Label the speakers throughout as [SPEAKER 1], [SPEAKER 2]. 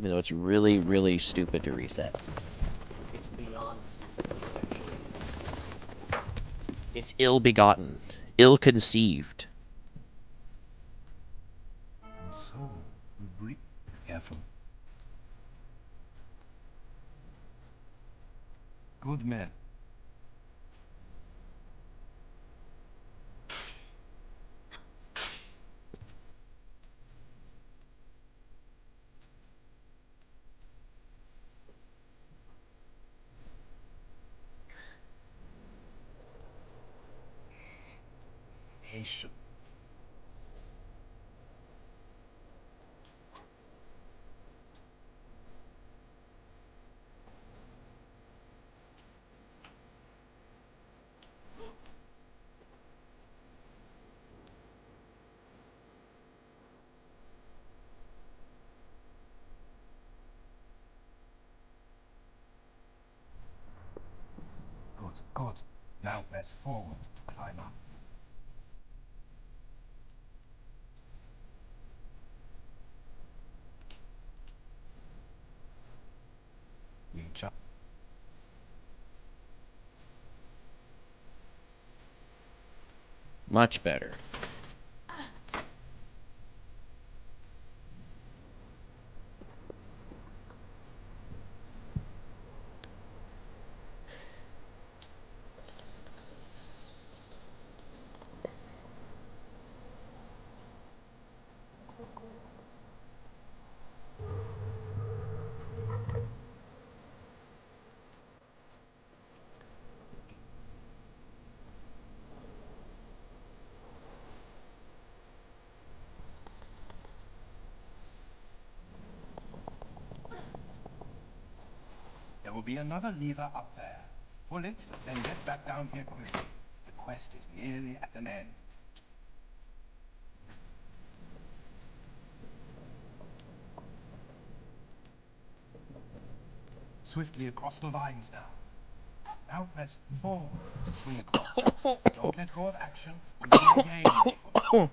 [SPEAKER 1] Even though it's really, really stupid to reset. It's beyond stupid, actually. It's ill-begotten. Ill-conceived.
[SPEAKER 2] So, breathe careful. Good man. Patient. Good, good. Now press forward. Climb up. Reach up.
[SPEAKER 1] Much better.
[SPEAKER 2] There will be another lever up there. Pull it, then get back down here quickly. The quest is nearly at an end. Swiftly across the vines now. Now press forward to swing across. Don't let go of action until the game is full.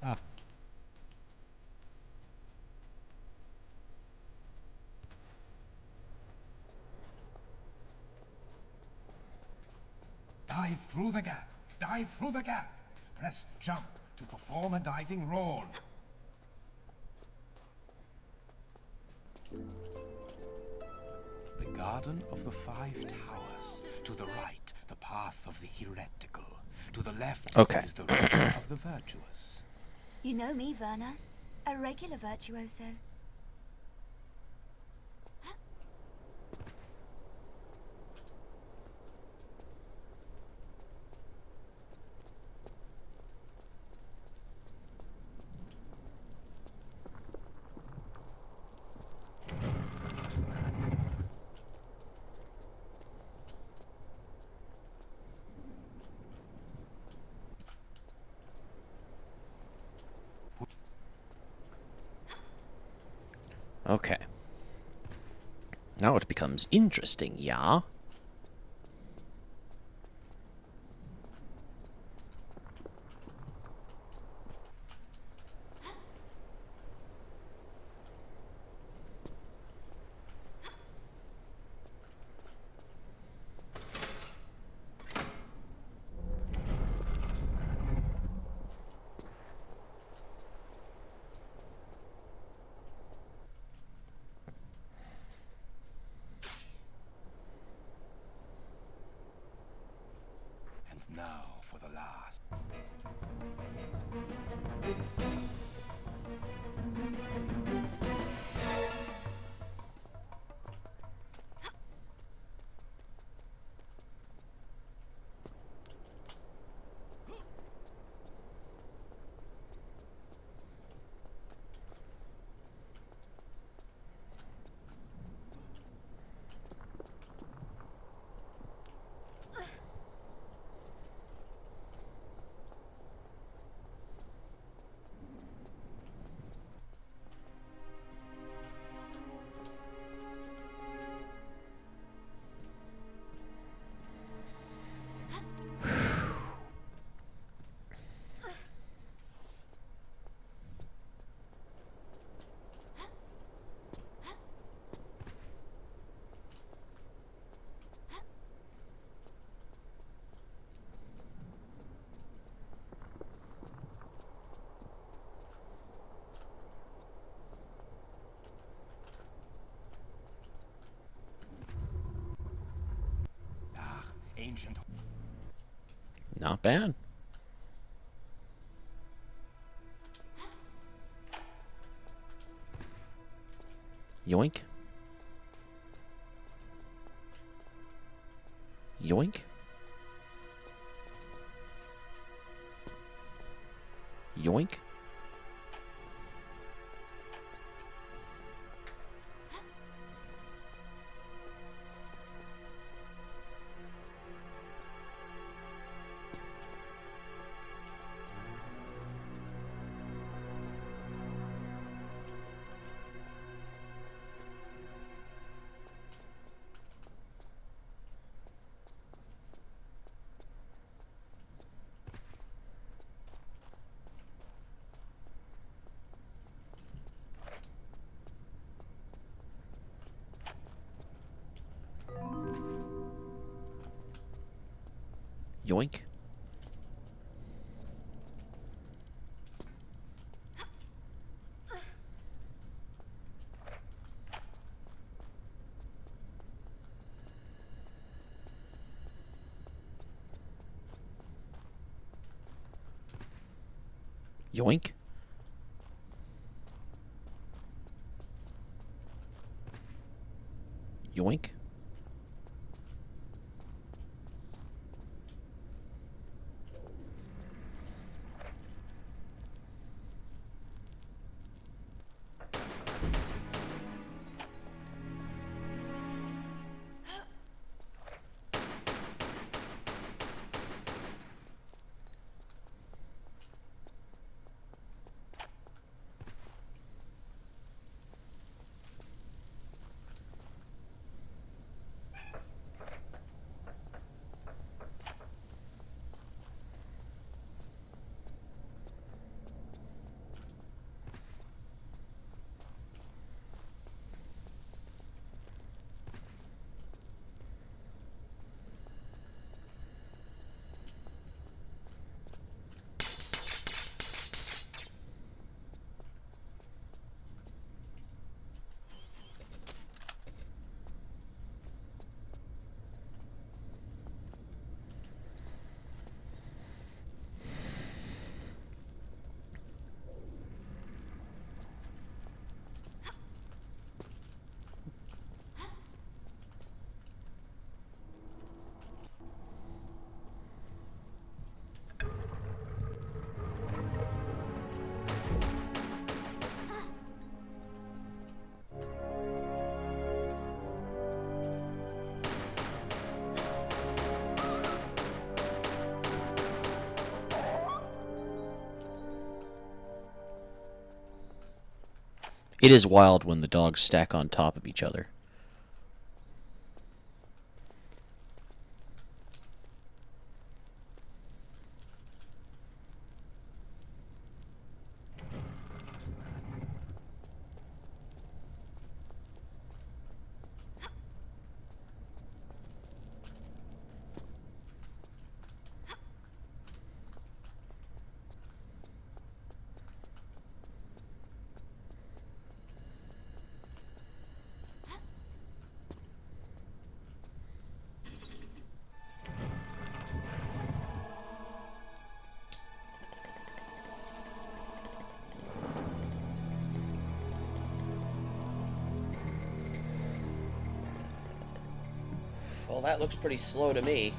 [SPEAKER 2] Ah. Dive through the gap. Dive through the gap. Press jump to perform a diving roll. The Garden of the Five Towers. To the right, the path of the heretical. To the left
[SPEAKER 1] Okay.
[SPEAKER 2] is the route of the virtuous.
[SPEAKER 3] You know me, Werner. A regular virtuoso.
[SPEAKER 1] Okay. Now it becomes interesting, yeah?
[SPEAKER 2] now for the last. Ancient.
[SPEAKER 1] Not bad. Yoink. Yoink. Yoink. Yoink. Yoink. Yoink. It is wild when the dogs stack on top of each other. Well, that looks pretty slow to me.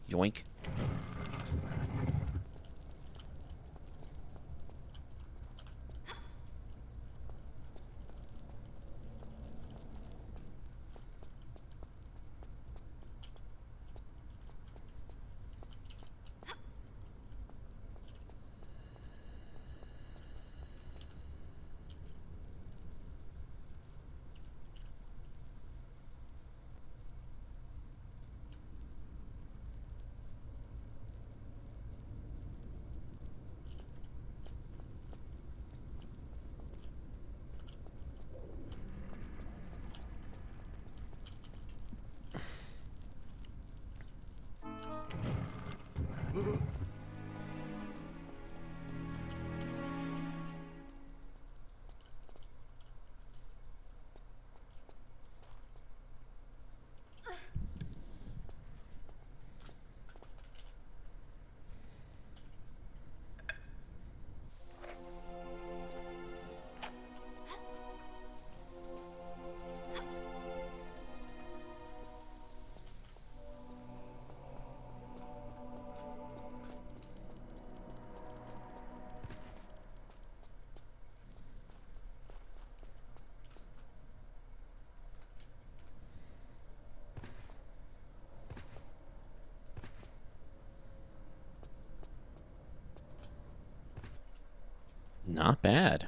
[SPEAKER 1] Yoink. Not bad.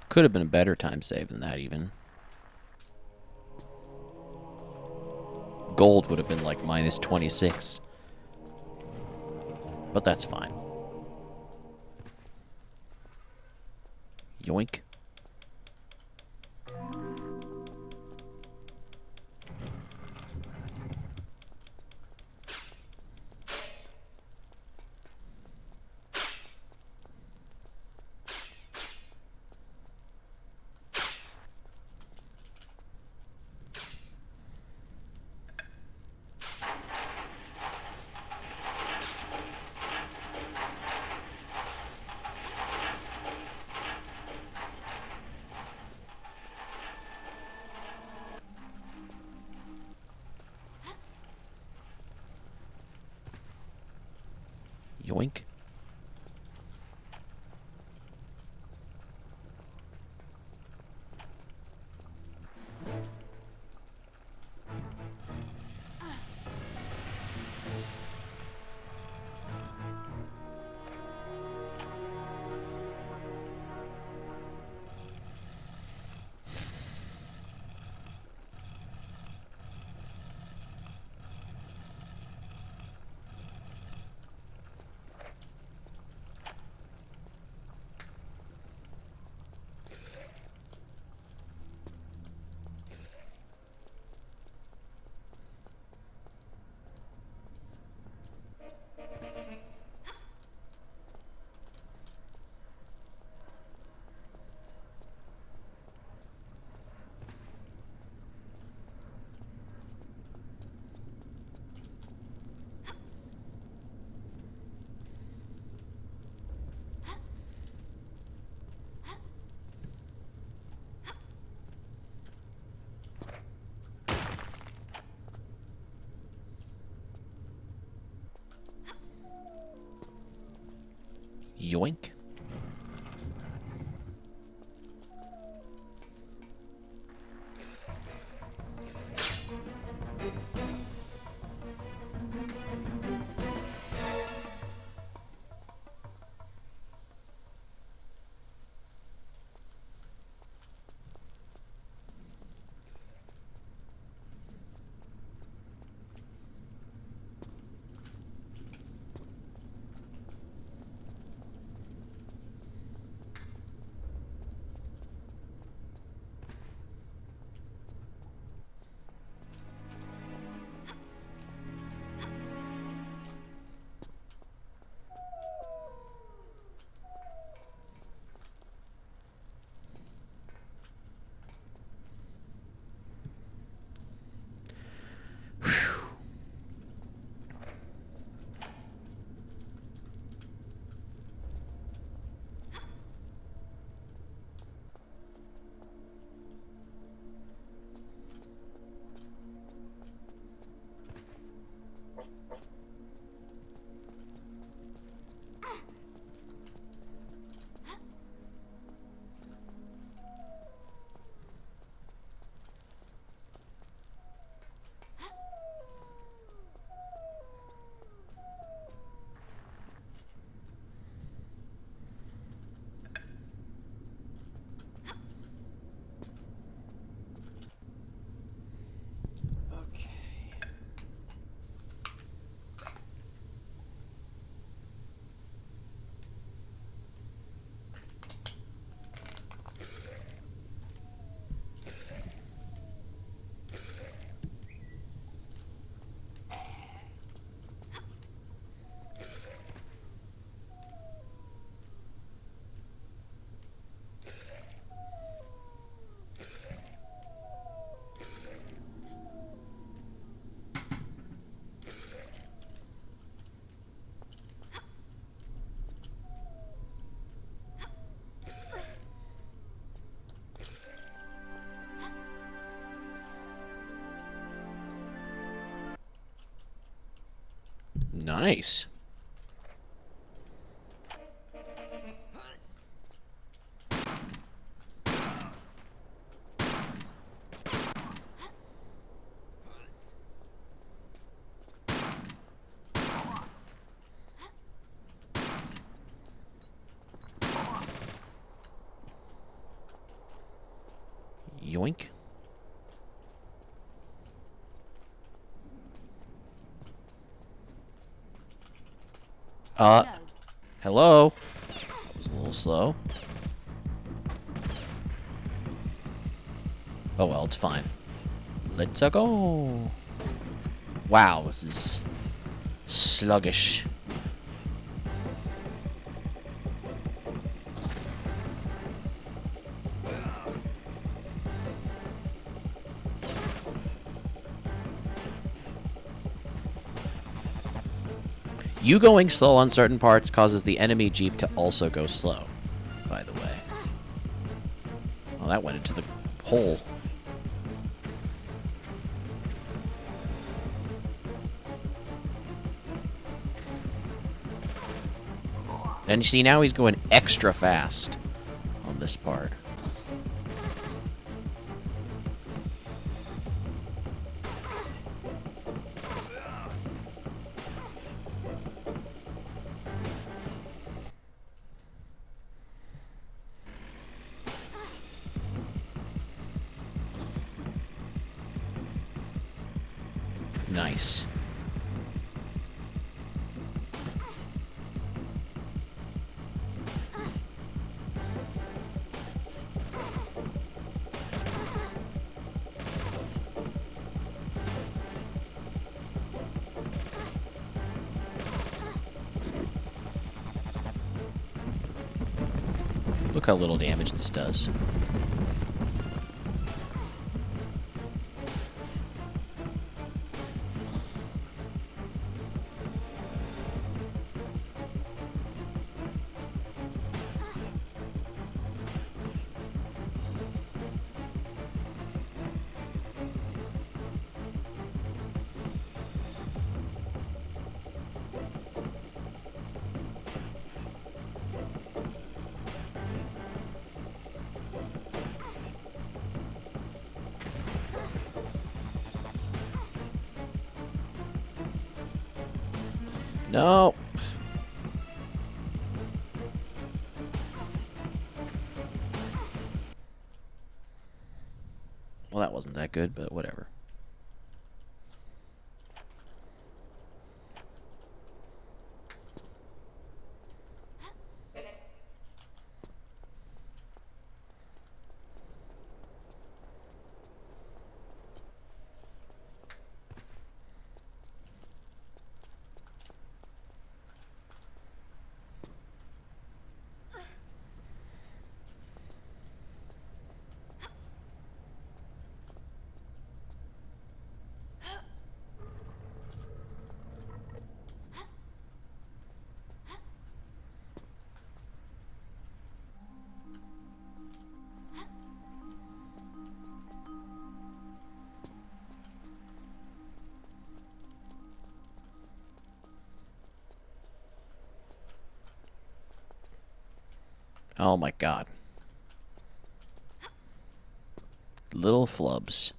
[SPEAKER 1] Could have been a better time save than that, even. Gold would have been like minus 26. But that's fine. Yoink. Yoink. Yoink. Nice. Yoink.
[SPEAKER 3] No.
[SPEAKER 1] Hello? That was a little slow. Oh well, it's fine. Let's go. Wow, this is sluggish. You going slow on certain parts causes the enemy Jeep to also go slow, by the way. Well, that went into the hole. And you see, now he's going extra fast on this part. Nice. Look how little damage this does. No. Well, that wasn't that good, but whatever. Oh my god. Little flubs.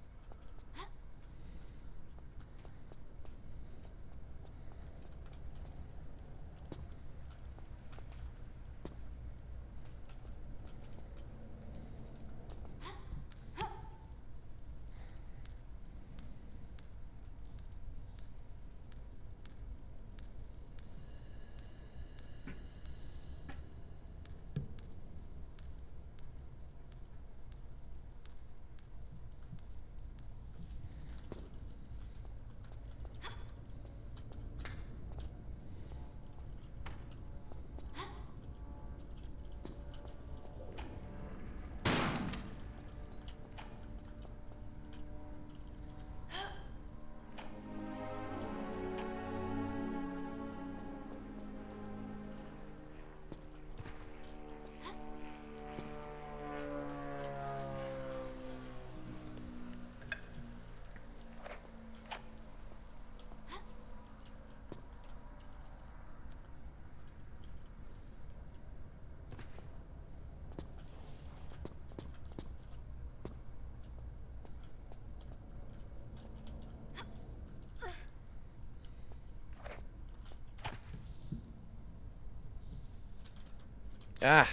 [SPEAKER 1] Ah!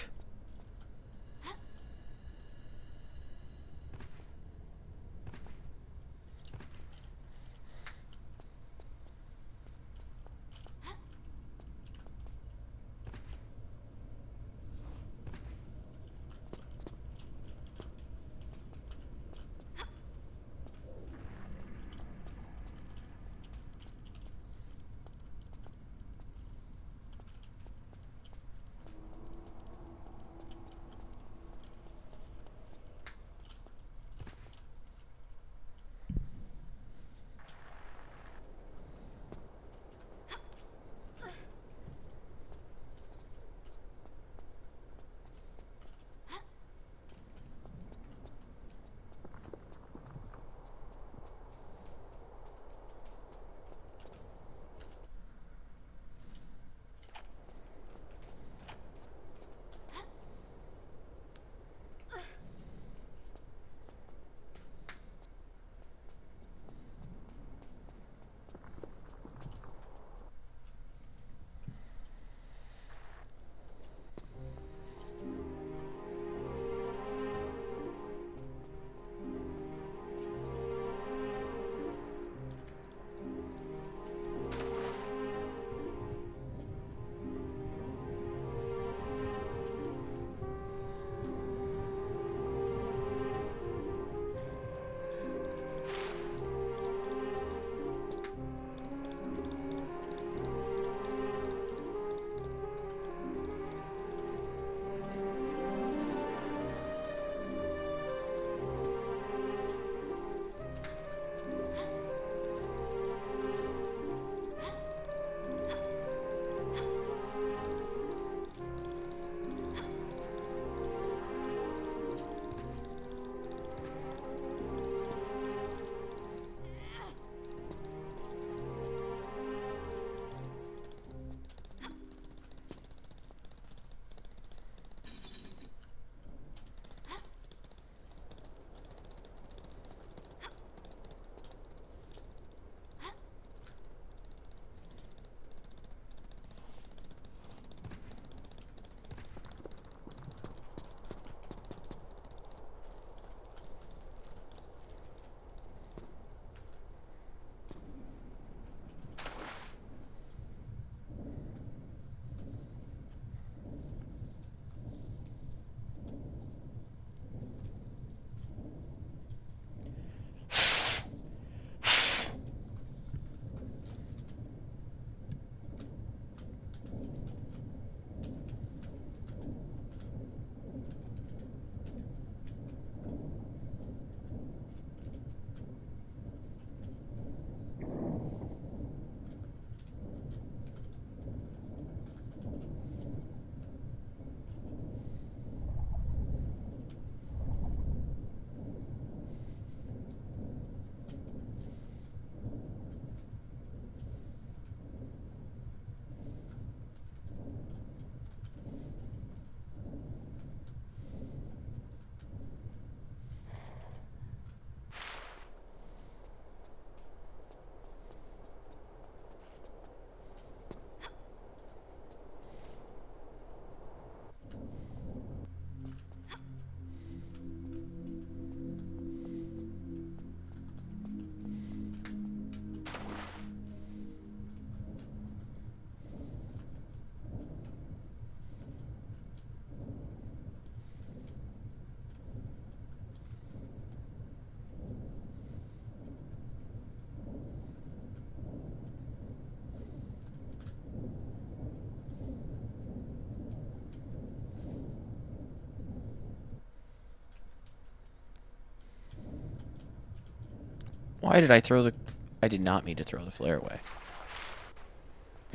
[SPEAKER 1] Why did I throw the... I did not mean to throw the flare away.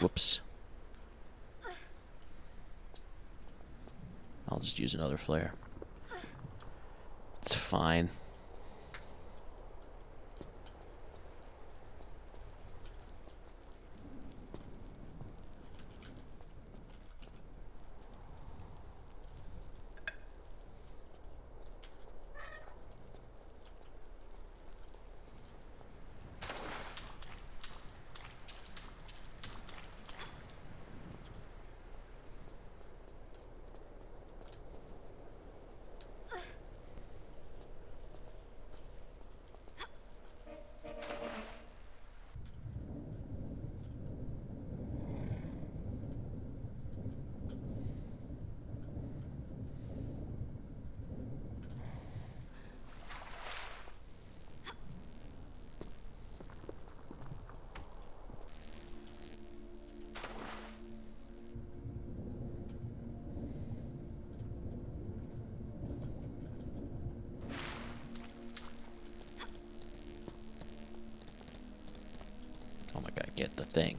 [SPEAKER 1] Whoops. I'll just use another flare. It's fine. get the thing.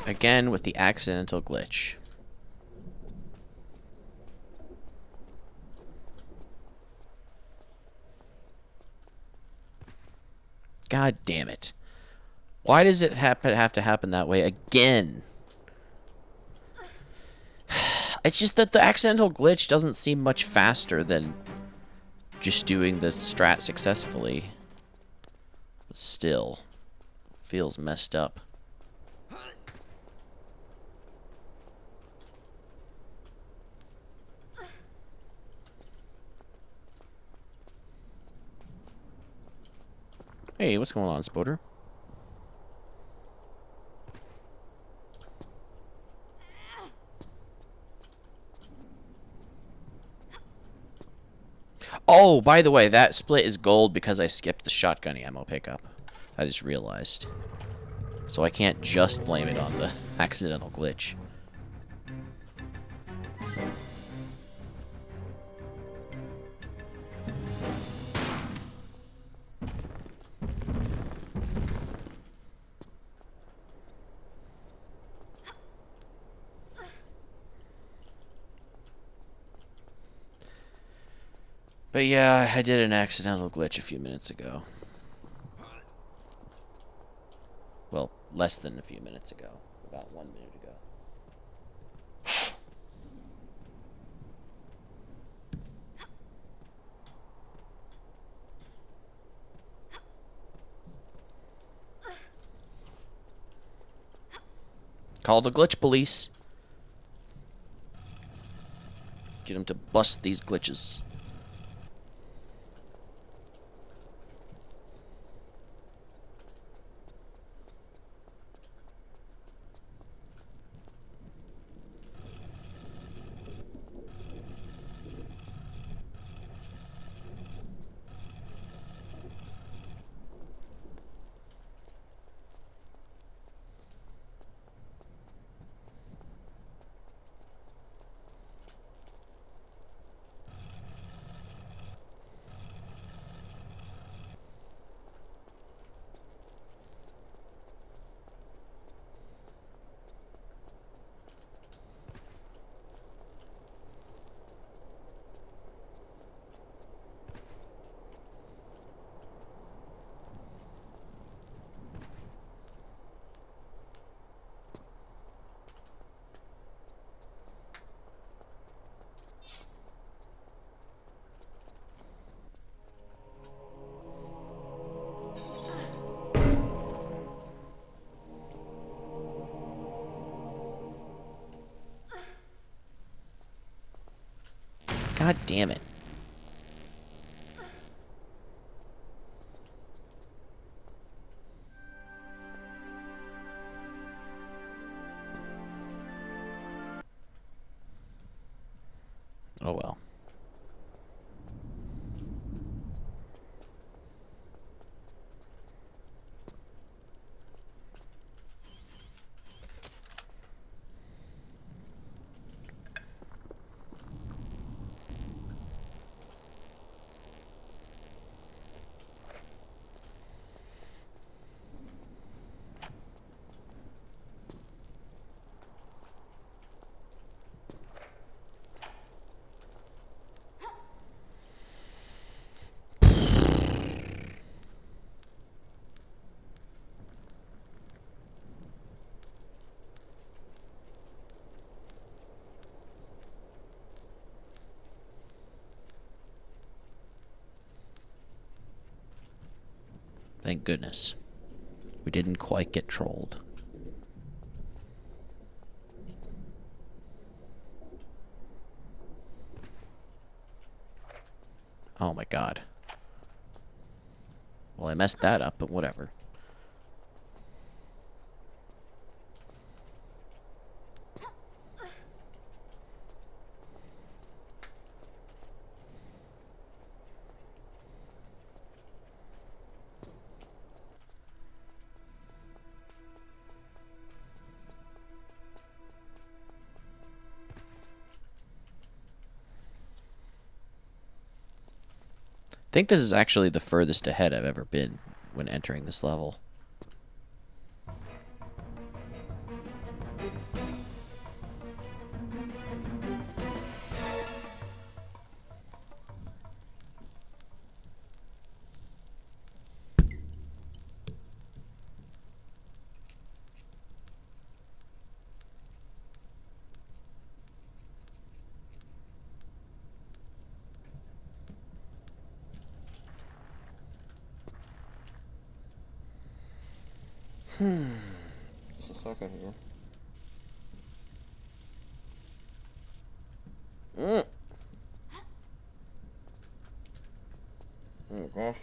[SPEAKER 1] Again with the accidental glitch. God damn it. Why does it have to happen that way again? It's just that the accidental glitch doesn't seem much faster than just doing the strat successfully. But still, feels messed up. Hey, what's going on, Spoder? Oh, by the way, that split is gold because I skipped the shotgun ammo pickup. I just realized. So I can't just blame it on the accidental glitch. But yeah, I did an accidental glitch a few minutes ago. Well, less than a few minutes ago. About 1 minute ago. Call the glitch police. Get them to bust these glitches. God damn it. Oh well. Thank goodness. We didn't quite get trolled. Oh my god. Well, I messed that up, but whatever. I think this is actually the furthest ahead I've ever been when entering this level. Just a second here. Oh gosh.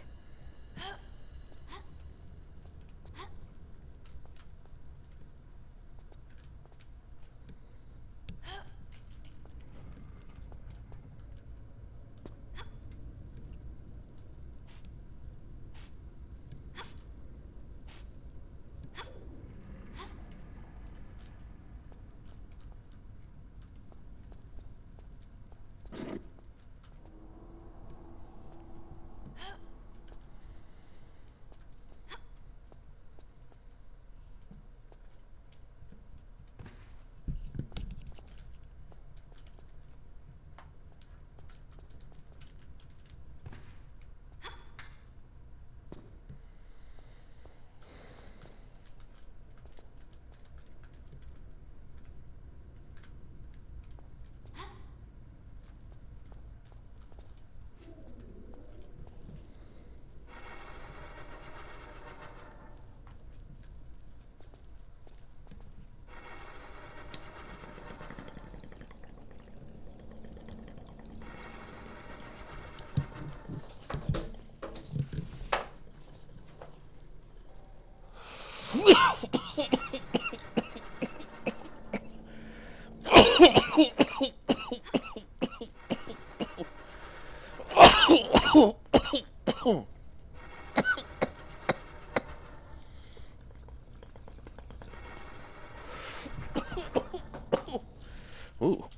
[SPEAKER 1] Ooh.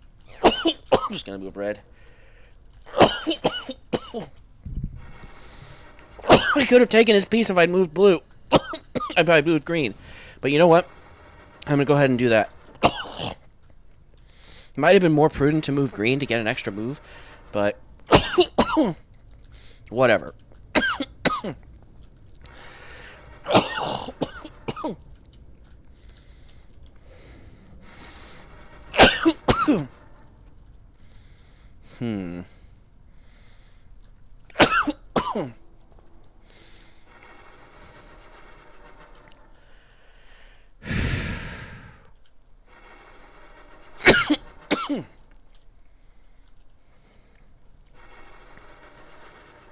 [SPEAKER 1] I'm just gonna move red. I could have taken his piece if I'd moved blue. If I'd moved green. But you know what? I'm gonna go ahead and do that. It might have been more prudent to move green to get an extra move, but whatever.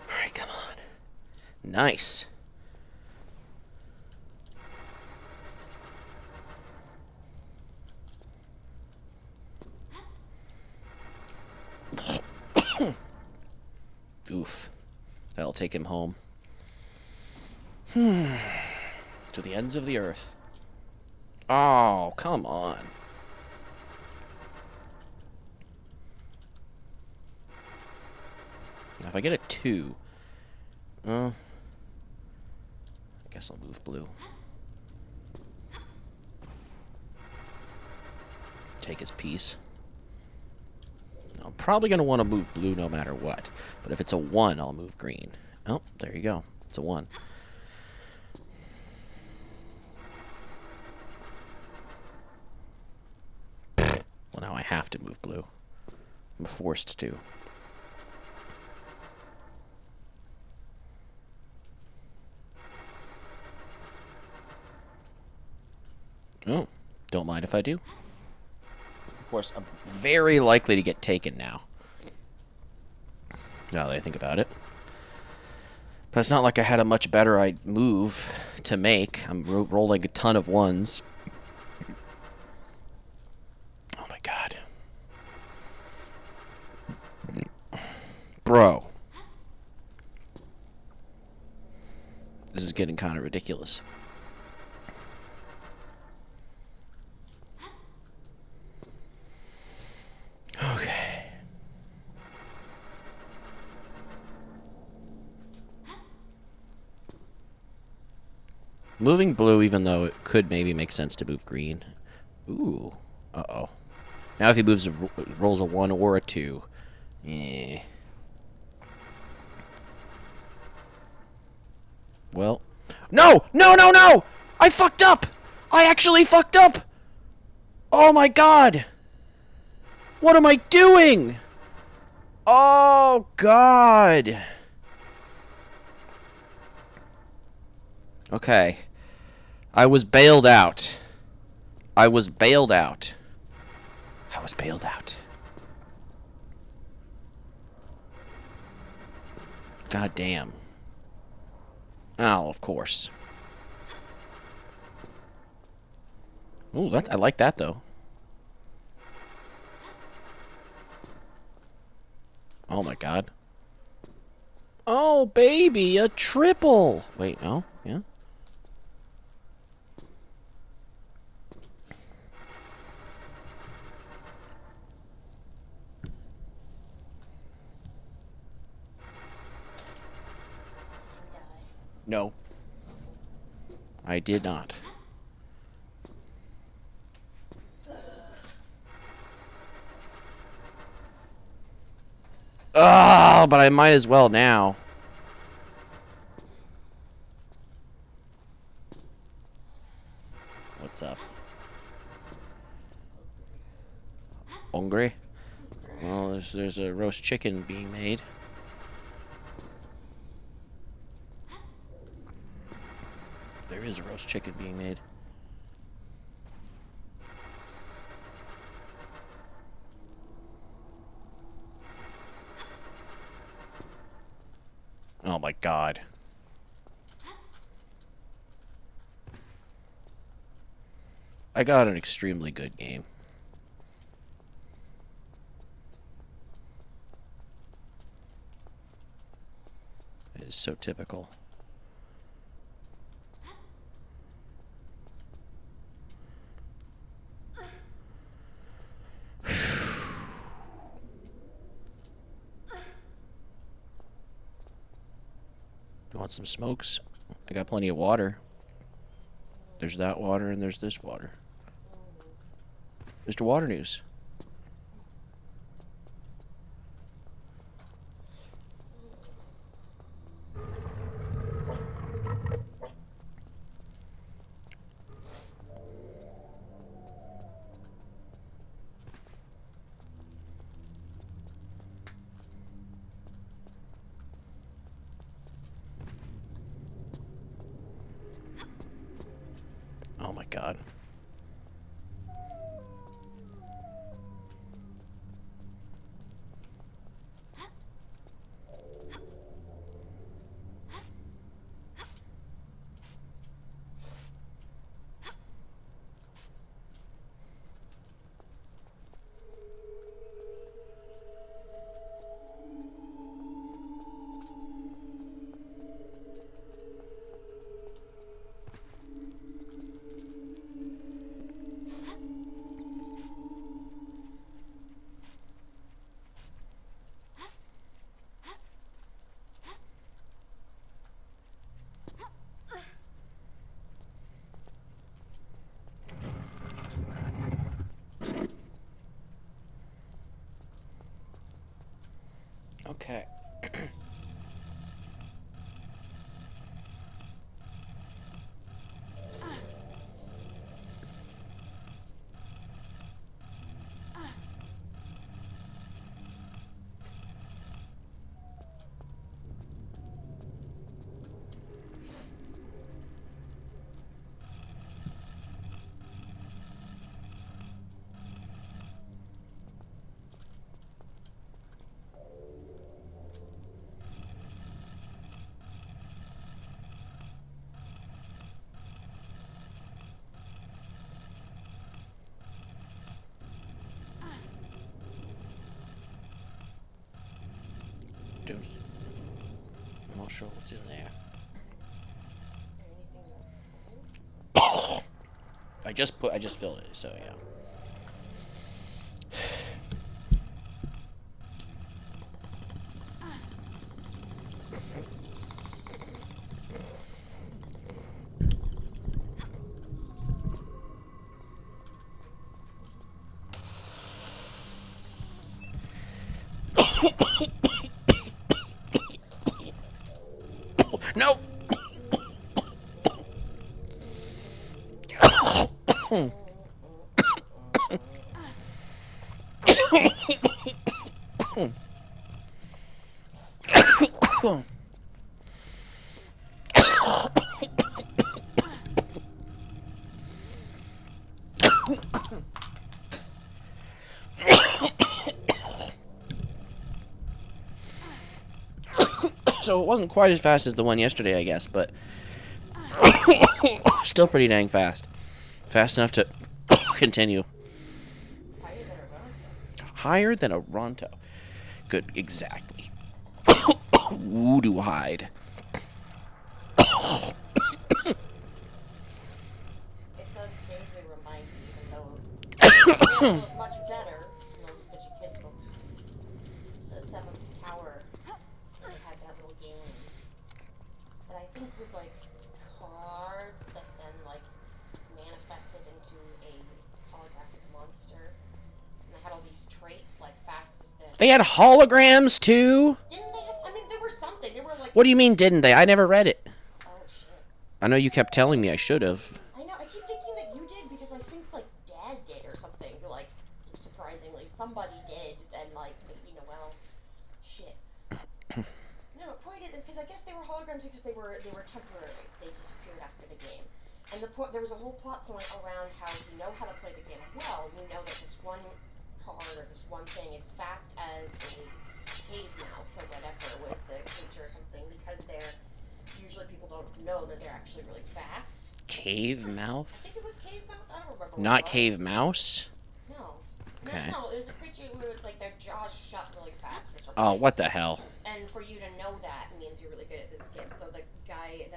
[SPEAKER 1] Alright, come on. Nice. Oof. That'll take him home. To the ends of the earth. Oh, come on. Now, if I get a 2... I guess I'll move blue. Take his piece. I'm probably going to want to move blue no matter what. But if it's a 1, I'll move green. Oh, there you go. It's a 1. Well, now I have to move blue. I'm forced to. Oh, don't mind if I do. Of course, I'm very likely to get taken now. Now that I think about it. But it's not like I had a much better move to make. I'm rolling a ton of ones. Oh my god. Bro. This is getting kind of ridiculous. Okay. Moving blue, even though it could maybe make sense to move green. Ooh. Uh-oh. Now if he moves, rolls a 1 or a 2. Eh. Well. No! No, no, no! I fucked up! I actually fucked up! Oh my god! What am I doing? Oh god! Okay. I was bailed out. I was bailed out. I was bailed out. God damn. Oh, of course. Ooh, that, I like that, though. Oh, my God. Oh, baby, a triple! Wait, no? Yeah? No. I did not. Oh, but I might as well now. What's up? Hungry? Well, there's a roast chicken being made. There is a roast chicken being made. Oh my god. I got an extremely good game. It is so typical. You want some smokes? I got plenty of water. There's that water and there's this water. Mr. Water News. Oh my god. Okay. I'm not sure what's in there. I just filled it, so yeah. No. So it wasn't quite as fast as the one yesterday, I guess, but still pretty dang fast. Fast enough to continue. Higher than a Ronto. Good, exactly. Voodoo hide.
[SPEAKER 4] It does vaguely remind me, even though it feels much better in those bitchy kid books. The Seventh Tower, they had that little game that I think was like cards that then like manifested into a holographic monster. And they had all these traits like fast as this.
[SPEAKER 1] They had holograms too?
[SPEAKER 4] Didn't they have? I mean, there was something. They were like.
[SPEAKER 1] What do you mean, didn't they? I never read it.
[SPEAKER 4] Oh shit.
[SPEAKER 1] I know you kept telling me I should have.
[SPEAKER 4] I know. I keep thinking that you did because I think like Dad did or something. Like surprisingly, somebody did, and like maybe Noelle. Shit. No, the point is because I guess they were holograms because they were temporary. They disappeared after the game, and there was a whole plot point around how you know how to play the game well. You know that this one card or this one thing is fast as a cave mouth or whatever was the creature or something because they're. Usually people don't know that they're actually really fast.
[SPEAKER 1] Cave
[SPEAKER 4] I
[SPEAKER 1] mouth?
[SPEAKER 4] think it was cave mouth. I don't remember.
[SPEAKER 1] Not cave mouse?
[SPEAKER 4] No.
[SPEAKER 1] Okay.
[SPEAKER 4] No, it was a creature where it's like their jaws shut really fast or something.
[SPEAKER 1] Oh, what the hell?
[SPEAKER 4] And for you to know that means you're really good at this game. So the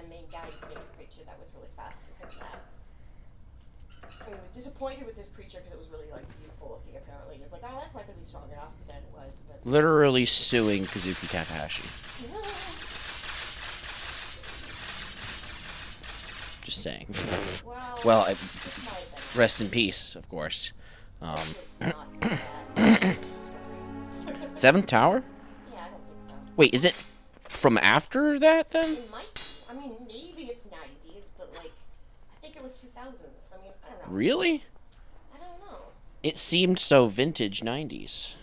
[SPEAKER 4] main guy made a creature that was really fast because of that. And he was disappointed with his creature because it was really like beautiful looking apparently. He was like, oh, that's not going to be strong enough, but then it was. But
[SPEAKER 1] Literally suing Kazuki Takahashi. Just saying. Well,
[SPEAKER 4] this might have been.
[SPEAKER 1] rest in peace, of course.
[SPEAKER 4] This was not bad.
[SPEAKER 1] Seventh Tower?
[SPEAKER 4] Yeah, I don't think so.
[SPEAKER 1] Wait, is it from after that then?
[SPEAKER 4] It might be. I mean, maybe it's 90s, but like, I think it was 2000s. I mean, I don't know.
[SPEAKER 1] Really?
[SPEAKER 4] I don't know.
[SPEAKER 1] It seemed so vintage 90s.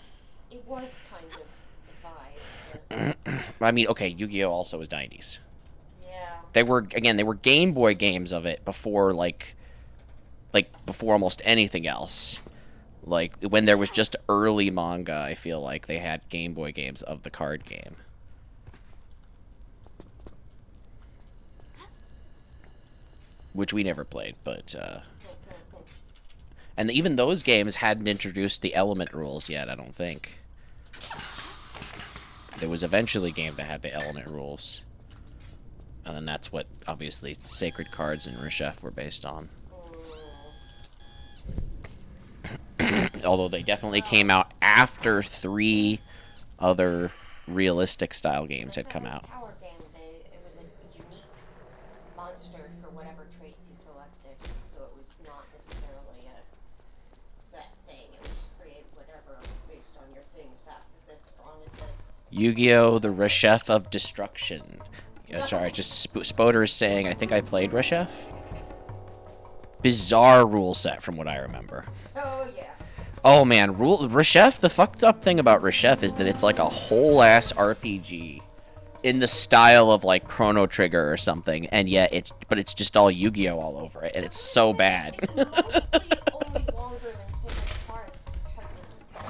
[SPEAKER 4] It was kind of the vibe.
[SPEAKER 1] I mean, okay, Yu-Gi-Oh! Also was 90s.
[SPEAKER 4] Yeah.
[SPEAKER 1] They were Game Boy games of it before, before almost anything else. Like, when there was just early manga, I feel like they had Game Boy games of the card game. Which we never played, but, and even those games hadn't introduced the element rules yet, I don't think. There was eventually a game that had the element rules. And then that's what, obviously, Sacred Cards and Reshef were based on. Although they definitely came out after 3 other realistic style games had come out.
[SPEAKER 4] Tower game, it was a unique monster for whatever traits you selected, so it was not necessarily a set thing. It would just create whatever based on your things, fast as this, strong as this.
[SPEAKER 1] Yu-Gi-Oh! The Reshef of Destruction. Yeah, sorry, just Spoder is saying, I think I played Reshef. Bizarre rule set from what I remember.
[SPEAKER 4] Oh, yeah.
[SPEAKER 1] Oh man, Reshef, the fucked up thing about Reshef is that it's like a whole ass RPG in the style of like Chrono Trigger or something, and yet it's just all Yu-Gi-Oh! All over it, and it's so bad.
[SPEAKER 4] It's mostly only longer than Sacred Cards because of...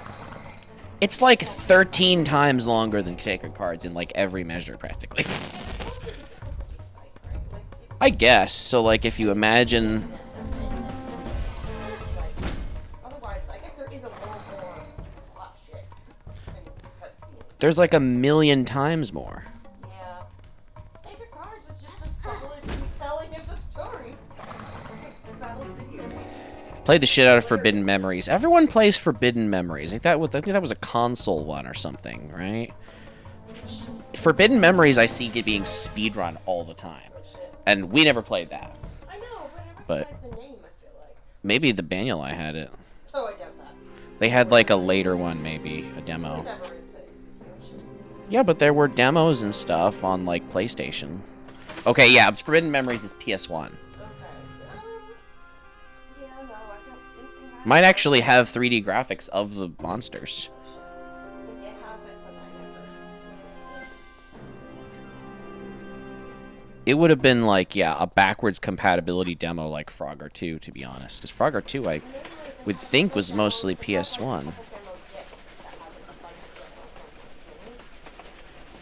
[SPEAKER 1] It's like 13 times longer than Sacred Cards in like every measure practically.
[SPEAKER 4] Mostly the difficulty spike, right? Like, it's
[SPEAKER 1] I guess, so like if you imagine...
[SPEAKER 4] Otherwise, I guess there is a little more plot shit in cutscenes.
[SPEAKER 1] There's like a million times more.
[SPEAKER 4] Yeah. Save Your Cards is just a solid retelling of the story. Battle City.
[SPEAKER 1] Played the shit out of Forbidden Memories. Everyone plays Forbidden Memories. I think that was a console one or something, right? Forbidden Memories I see being speedrun all the time. And we never played that.
[SPEAKER 4] I know, but I
[SPEAKER 1] But
[SPEAKER 4] recognize the name, I feel like.
[SPEAKER 1] maybe the Banulai had it.
[SPEAKER 4] Oh, I doubt that.
[SPEAKER 1] They had like a later one, maybe, a demo.
[SPEAKER 4] Never it's a Yoshi.
[SPEAKER 1] Yeah, but there were demos and stuff on like PlayStation. Okay, yeah, Forbidden Memories is PS1.
[SPEAKER 4] Okay. Yeah, no, I don't think they have
[SPEAKER 1] Might actually have 3D graphics of the monsters.
[SPEAKER 4] They did have it, but I never used it.
[SPEAKER 1] It would have been like, yeah, a backwards compatibility demo like Frogger 2, to be honest. Because Frogger 2, I
[SPEAKER 4] So maybe, like, they
[SPEAKER 1] would
[SPEAKER 4] have
[SPEAKER 1] think
[SPEAKER 4] couple
[SPEAKER 1] was
[SPEAKER 4] demos,
[SPEAKER 1] mostly
[SPEAKER 4] they have, like,
[SPEAKER 1] PS1.
[SPEAKER 4] couple demo discs that have, like, a bunch of demos on the beginning.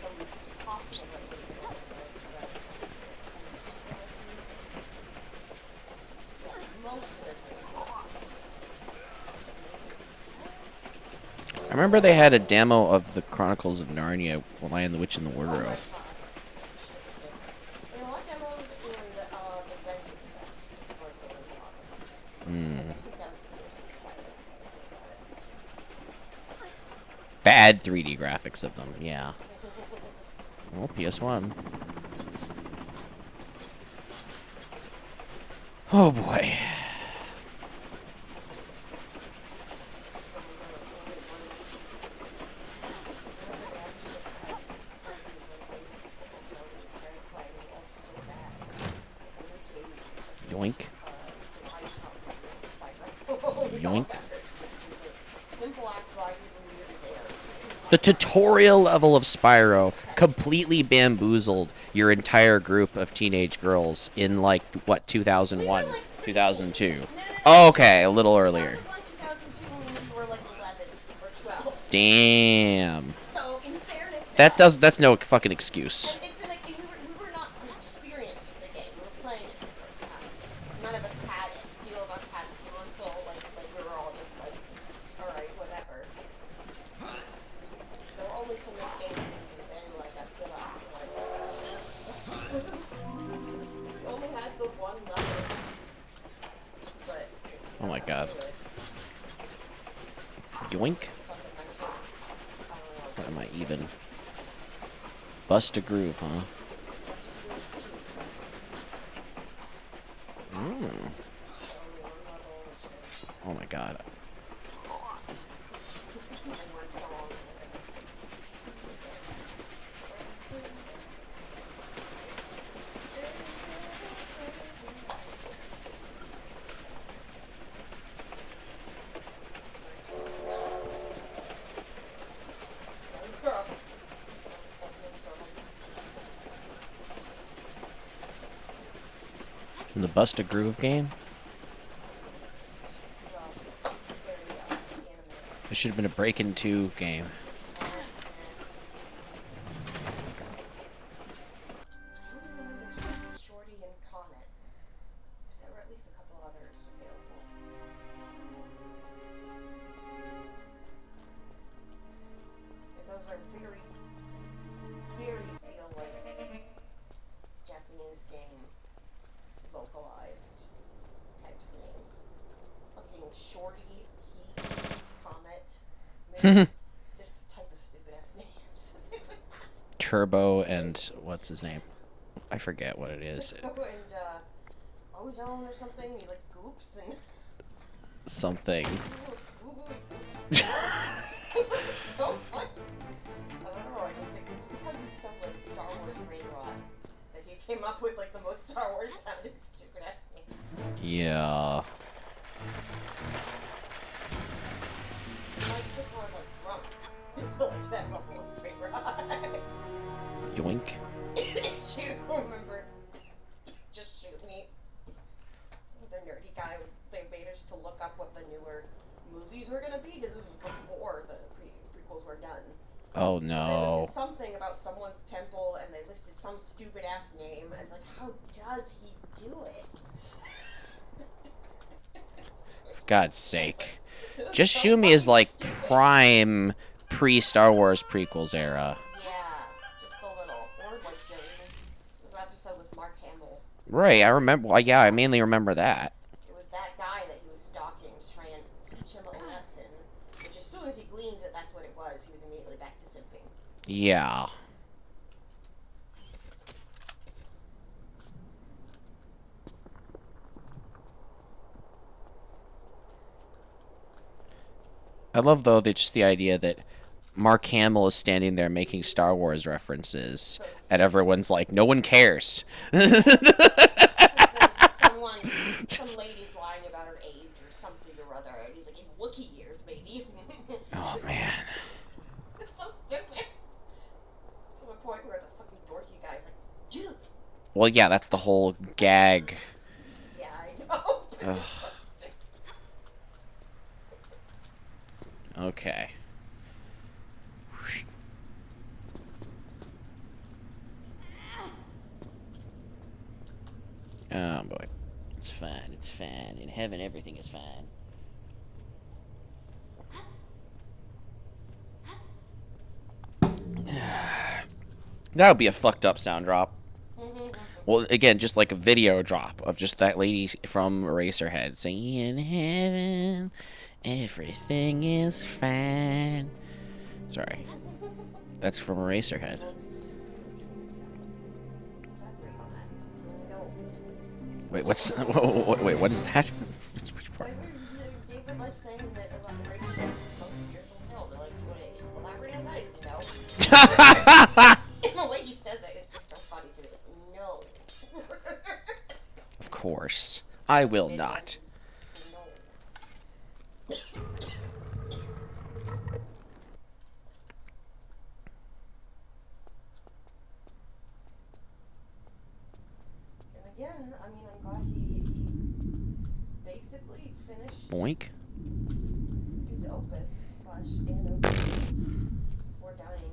[SPEAKER 4] So it's possible that they did those, but yeah, most of their games
[SPEAKER 1] I remember they had a demo of the Chronicles of Narnia, Lion, the Witch, and the
[SPEAKER 4] Oh
[SPEAKER 1] Wardrobe.
[SPEAKER 4] my god. They had a lot of demos in the rented stuff, more so than the
[SPEAKER 1] Hmm.
[SPEAKER 4] I think that was the case with Spider.
[SPEAKER 1] Bad 3D graphics of them, yeah. Well, PS1. Oh boy. Yoink. Yoink.
[SPEAKER 4] Simple ass line from year to there.
[SPEAKER 1] The tutorial level of Spyro completely bamboozled your entire group of teenage girls in like what 2001, 2002. Oh, okay, a little earlier.
[SPEAKER 4] 2002 when we were like 11 or 12.
[SPEAKER 1] Damn.
[SPEAKER 4] So in fairness to
[SPEAKER 1] That's
[SPEAKER 4] us,
[SPEAKER 1] no fucking excuse.
[SPEAKER 4] and it's we were not experienced with the game. We were playing it for the first time. None of us had it. A few of us had the console. Like we were all just like, all right, whatever. There were only so many games and then like I put up. We only had the one level. But
[SPEAKER 1] Oh my god. Yoink. What am I even? Bust a groove, huh? Mm. Oh my god. In the Bust a Groove game? It should have been a Breakin' 2 game.
[SPEAKER 4] Shorty and Comet. There were at least a couple others available. And those are very, very feel like Japanese game localized types names. Fucking Shorty, Heat, Comet. Maybe there's a type of stupid ass names.
[SPEAKER 1] Turbo and what's his name? I forget what it is.
[SPEAKER 4] And Ozone or something. He's like Goops and
[SPEAKER 1] Something.
[SPEAKER 4] so fun. I don't know. I just think it's because he's so like Star Wars brain rot that he came up with like the most Star Wars sounding stupid ass name.
[SPEAKER 1] Yeah.
[SPEAKER 4] Mike's bit more like drunk. It's like that level of brain rot.
[SPEAKER 1] Yoink.
[SPEAKER 4] You remember? Just shoot me. The nerdy guy, they made us to look up what the newer movies were gonna be because this was before the prequels were done.
[SPEAKER 1] Oh
[SPEAKER 4] They
[SPEAKER 1] no.
[SPEAKER 4] listed something about someone's temple, and they listed some stupid ass name, and like, how does he do it?
[SPEAKER 1] God's sake. Just Shoot Me is like prime pre-Star Wars prequels era.
[SPEAKER 4] Yeah, just a little. Or like this episode with Mark Hamill.
[SPEAKER 1] Right, I remember. Well, yeah, I mainly remember that.
[SPEAKER 4] It was that guy that he was stalking to try and teach him a lesson. Which as soon as he gleaned that that's what it was, he was immediately back to simping.
[SPEAKER 1] Yeah. I love, though, that just the idea that Mark Hamill is standing there making Star Wars references, and everyone's like, no one cares.
[SPEAKER 4] Someone, some lady's lying about her age or something or other, and he's like, in Wookiee years, maybe.
[SPEAKER 1] Oh, man.
[SPEAKER 4] It's so stupid. To the point where the fucking dorky guy's like, dude.
[SPEAKER 1] Well, yeah, that's the whole gag.
[SPEAKER 4] Yeah, I know.
[SPEAKER 1] Ugh. Okay. Oh, boy. It's fine, it's fine. In heaven, everything is fine. That would be a fucked up sound drop. Well, again, just like a video drop of just that lady from Eraserhead saying, in heaven, everything is fine. Sorry. That's from Eraserhead. Wait, what's... Wait, what is that? Which part?
[SPEAKER 4] David Lynch saying that Eraserhead is supposed to be years old film. They're like, you want to elaborate on that? No. And the way he says it is just so funny to me. No.
[SPEAKER 1] Of course. I will not.
[SPEAKER 4] No. And again, I mean, I'm glad he basically finished
[SPEAKER 1] Boink.
[SPEAKER 4] his opus / stand opus before dying.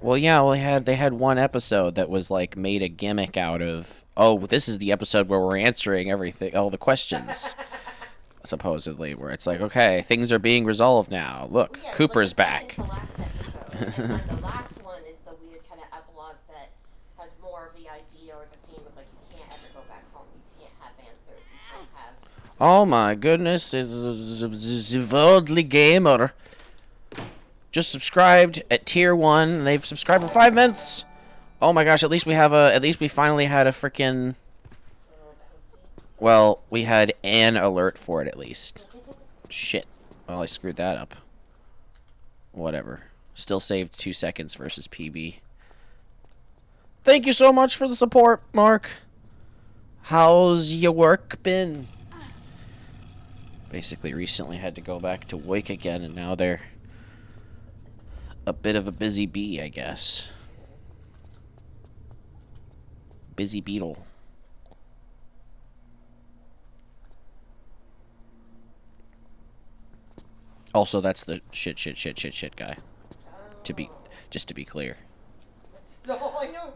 [SPEAKER 1] Well, yeah, well, they had one episode that was, like, made a gimmick out of, oh, this is the episode where we're answering everything, all the questions, supposedly, where it's like, okay, things are being resolved now. Look,
[SPEAKER 4] Yeah,
[SPEAKER 1] Cooper's
[SPEAKER 4] it's like
[SPEAKER 1] back.
[SPEAKER 4] the last episode. And then the last one is the weird kind of epilogue that has more of the idea or the theme of, like, you can't ever go back home. You can't have answers. You can't have...
[SPEAKER 1] Oh my goodness, it's a worldly gamer. Just subscribed at tier 1. They've subscribed for 5 minutes. Oh my gosh, at least we finally had a freaking... Well, we had an alert for it at least. Shit. Well, I screwed that up. Whatever. Still saved 2 seconds versus PB. Thank you so much for the support, Mark. How's your work been? Basically recently had to go back to work again, and now they're a bit of a busy bee, I guess. Busy beetle. Also, that's the shit guy. Just to be clear.
[SPEAKER 4] That's all I know.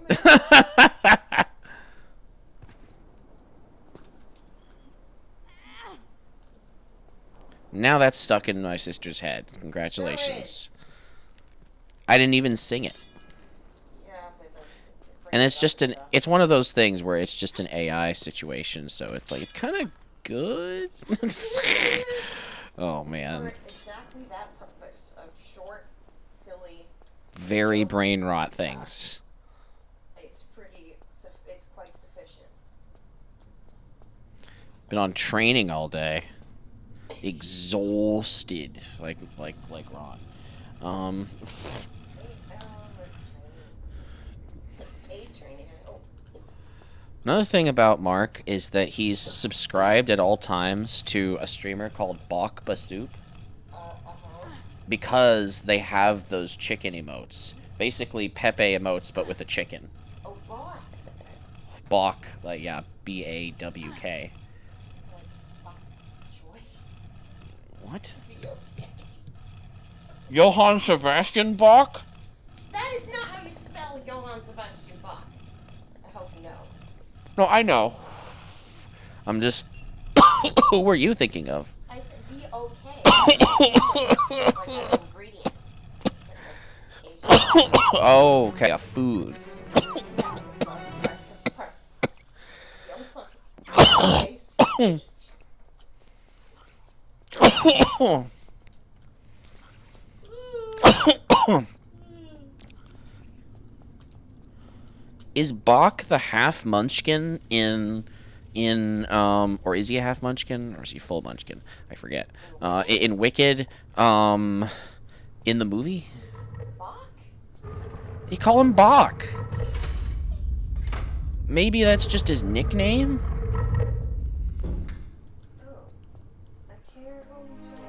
[SPEAKER 1] Now that's stuck in my sister's head. Congratulations. I didn't even sing it.
[SPEAKER 4] Yeah, but
[SPEAKER 1] And it's just it's one of those things where it's just an AI situation, so it's like, it's kind of good. Oh, man.
[SPEAKER 4] for exactly that purpose of short, silly,
[SPEAKER 1] Very brain rot things.
[SPEAKER 4] it's quite sufficient.
[SPEAKER 1] Been on training all day. Exhausted. Like Ron.
[SPEAKER 4] Aid training. Oh,
[SPEAKER 1] Another thing about Mark is that he's subscribed at all times to a streamer called Bok Basoup because they have those chicken emotes. Basically Pepe emotes, but with a chicken.
[SPEAKER 4] oh, boy.
[SPEAKER 1] Bok, like, yeah, BAWK.
[SPEAKER 4] Like, joy.
[SPEAKER 1] What?
[SPEAKER 4] Be okay.
[SPEAKER 1] Johann Sebastian Bach?
[SPEAKER 4] That is not how you spell Johann Sebastian Bach. I hope you know.
[SPEAKER 1] No, I know. I'm just... Who were you thinking of?
[SPEAKER 4] I said be okay. Like I've been breathing
[SPEAKER 1] Oh, okay, a food. Is Bach the half munchkin or is he a half munchkin or is he full munchkin? I forget. In Wicked, in the movie,
[SPEAKER 4] Bach?
[SPEAKER 1] they call him Bach. Maybe that's just his nickname.
[SPEAKER 4] Oh. A care home child.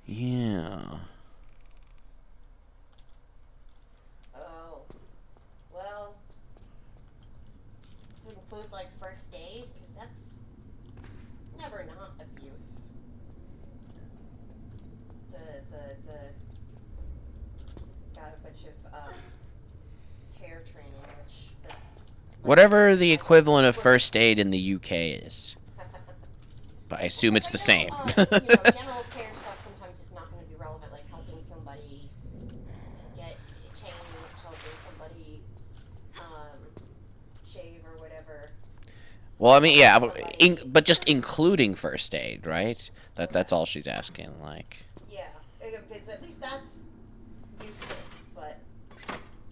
[SPEAKER 1] Yeah.
[SPEAKER 4] Oh. Well, to include like first aid, because that's never not abuse. The got a bunch of care training, which is
[SPEAKER 1] Whatever the equivalent of first aid in the UK is. But I assume it's the same.
[SPEAKER 4] General care stuff sometimes is not going to be relevant, like helping somebody get changed, helping somebody shave or whatever.
[SPEAKER 1] Well, I mean, yeah, but just including first aid, right? That's all she's asking, like.
[SPEAKER 4] Yeah, because at least that's useful, but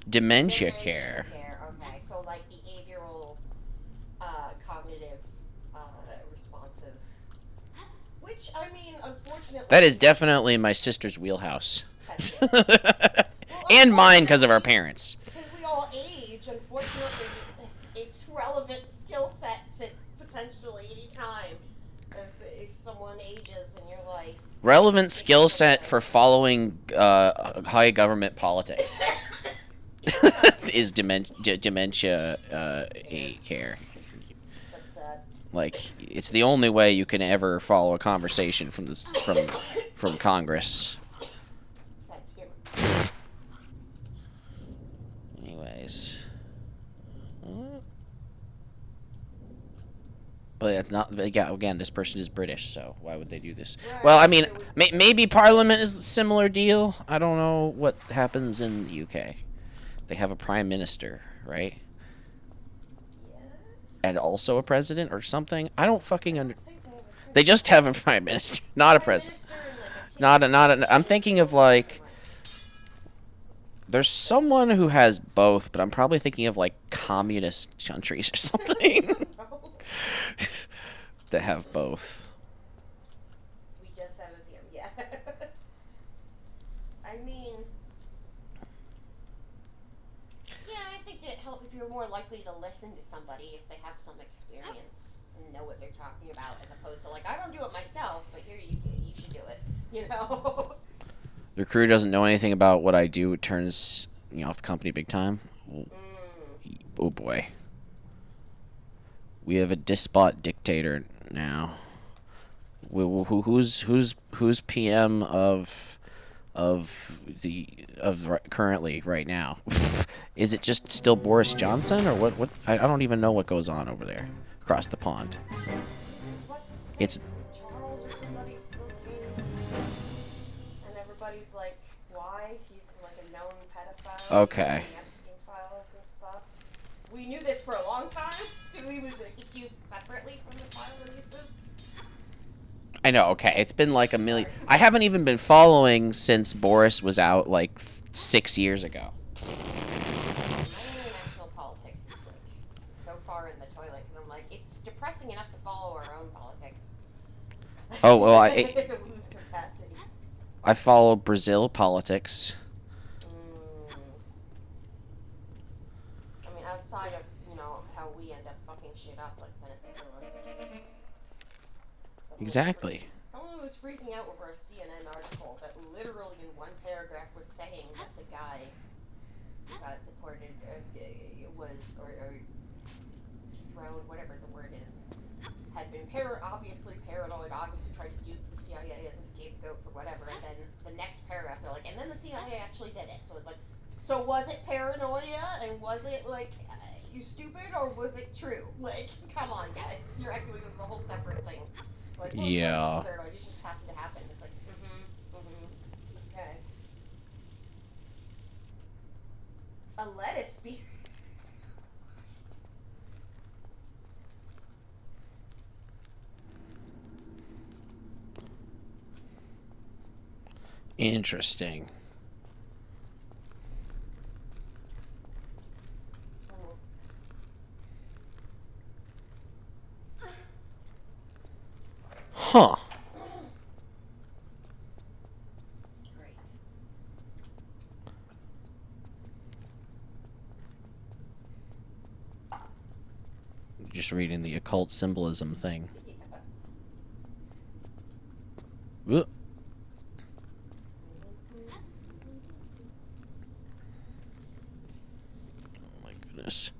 [SPEAKER 1] Dementia care.
[SPEAKER 4] Okay, so like behavioral, cognitive, responsive. Which, I mean, unfortunately...
[SPEAKER 1] That is definitely my sister's wheelhouse.
[SPEAKER 4] Well,
[SPEAKER 1] And mine because of our parents.
[SPEAKER 4] Because we all age, unfortunately, it's relevant skill sets at potentially any time. If someone ages in your life...
[SPEAKER 1] Relevant skill set for following high government politics is dementia care.
[SPEAKER 4] That's sad.
[SPEAKER 1] Like, it's the only way you can ever follow a conversation from Congress.
[SPEAKER 4] That too.
[SPEAKER 1] Anyways. But it's not. Yeah, again, this person is British, so why would they do this?
[SPEAKER 4] Right,
[SPEAKER 1] Well, I mean,
[SPEAKER 4] it would-
[SPEAKER 1] maybe Parliament is a similar deal. I don't know what happens in the UK. They have a prime minister, right?
[SPEAKER 4] Yes?
[SPEAKER 1] And also a president or something. I don't fucking under.
[SPEAKER 4] I think they have a
[SPEAKER 1] They just have a prime minister, not a
[SPEAKER 4] prime
[SPEAKER 1] president.
[SPEAKER 4] minister and, like, a
[SPEAKER 1] Not a. I'm thinking of like. There's someone who has both, but I'm probably thinking of like communist countries or something that have both.
[SPEAKER 4] We just have a PM, yeah. I mean, yeah, I think it helps if you're more likely to listen to somebody if they have some experience and know what they're talking about, as opposed to like, I don't do it myself, but here you should do it, you know?
[SPEAKER 1] Your crew doesn't know anything about what I do. It turns off the company big time. Oh boy. We have a despot dictator now. Who's PM of currently right now? Is it just still Boris Johnson or what? I don't even know what goes on over there across the pond.
[SPEAKER 4] What's his face?
[SPEAKER 1] It's
[SPEAKER 4] Charles or somebody still king, and everybody's like, why? He's like a known pedophile.
[SPEAKER 1] Okay.
[SPEAKER 4] He's in the Epstein files and stuff. We knew this for a long time, so he was accused separately from the file releases.
[SPEAKER 1] I know, okay. It's been like a million. I haven't even been following since Boris was out like 6 years ago.
[SPEAKER 4] My international politics is like so far in the toilet because I'm like, it's depressing enough to follow our own politics.
[SPEAKER 1] Oh, well,
[SPEAKER 4] I lose capacity.
[SPEAKER 1] I follow Brazil politics.
[SPEAKER 4] I mean, outside of, how we end up fucking shit up like Venezuela.
[SPEAKER 1] Exactly.
[SPEAKER 4] Someone was freaking out over a CNN article that literally in one paragraph was saying that the guy who got deported was, or dethroned, whatever the word is, had been obviously paranoid, obviously tried to use the CIA as a scapegoat for whatever, and then the next paragraph they're like, and then the CIA actually did it. So it's like, so was it paranoia, and was it like, you stupid, or was it true? Like, come on guys, you're acting like this is a whole separate thing. Like, well,
[SPEAKER 1] Yeah.
[SPEAKER 4] paranoid. You just have to A lettuce be.
[SPEAKER 1] Interesting. Huh.
[SPEAKER 4] Great.
[SPEAKER 1] Just reading the occult symbolism thing.
[SPEAKER 4] Yeah.
[SPEAKER 1] Ugh. Oh my goodness.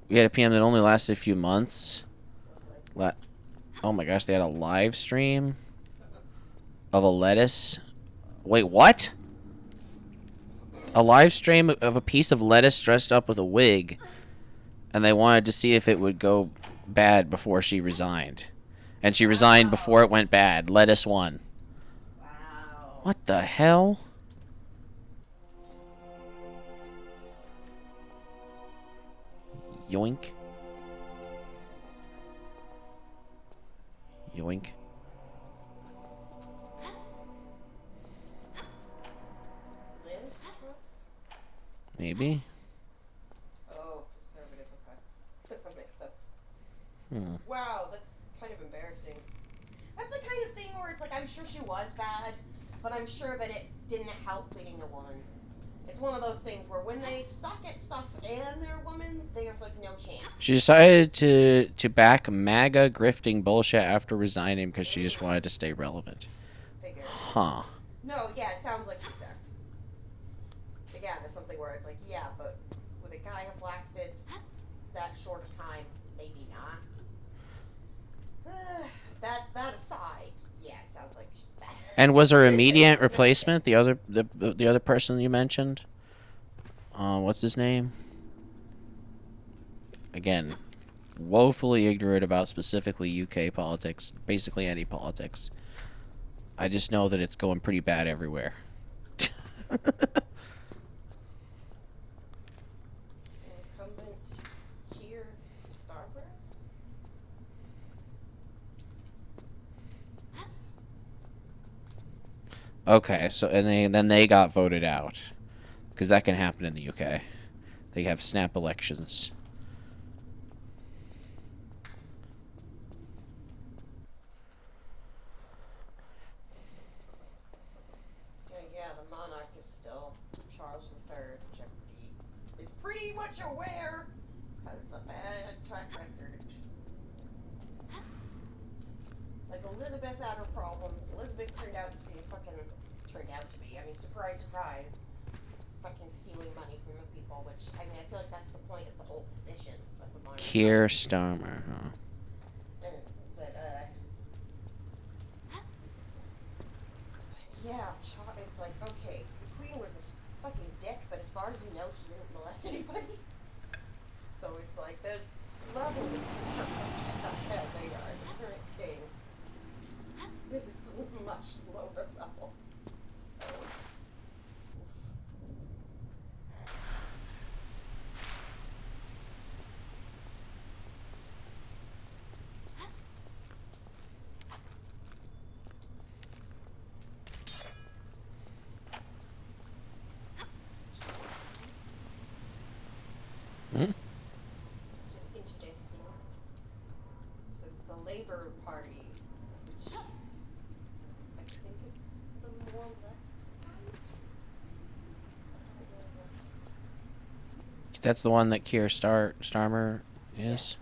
[SPEAKER 1] We had a PM that only lasted a few months. Oh my gosh, they had a live stream of a lettuce. Wait, what? A live stream of a piece of lettuce dressed up with a wig, and they wanted to see if it would go bad before she resigned. And she resigned before it went bad. Lettuce won.
[SPEAKER 4] Wow.
[SPEAKER 1] What the hell? Yoink. Yoink.
[SPEAKER 4] Liz Truss?
[SPEAKER 1] Maybe.
[SPEAKER 4] Oh, conservative. Okay. That makes sense.
[SPEAKER 1] Hmm.
[SPEAKER 4] Wow, that's kind of embarrassing. That's the kind of thing where it's like, I'm sure she was bad, but I'm sure that it didn't help being a woman. It's one of those things where when they suck at stuff and they're a woman, they have like no chance.
[SPEAKER 1] She decided to back MAGA grifting bullshit after resigning because she just wanted to stay relevant.
[SPEAKER 4] Figure.
[SPEAKER 1] Huh.
[SPEAKER 4] No, yeah, it sounds like she's stacked. Again, it's something where it's like, yeah, but would a guy have lasted that short a time? Maybe not. That aside, yeah, it sounds like she's bad.
[SPEAKER 1] And was her immediate replacement the other person you mentioned? What's his name? Again, woefully ignorant about specifically UK politics, basically any politics. I just know that it's going pretty bad everywhere.
[SPEAKER 4] Incumbent Keir Starmer?
[SPEAKER 1] Okay, so then they got voted out because that can happen in the UK. They have snap elections.
[SPEAKER 4] Yeah, the monarch is still Charles III, which everybody is pretty much aware has a bad track record. Like Elizabeth had her problems. Elizabeth turned out to be I mean, surprise, surprise, fucking stealing money from the people, which, I mean, I feel like that's the point of the whole position of the monarch.
[SPEAKER 1] Keir Starmer, huh?
[SPEAKER 4] But, yeah, it's like, okay, the queen was a fucking dick, but as far as we know, she didn't molest anybody. So it's like, there's levels for how bad they are. The current king is much lower level.
[SPEAKER 1] Hmm?
[SPEAKER 4] Interesting. So it's the Labour Party, which I think is the more left side.
[SPEAKER 1] That's the one that Keir Starmer is.
[SPEAKER 4] Yes.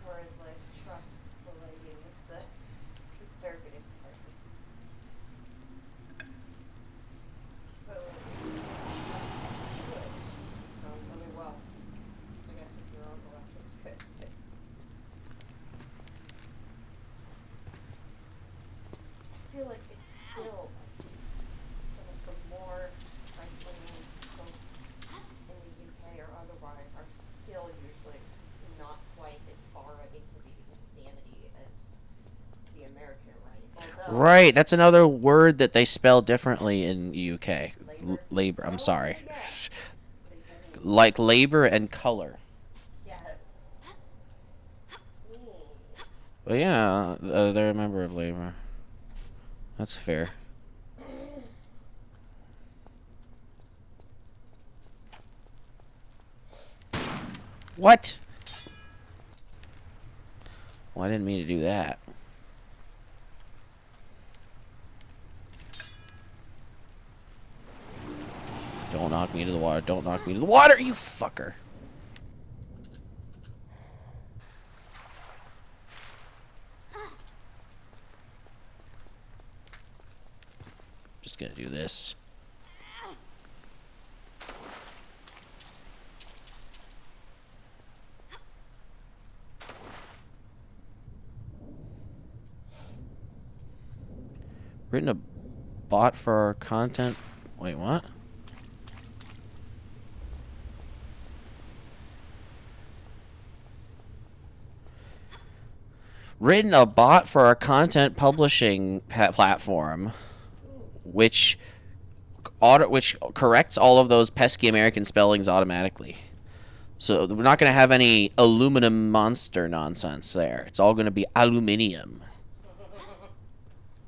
[SPEAKER 4] Whereas like Truss, the lady, is the Conservative Party. So good. So I mean, well, I guess if you're on the left, it's good. But I feel like it's still sort of the more right-wing folks in the UK or otherwise are still usually not quite as far into the insanity as the American right. Although
[SPEAKER 1] Right, that's another word that they spell differently in UK.
[SPEAKER 4] labor.
[SPEAKER 1] Labor. I'm sorry.
[SPEAKER 4] Yeah.
[SPEAKER 1] Like labor and color.
[SPEAKER 4] Yes.
[SPEAKER 1] Well, yeah, they're a member of labor. That's fair. What? Well, I didn't mean to do that. Don't knock me into the water. Don't knock me into the water, you fucker. Just gonna do this. Written a bot for our content. Wait, what? Written a bot for our content publishing platform, which corrects all of those pesky American spellings automatically. So we're not going to have any aluminum monster nonsense there. It's all going to be aluminium.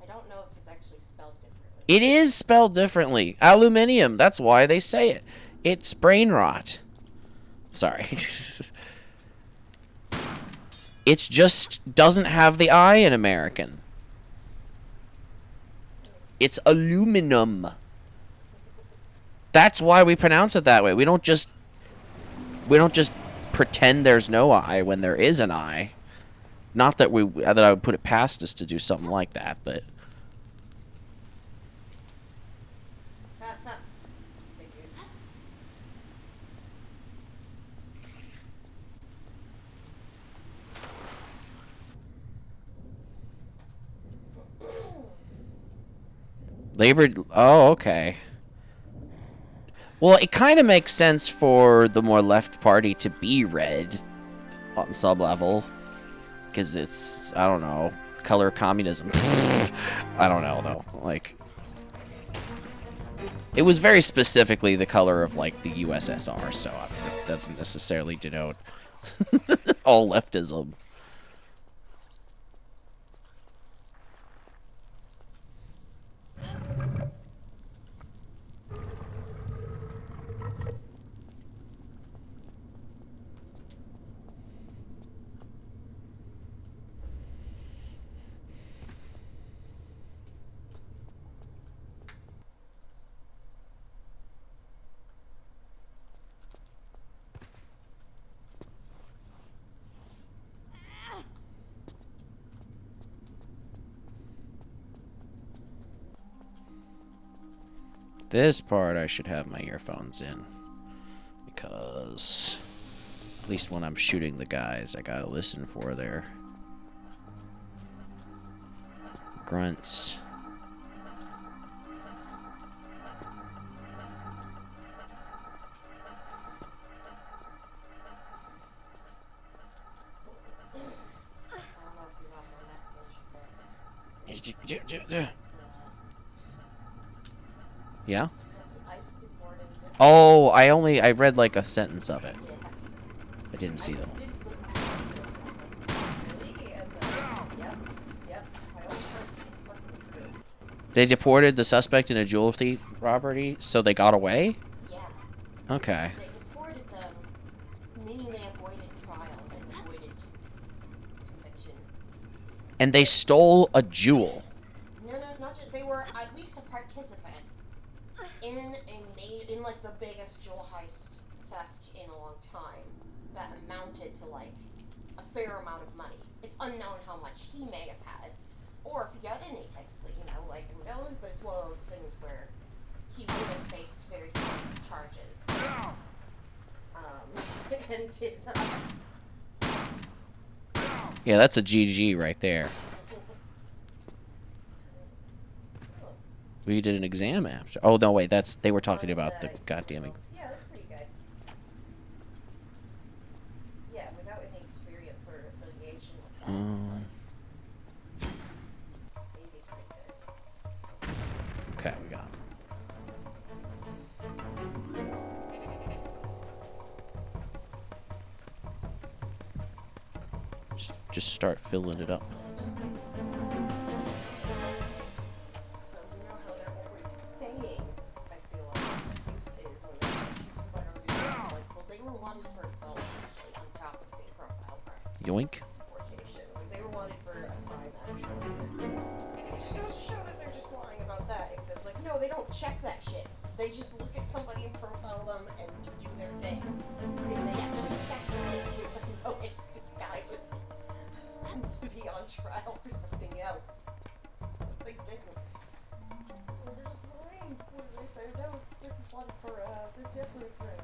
[SPEAKER 4] I don't know if it's actually spelled differently.
[SPEAKER 1] It is spelled differently. Aluminium. That's why they say it. It's brain rot. Sorry. It just doesn't have the I in American. It's aluminum. That's why we pronounce it that way. We don't just pretend there's no I when there is an I. Not that I would put it past us to do something like that, but labor. Oh, okay. Well, it kind of makes sense for the more left party to be red on sub level, because it's, I don't know, color communism. I don't know though. Like, it was very specifically the color of like the USSR, so that doesn't necessarily denote all leftism. This part I should have my earphones in, because at least when I'm shooting the guys, I gotta listen for their grunts. Yeah? Oh, I read like a sentence of it. I didn't see them. They deported the suspect in a jewel thief robbery, so they got away?
[SPEAKER 4] Yeah.
[SPEAKER 1] Okay.
[SPEAKER 4] They deported them, meaning they avoided trial and avoided conviction.
[SPEAKER 1] And they stole a jewel.
[SPEAKER 4] No, not just, they were at least a participant in like the biggest jewel heist theft in a long time that amounted to like a fair amount of money. It's unknown how much he may have had, or if he got any technically, like who knows, but it's one of those things where he would have faced very serious charges. And did not.
[SPEAKER 1] Yeah, that's a GG right there. We did an exam after. Oh no, wait, they were talking about the goddamn.
[SPEAKER 4] Yeah, that's pretty good. Yeah, without any experience or affiliation with that. AJ's pretty good.
[SPEAKER 1] Okay, we got him. just start filling it up.
[SPEAKER 4] So you know how they're always saying, I feel like the excuse is, or the excuse but like, well, they were wanted for assault actually on top of being profile for
[SPEAKER 1] Yoink.
[SPEAKER 4] deportation. Like they were wanted for a crime actually. It just goes to show that they're just lying about that. If it's like, no, they don't check that shit. They just look at somebody and profile them and do their thing. If they actually check it, you would notice this guy was to be on trial for something else. They didn't. So they're just lying. What did they say? No, it's just one for this everything.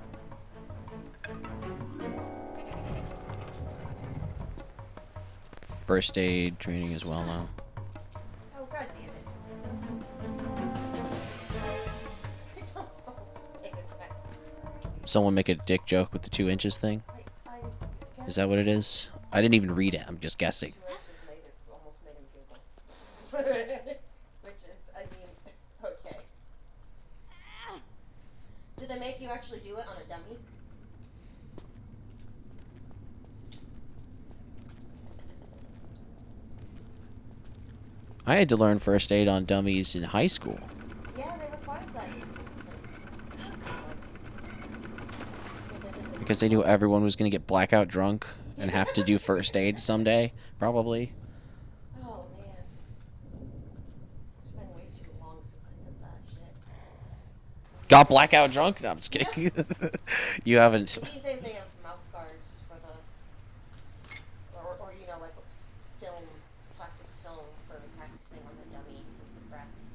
[SPEAKER 1] First aid training as well now.
[SPEAKER 4] Oh, god damn it. I don't know. Take it back.
[SPEAKER 1] Someone make a dick joke with the 2 inches thing.
[SPEAKER 4] I
[SPEAKER 1] Is that what it is? I didn't even read it. I'm just guessing.
[SPEAKER 4] 2 inches almost made him giggle. Which is, I mean, okay. Did they make you actually do it on a dummy?
[SPEAKER 1] I had to learn first aid on dummies in high school.
[SPEAKER 4] Yeah, they required that.
[SPEAKER 1] Because they knew everyone was going to get blackout drunk and have to do first aid someday, probably.
[SPEAKER 4] Oh man. It's been way too long since I did that shit.
[SPEAKER 1] Got blackout drunk? No, I'm just kidding. You haven't.
[SPEAKER 4] These days they have mouth guards for the, or you know, like film, plastic film for practicing on the dummy breaths.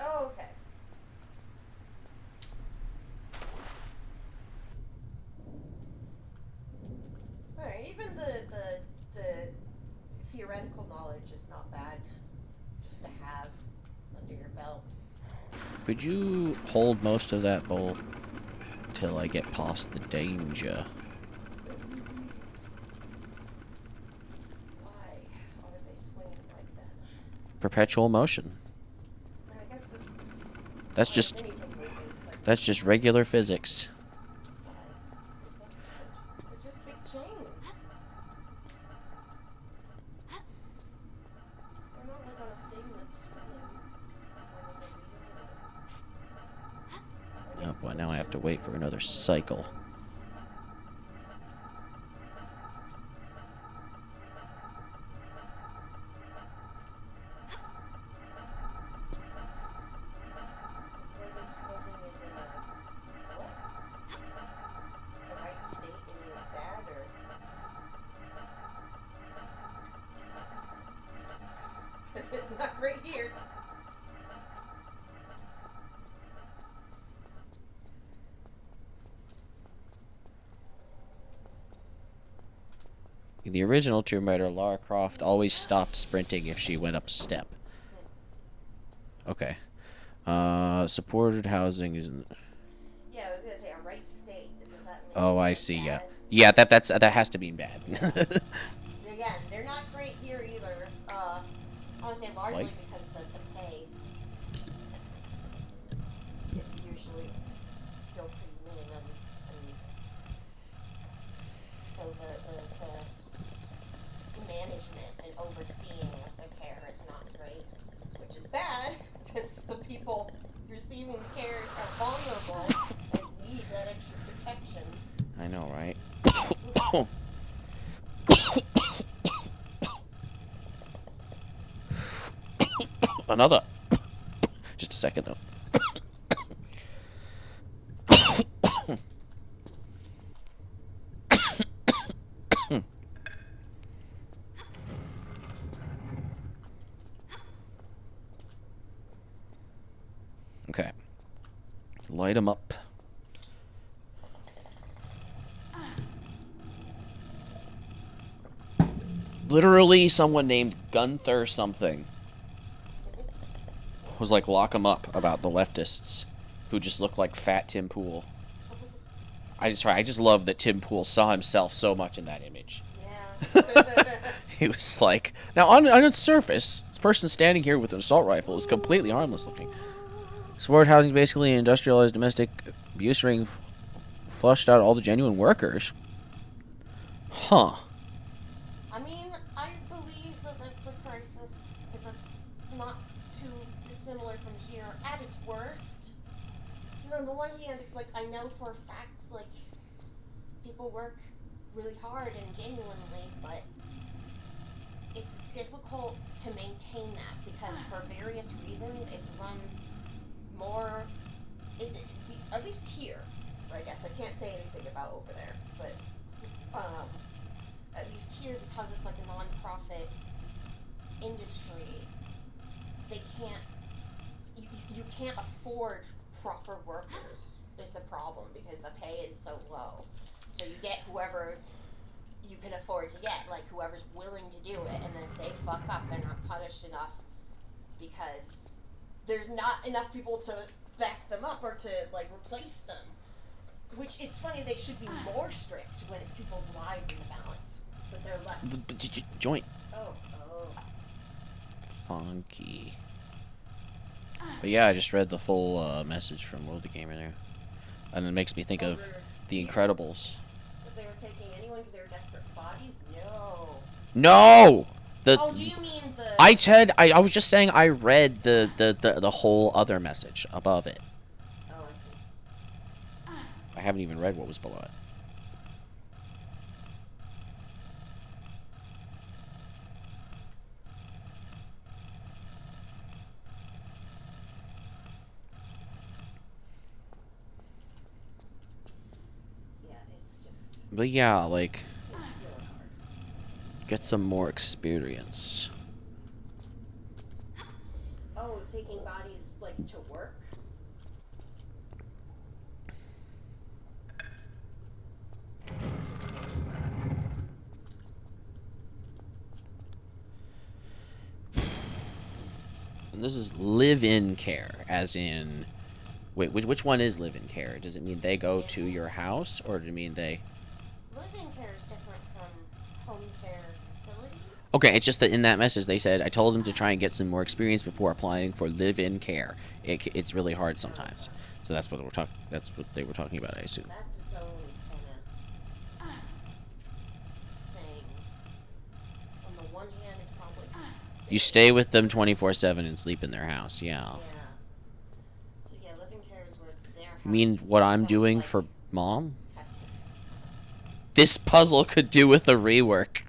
[SPEAKER 4] Oh, okay. Alright, even the theoretical knowledge is not bad just to have under your belt.
[SPEAKER 1] Could you hold most of that bowl till I get past the danger?
[SPEAKER 4] Why are they swinging like that?
[SPEAKER 1] Perpetual motion.
[SPEAKER 4] I guess this
[SPEAKER 1] That's just
[SPEAKER 4] anything moving, but
[SPEAKER 1] that's just regular physics.
[SPEAKER 4] why? They're just big chains. They're not like on a thing that's spinning. Or like a wheel.
[SPEAKER 1] Oh boy, now I have to wait for another cycle.
[SPEAKER 4] Supported housing is in a what? The right state and it's bad, or? Because it's not great here.
[SPEAKER 1] In the original Tomb Raider, Lara Croft always stopped sprinting if she went up a step. Okay. Supported housing isn't.
[SPEAKER 4] Yeah, I was gonna say a right state. Doesn't that mean
[SPEAKER 1] Oh, I
[SPEAKER 4] it's
[SPEAKER 1] see. Yeah,
[SPEAKER 4] bad?
[SPEAKER 1] yeah. That has to mean bad.
[SPEAKER 4] So again, they're not great here either. I want to say largely
[SPEAKER 1] Like?
[SPEAKER 4] because the pay is usually still pretty minimum, and so the management and overseeing of the care is not great, which is bad because the people receiving the care are vulnerable and need that extra protection.
[SPEAKER 1] I know, right? Another. Just a second, though. Okay. Light them up. Literally, someone named Gunther something was like, lock 'em up about the leftists who just look like fat Tim Pool. I just love that Tim Pool saw himself so much in that image.
[SPEAKER 4] Yeah.
[SPEAKER 1] He was like, now on its surface, this person standing here with an assault rifle is completely harmless looking. Support housing is basically an industrialized domestic abuse ring, flushed out all the genuine workers. Huh.
[SPEAKER 4] I mean, I believe that that's a crisis, because that's not too dissimilar from here at its worst. Because on the one hand, it's like, I know for a fact, like, people work really hard and genuinely, but it's difficult to maintain that, because for various reasons, it's run more, at least here, I guess, I can't say anything about over there, but, at least here, because it's like a non-profit industry, they can't, you can't afford proper workers, is the problem, because the pay is so low. So you get whoever you can afford to get, like whoever's willing to do it, and then if they fuck up, they're not punished enough because there's not enough people to back them up or to, like, replace them. Which, it's funny, they should be more strict when it's people's lives in the balance, but they're less.
[SPEAKER 1] Joint.
[SPEAKER 4] Oh.
[SPEAKER 1] Funky. But yeah, I just read the full message from World of Gamer there. And it makes me think of The Incredibles.
[SPEAKER 4] That they were taking anyone because they were desperate for bodies? No.
[SPEAKER 1] No!
[SPEAKER 4] Oh, do you mean the...
[SPEAKER 1] I was just saying I read the whole other message above it.
[SPEAKER 4] Oh, I see.
[SPEAKER 1] I haven't even read what was below it.
[SPEAKER 4] Yeah, it's just...
[SPEAKER 1] But yeah, like,
[SPEAKER 4] It's really hard.
[SPEAKER 1] get some more experience.
[SPEAKER 4] Oh, taking bodies, like, to work?
[SPEAKER 1] And this is live-in care, as in... Wait, which one is live-in care? Does it mean they go to your house, or does it mean they...
[SPEAKER 4] Live-in care is different from home care facilities.
[SPEAKER 1] Okay, it's just that in that message they said, I told him to try and get some more experience before applying for live-in care. It's really hard sometimes. So that's what they were talking about, I assume.
[SPEAKER 4] That's its own kind of thing. On the one hand, it's probably
[SPEAKER 1] You
[SPEAKER 4] safe.
[SPEAKER 1] stay with them 24/7 and sleep in their house, yeah.
[SPEAKER 4] Yeah. So yeah, live-in care is where it's their house.
[SPEAKER 1] You mean what I'm
[SPEAKER 4] Sounds
[SPEAKER 1] doing
[SPEAKER 4] like
[SPEAKER 1] for Mom?
[SPEAKER 4] captive.
[SPEAKER 1] This puzzle could do with a rework.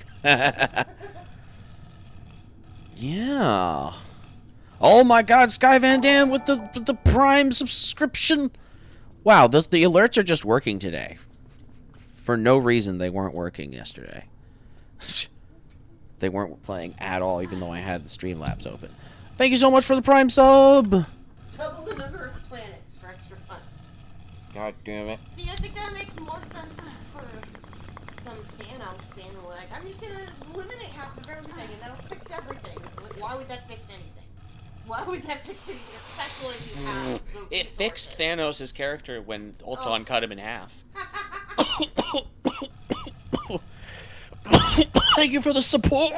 [SPEAKER 1] Yeah. Oh my god, Sky Van Dam with the Prime subscription. Wow, the alerts are just working today. For no reason they weren't working yesterday. They weren't playing at all, even though I had the Streamlabs open. Thank you so much for the Prime sub.
[SPEAKER 4] Double the number of planets for extra fun.
[SPEAKER 1] God damn it.
[SPEAKER 4] See, I think that makes more sense for them Thanos being like, I'm just gonna eliminate half of everything and that'll fix everything. It's like, why would that fix anything? Why would that fix anything, especially if you have the
[SPEAKER 1] It fixed
[SPEAKER 4] resources?
[SPEAKER 1] Thanos' character when Ultron cut him in half. Thank you for the support.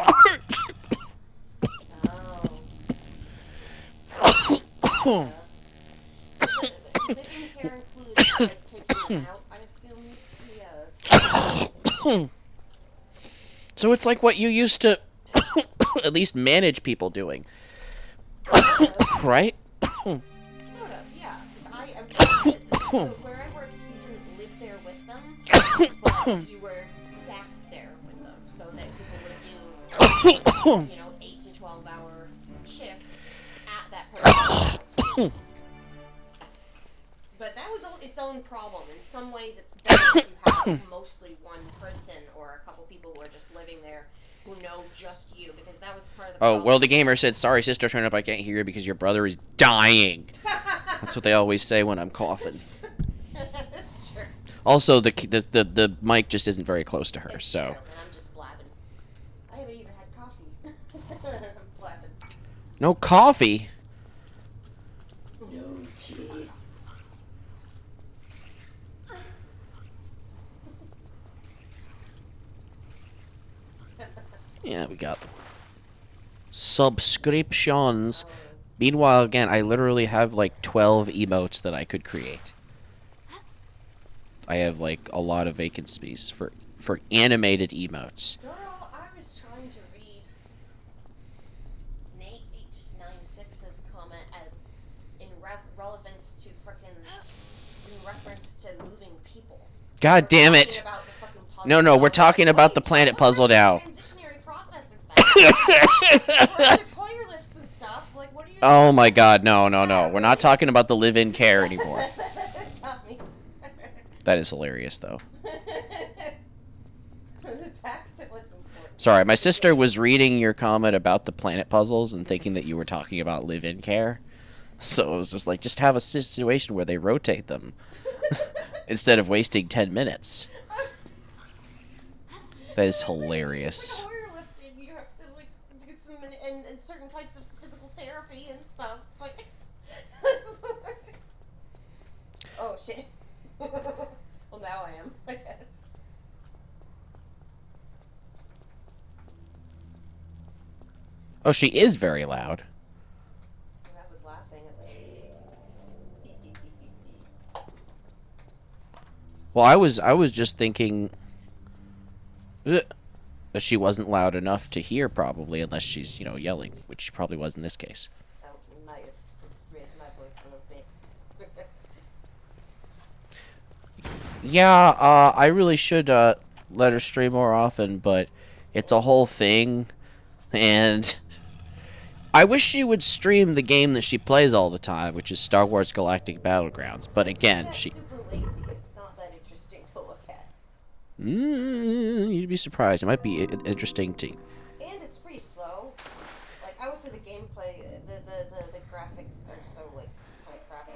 [SPEAKER 4] Oh. Living care includes like, taking them out, I assume. Yes.
[SPEAKER 1] So it's like what you used to at least manage people doing. Right?
[SPEAKER 4] Sort of, yeah. 'Cause so where I worked, you didn't live there with them, but you were staffed there with them, so that people would do, 8 to 12 hour shifts at that person's house. But that was its own problem. In some ways, it's better if you have mostly one person or a couple people who are just living there who know just you, because that was part of the
[SPEAKER 1] Oh,
[SPEAKER 4] problem.
[SPEAKER 1] well, the gamer said, sorry, sister, turn up, I can't hear you because your brother is dying. That's what they always say when I'm coughing.
[SPEAKER 4] That's true.
[SPEAKER 1] Also, the mic just isn't very close to her,
[SPEAKER 4] It's
[SPEAKER 1] so...
[SPEAKER 4] true, and I'm just blabbing. I haven't even had coffee. I'm blabbing.
[SPEAKER 1] No coffee?
[SPEAKER 4] No tea.
[SPEAKER 1] Yeah, we got subscriptions. Meanwhile, again, I literally have like 12 emotes that I could create. I have like a lot of vacancies for for animated emotes.
[SPEAKER 4] Girl, I was trying to read Nate H96's comment as in relevance to in reference to moving people.
[SPEAKER 1] God damn it! No, we're talking about the planet puzzle now.
[SPEAKER 4] Transitionary process is that? Hoyer lifts and stuff. Like, what are you?
[SPEAKER 1] Oh my God, no. We're not talking about the live-in care anymore.
[SPEAKER 4] Got me.
[SPEAKER 1] That is hilarious, though.
[SPEAKER 4] Back to what's important.
[SPEAKER 1] Sorry, my sister was reading your comment about the planet puzzles and thinking that you were talking about live-in care. So it was just like, just have a situation where they rotate them instead of wasting 10 minutes. That is hilarious.
[SPEAKER 4] Like Hoyer lifting, you have to like do some and certain types of physical therapy and stuff. But oh shit. Well, now I am, I guess.
[SPEAKER 1] Oh, she is very loud.
[SPEAKER 4] And I was laughing at least.
[SPEAKER 1] Well, I was just thinking that she wasn't loud enough to hear, probably, unless she's, yelling, which she probably was in this case.
[SPEAKER 4] I might have raised my voice a little bit.
[SPEAKER 1] Yeah, I really should let her stream more often, but it's a whole thing, and I wish she would stream the game that she plays all the time, which is Star Wars Galactic Battlegrounds. But again,
[SPEAKER 4] It's super lazy. It's not that interesting to look at.
[SPEAKER 1] You'd be surprised. It might be interesting to.
[SPEAKER 4] And it's pretty slow. Like, I would say the gameplay, the graphics are so, like, kind of crappy.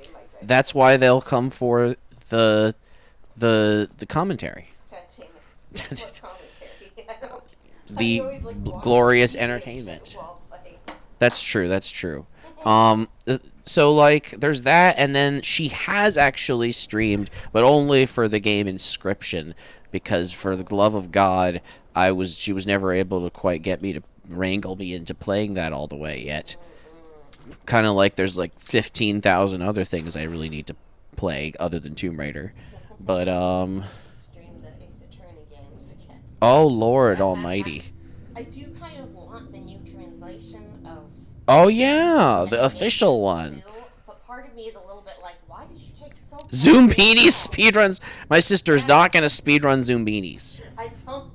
[SPEAKER 4] It might drive
[SPEAKER 1] That's why they'll come for the commentary.
[SPEAKER 4] God damn it. What commentary? I don't...
[SPEAKER 1] The
[SPEAKER 4] I always, like, watch
[SPEAKER 1] glorious
[SPEAKER 4] TV and
[SPEAKER 1] entertainment.
[SPEAKER 4] shit while playing.
[SPEAKER 1] That's true. So, like, there's that, and then she has actually streamed, but only for the game Inscription, because for the love of God, she was never able to quite get me to wrangle me into playing that all the way yet. Kind of like there's, like, 15,000 other things I really need to play other than Tomb Raider. But,
[SPEAKER 4] Stream the Ace Attorney games again.
[SPEAKER 1] oh, Lord almighty.
[SPEAKER 4] I do kind of want the new translation of...
[SPEAKER 1] Oh, yeah, the official one.
[SPEAKER 4] Too, but part of me is a little bit like, why did you take so long?
[SPEAKER 1] Zoombinis speedruns. My sister's not going to speedrun Zoombinis.
[SPEAKER 4] I don't...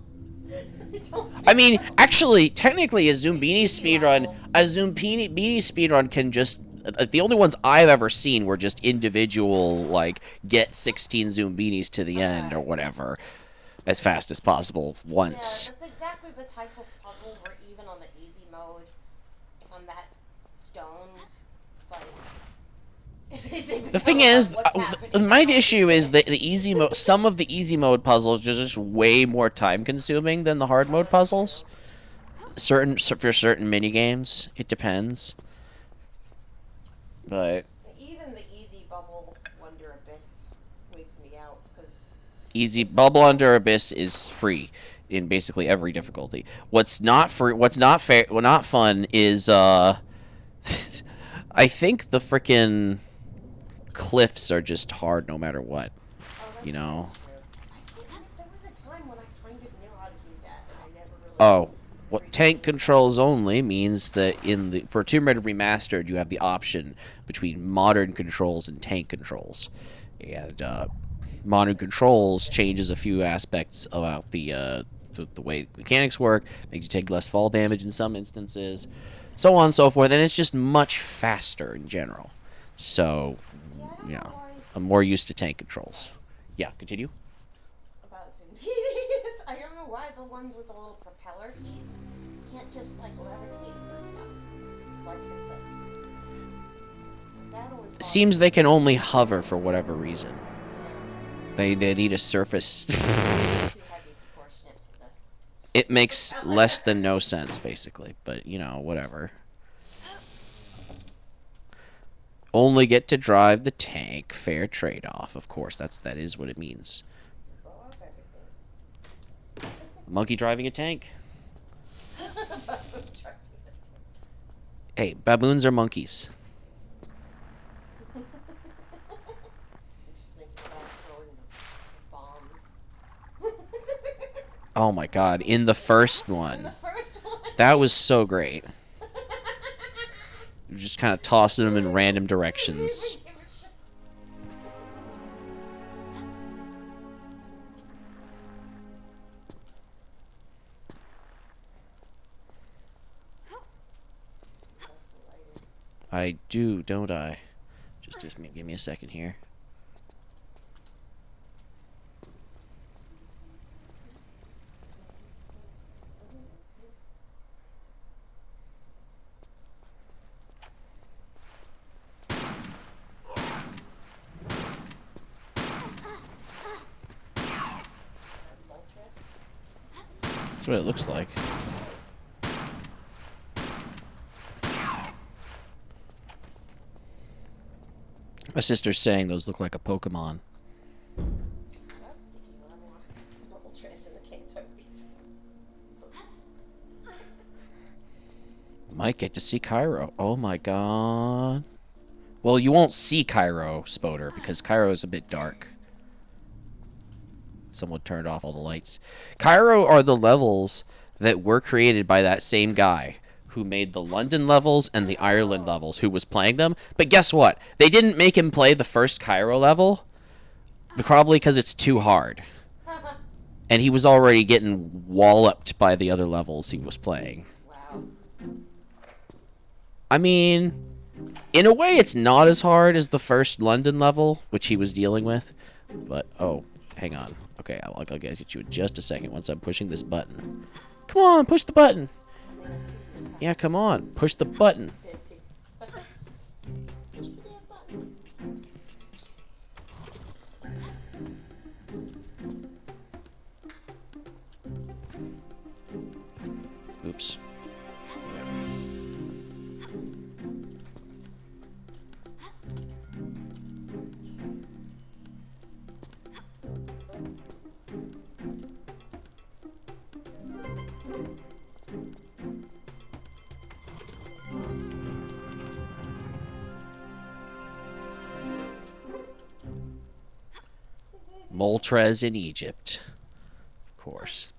[SPEAKER 1] I mean, actually, technically, a Zoombini speedrun can just... The only ones I've ever seen were just individual, like, get 16 Zoombinis to the end or whatever as fast as possible once.
[SPEAKER 4] Yeah, that's exactly the type of puzzle where even on the easy mode, if I'm that stoned, like...
[SPEAKER 1] The thing is, my issue is that the easy mode, some of the easy mode puzzles are just way more time consuming than the hard mode puzzles. For certain mini games, it depends. But
[SPEAKER 4] even the easy bubble Wonder Abyss wakes me out because
[SPEAKER 1] easy bubble under abyss is free in basically every difficulty. What's not fun is I think the frickin' cliffs are just hard no matter what. You know.
[SPEAKER 4] There was a time when I kind of knew how to do that, and I never really.
[SPEAKER 1] Oh, what tank controls only means that for Tomb Raider Remastered, you have the option between modern controls and tank controls, and modern controls changes a few aspects about the way mechanics work, makes you take less fall damage in some instances, so on and so forth, and it's just much faster in general. So, yeah, I'm more used to tank controls. Yeah, continue.
[SPEAKER 4] About Zoombinis, I don't know why the ones with the little propeller feet can't just like levitate for stuff like the clips. That always
[SPEAKER 1] Seems they can only hover for whatever reason.
[SPEAKER 4] Yeah.
[SPEAKER 1] They need a surface.
[SPEAKER 4] Too heavy proportionate to the.
[SPEAKER 1] It makes less than no sense, basically. But, whatever. Only get to drive the tank. Fair trade-off. Of course, that is what it means.
[SPEAKER 4] Blow up everything.
[SPEAKER 1] Monkey driving a tank.
[SPEAKER 4] Driving it.
[SPEAKER 1] Hey, baboons are monkeys.
[SPEAKER 4] I'm just thinking about throwing the bombs.
[SPEAKER 1] Oh my god, in the first
[SPEAKER 4] In the
[SPEAKER 1] one.
[SPEAKER 4] first one.
[SPEAKER 1] That was so great. Just kind of tossing them in random directions. I do, don't I? Just give me a second here. That's what it looks like. My sister's saying those look like a Pokemon. Might get to see Cairo. Oh my god. Well, you won't see Cairo, Spoder, because Cairo is a bit dark. Someone turned off all the lights. Cairo are the levels that were created by that same guy who made the London levels and the Ireland levels, who was playing them. But guess what? They didn't make him play the first Cairo level, probably because it's too hard. And he was already getting walloped by the other levels he was playing.
[SPEAKER 4] Wow.
[SPEAKER 1] I mean, in a way, it's not as hard as the first London level, which he was dealing with. But, oh, hang on. Okay, I'll get you in just a second once I'm pushing this button. Come on, push the button. Yeah, come on, push the button. Oops. Moltres in Egypt. Of course.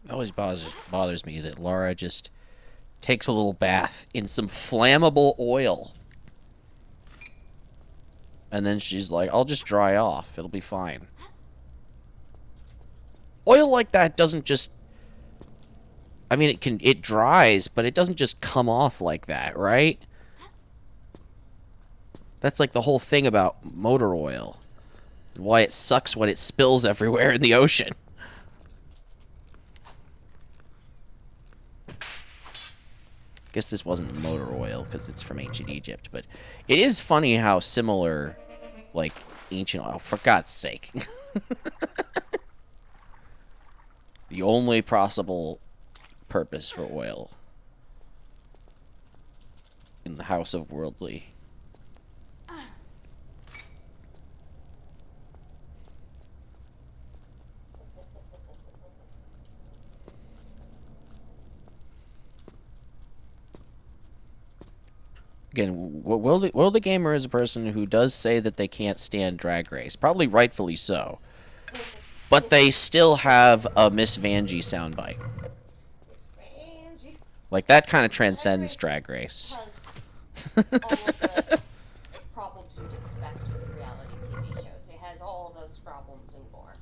[SPEAKER 1] It always bothers me that Laura just takes a little bath in some flammable oil. And then she's like, I'll just dry off. It'll be fine. Oil like that doesn't just... I mean, it dries, but it doesn't just come off like that, right? That's like the whole thing about motor oil. Why it sucks when it spills everywhere in the ocean. Guess this wasn't motor oil because it's from ancient Egypt, but it is funny how similar, like, ancient oil. For God's sake. The only possible purpose for oil in the House of Worldly. Again, Will the Gamer is a person who does say that they can't stand Drag Race. Probably rightfully so. But they still have a Miss Vanjie soundbite. Like, that kind of transcends Drag Race.
[SPEAKER 4] All of the problems you'd expect with reality TV shows. It has all of those problems and more.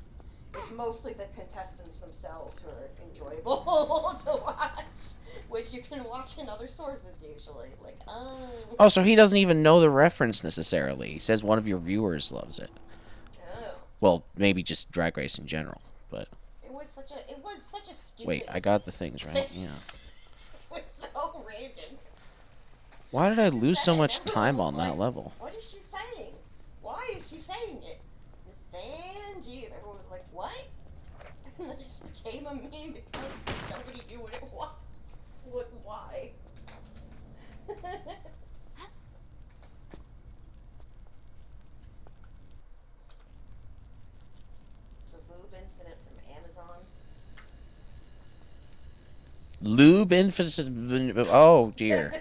[SPEAKER 4] It's mostly the contestants themselves who are enjoyable to watch, which you can watch in other sources usually. Like,
[SPEAKER 1] oh, so he doesn't even know the reference necessarily. He says one of your viewers loves it.
[SPEAKER 4] Oh.
[SPEAKER 1] Well, maybe just Drag Race in general, but
[SPEAKER 4] It was such a stupid.
[SPEAKER 1] Wait, I got the things right. Yeah.
[SPEAKER 4] It was so random.
[SPEAKER 1] Why did I lose so
[SPEAKER 4] Said it,
[SPEAKER 1] much
[SPEAKER 4] everyone
[SPEAKER 1] time
[SPEAKER 4] was
[SPEAKER 1] on that
[SPEAKER 4] like,
[SPEAKER 1] level?
[SPEAKER 4] What is she saying? Why is she saying it? Miss Vanjie, and everyone was like, what? And that just became a meme because nobody knew what it was. Look, why? The lube incident from Amazon.
[SPEAKER 1] Lube infinite. Oh dear.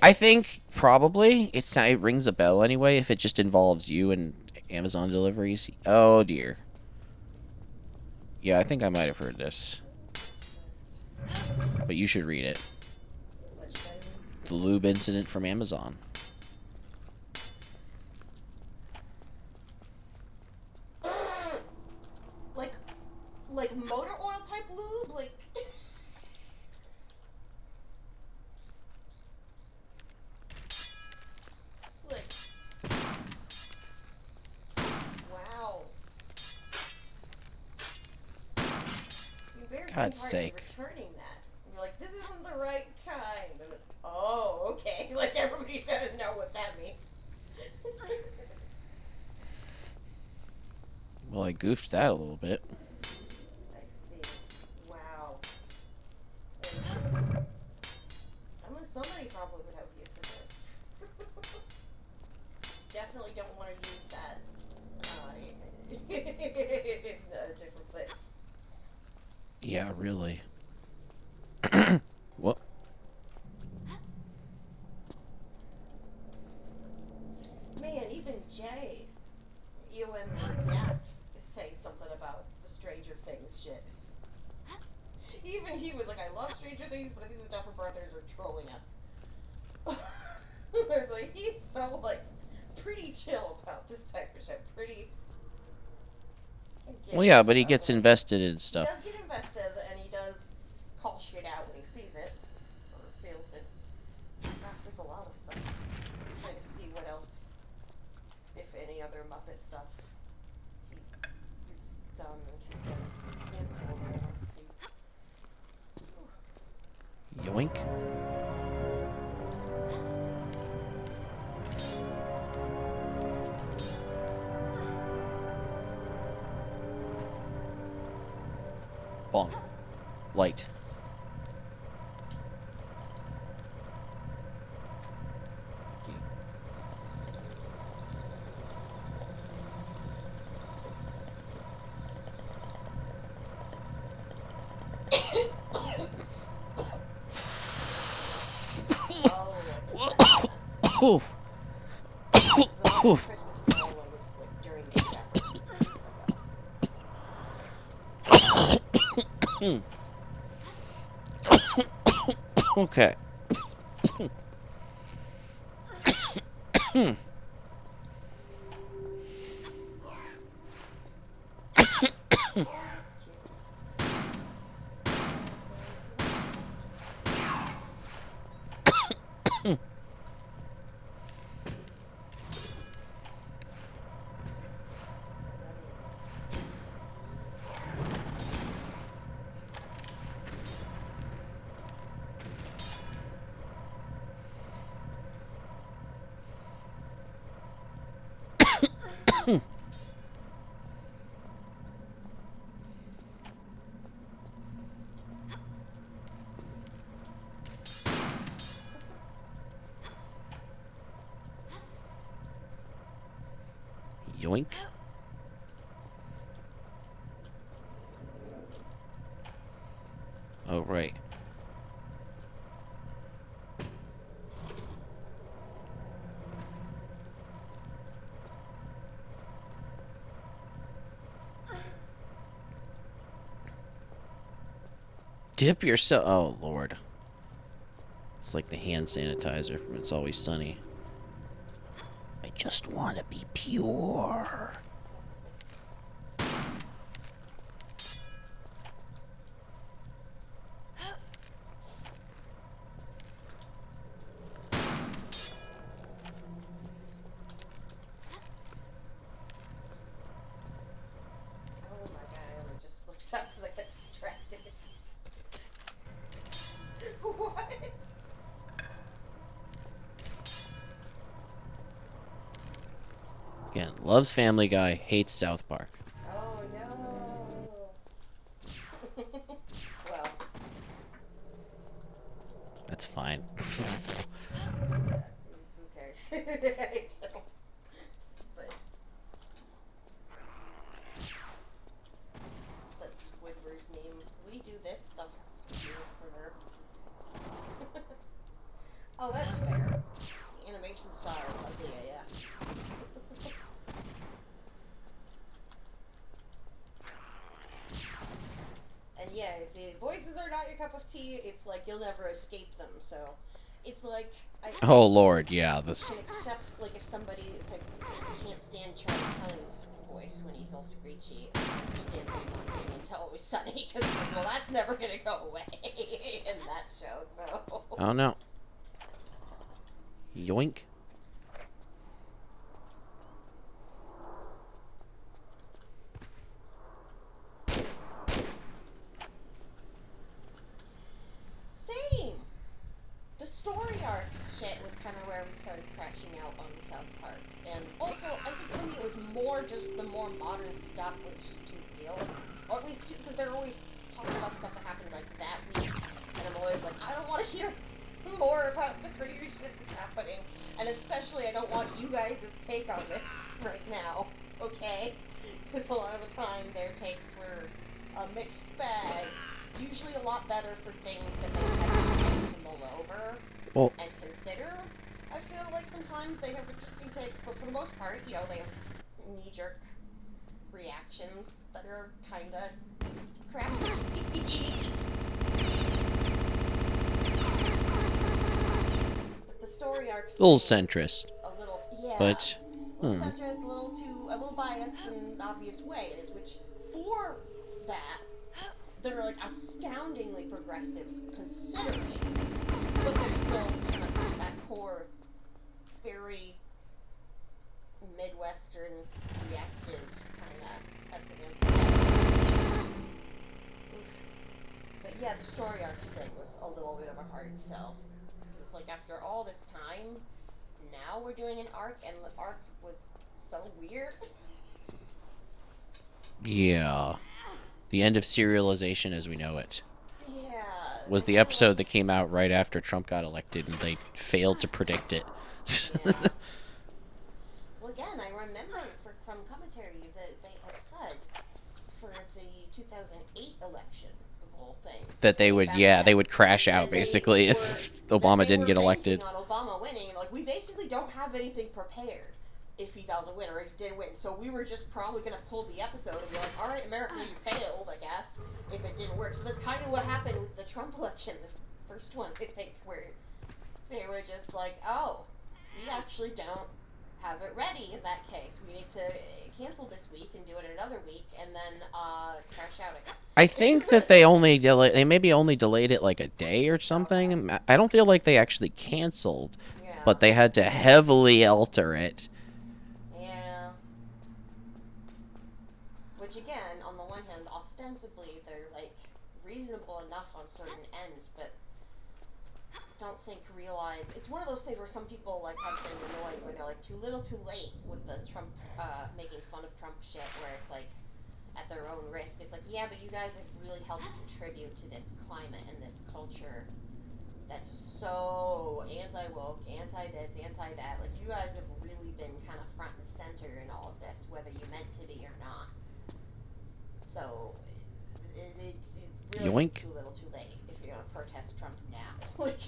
[SPEAKER 1] I think probably it rings a bell anyway if it just involves you and Amazon deliveries. Oh dear. Yeah, I think I might have heard this, but you should read it. The lube incident from Amazon.
[SPEAKER 4] Like motor oil type lube? Like. Like. Wow.
[SPEAKER 1] God's sake.
[SPEAKER 4] Returning that. And you're like, this isn't the right kind. And it's, oh, okay. Like, everybody's gotta know what that means.
[SPEAKER 1] Well, I goofed that a little bit.
[SPEAKER 4] I see. Wow. I mean, somebody probably would have use of it. Definitely don't want to use that in a different place.
[SPEAKER 1] Yeah, really. What?
[SPEAKER 4] Man, even Jay, React is saying something about the Stranger Things shit. Even he was like, I love Stranger Things, but these Duffer Brothers are trolling us. It's like, he's so, like, pretty chill about this type of shit. Pretty.
[SPEAKER 1] Well, yeah, but he gets invested in stuff.
[SPEAKER 4] He does get invested, and he does call shit out when he sees it, or feels it. Gosh, there's a lot of stuff. Just trying to see what else, if any other Muppet stuff he's done and he's done info I want to see.
[SPEAKER 1] Yoink. Bonk. Light. Oof. Oof.
[SPEAKER 4] Christmas Carol one was like during December.
[SPEAKER 1] Okay. Yoink. Oh, right. Dip yourself. Oh, Lord. It's like the hand sanitizer from It's Always Sunny. I just want to be pure.
[SPEAKER 4] Oh my god, I only just looked up because I got distracted.
[SPEAKER 1] Loves Family Guy, hates South Park.
[SPEAKER 4] Oh no. Well,
[SPEAKER 1] That's fine.
[SPEAKER 4] yeah, who cares? So, but that Squidward meme. We do this stuff. Server. Oh, that's fair. The animation style is ugly, yeah. And yeah, if the voices are not your cup of tea, it's like you'll never escape them. So, it's like I
[SPEAKER 1] Oh lord, yeah, this.
[SPEAKER 4] can accept like if somebody like can't stand Charlie Kelly's voice when he's all screechy. I understand them not being into Always Sunny because well, that's never gonna go away in that show. So.
[SPEAKER 1] Oh no. Yoink.
[SPEAKER 4] Same. The story arcs shit was kind of where we started crashing out on South Park, and also I think for me it was more just the more modern stuff was just too real, or at least because they're always talking about stuff that happened like that week, and I'm always like I don't want to hear more about the crazy shit that's happening, and especially I don't want you guys' take on this right now, okay? Because a lot of the time their takes were a mixed bag. Usually a lot better for things that they have time to mull over
[SPEAKER 1] Well,
[SPEAKER 4] and consider. I feel like sometimes they have interesting takes, but for the most part, you know, they have knee-jerk reactions that are kind of crappy. But the story arcs
[SPEAKER 1] a little
[SPEAKER 4] thing was
[SPEAKER 1] centrist,
[SPEAKER 4] a little, yeah,
[SPEAKER 1] but
[SPEAKER 4] a little centrist, a little biased in an obvious ways, which for that they're like astoundingly progressive considering, but they're still kind of at core very Midwestern reactive kind of at the end. But yeah, the story arcs thing was a little bit of a hard sell. It's like after all this time, now we're doing an arc, and the arc was so weird.
[SPEAKER 1] yeah. The end of serialization as we know it
[SPEAKER 4] Yeah.
[SPEAKER 1] was the episode that came out right after Trump got elected, and they failed to predict it.
[SPEAKER 4] Yeah. Well, again, I remember from commentary that they had said for the 2008 election, of all things,
[SPEAKER 1] That they would,
[SPEAKER 4] back
[SPEAKER 1] yeah,
[SPEAKER 4] then,
[SPEAKER 1] they would crash out
[SPEAKER 4] and they
[SPEAKER 1] basically
[SPEAKER 4] were-
[SPEAKER 1] if
[SPEAKER 4] that
[SPEAKER 1] Obama
[SPEAKER 4] they
[SPEAKER 1] didn't
[SPEAKER 4] were
[SPEAKER 1] get
[SPEAKER 4] banking
[SPEAKER 1] elected.
[SPEAKER 4] on Obama winning, and like we basically don't have anything prepared if he doesn't win or if he didn't win. So we were just probably gonna pull the episode and be like, all right, America, you failed, I guess, if it didn't work. So that's kind of what happened with the Trump election, the first one, I think, where they were just like, oh, we actually don't have it ready in that case. We need to cancel this week and do it another week, and then crash out, I guess.
[SPEAKER 1] I think that they maybe only delayed it like a day or something. I don't feel like they actually canceled,
[SPEAKER 4] Yeah.
[SPEAKER 1] but they had to heavily alter it.
[SPEAKER 4] Yeah. Which again, on the one hand, ostensibly they're like reasonable enough on certain ends, but don't think realize it's one of those things where some people like have been annoyed where they're like too little too late with the Trump making fun of Trump shit where it's like at their own risk. It's like, yeah, but you guys have really helped contribute to this climate and this culture that's so anti-woke, anti-this, anti-that. Like, you guys have really been kind of front and center in all of this, whether you meant to be or not. So, it's really
[SPEAKER 1] Yoink.
[SPEAKER 4] too little too late if you're going to protest Trump now. Like...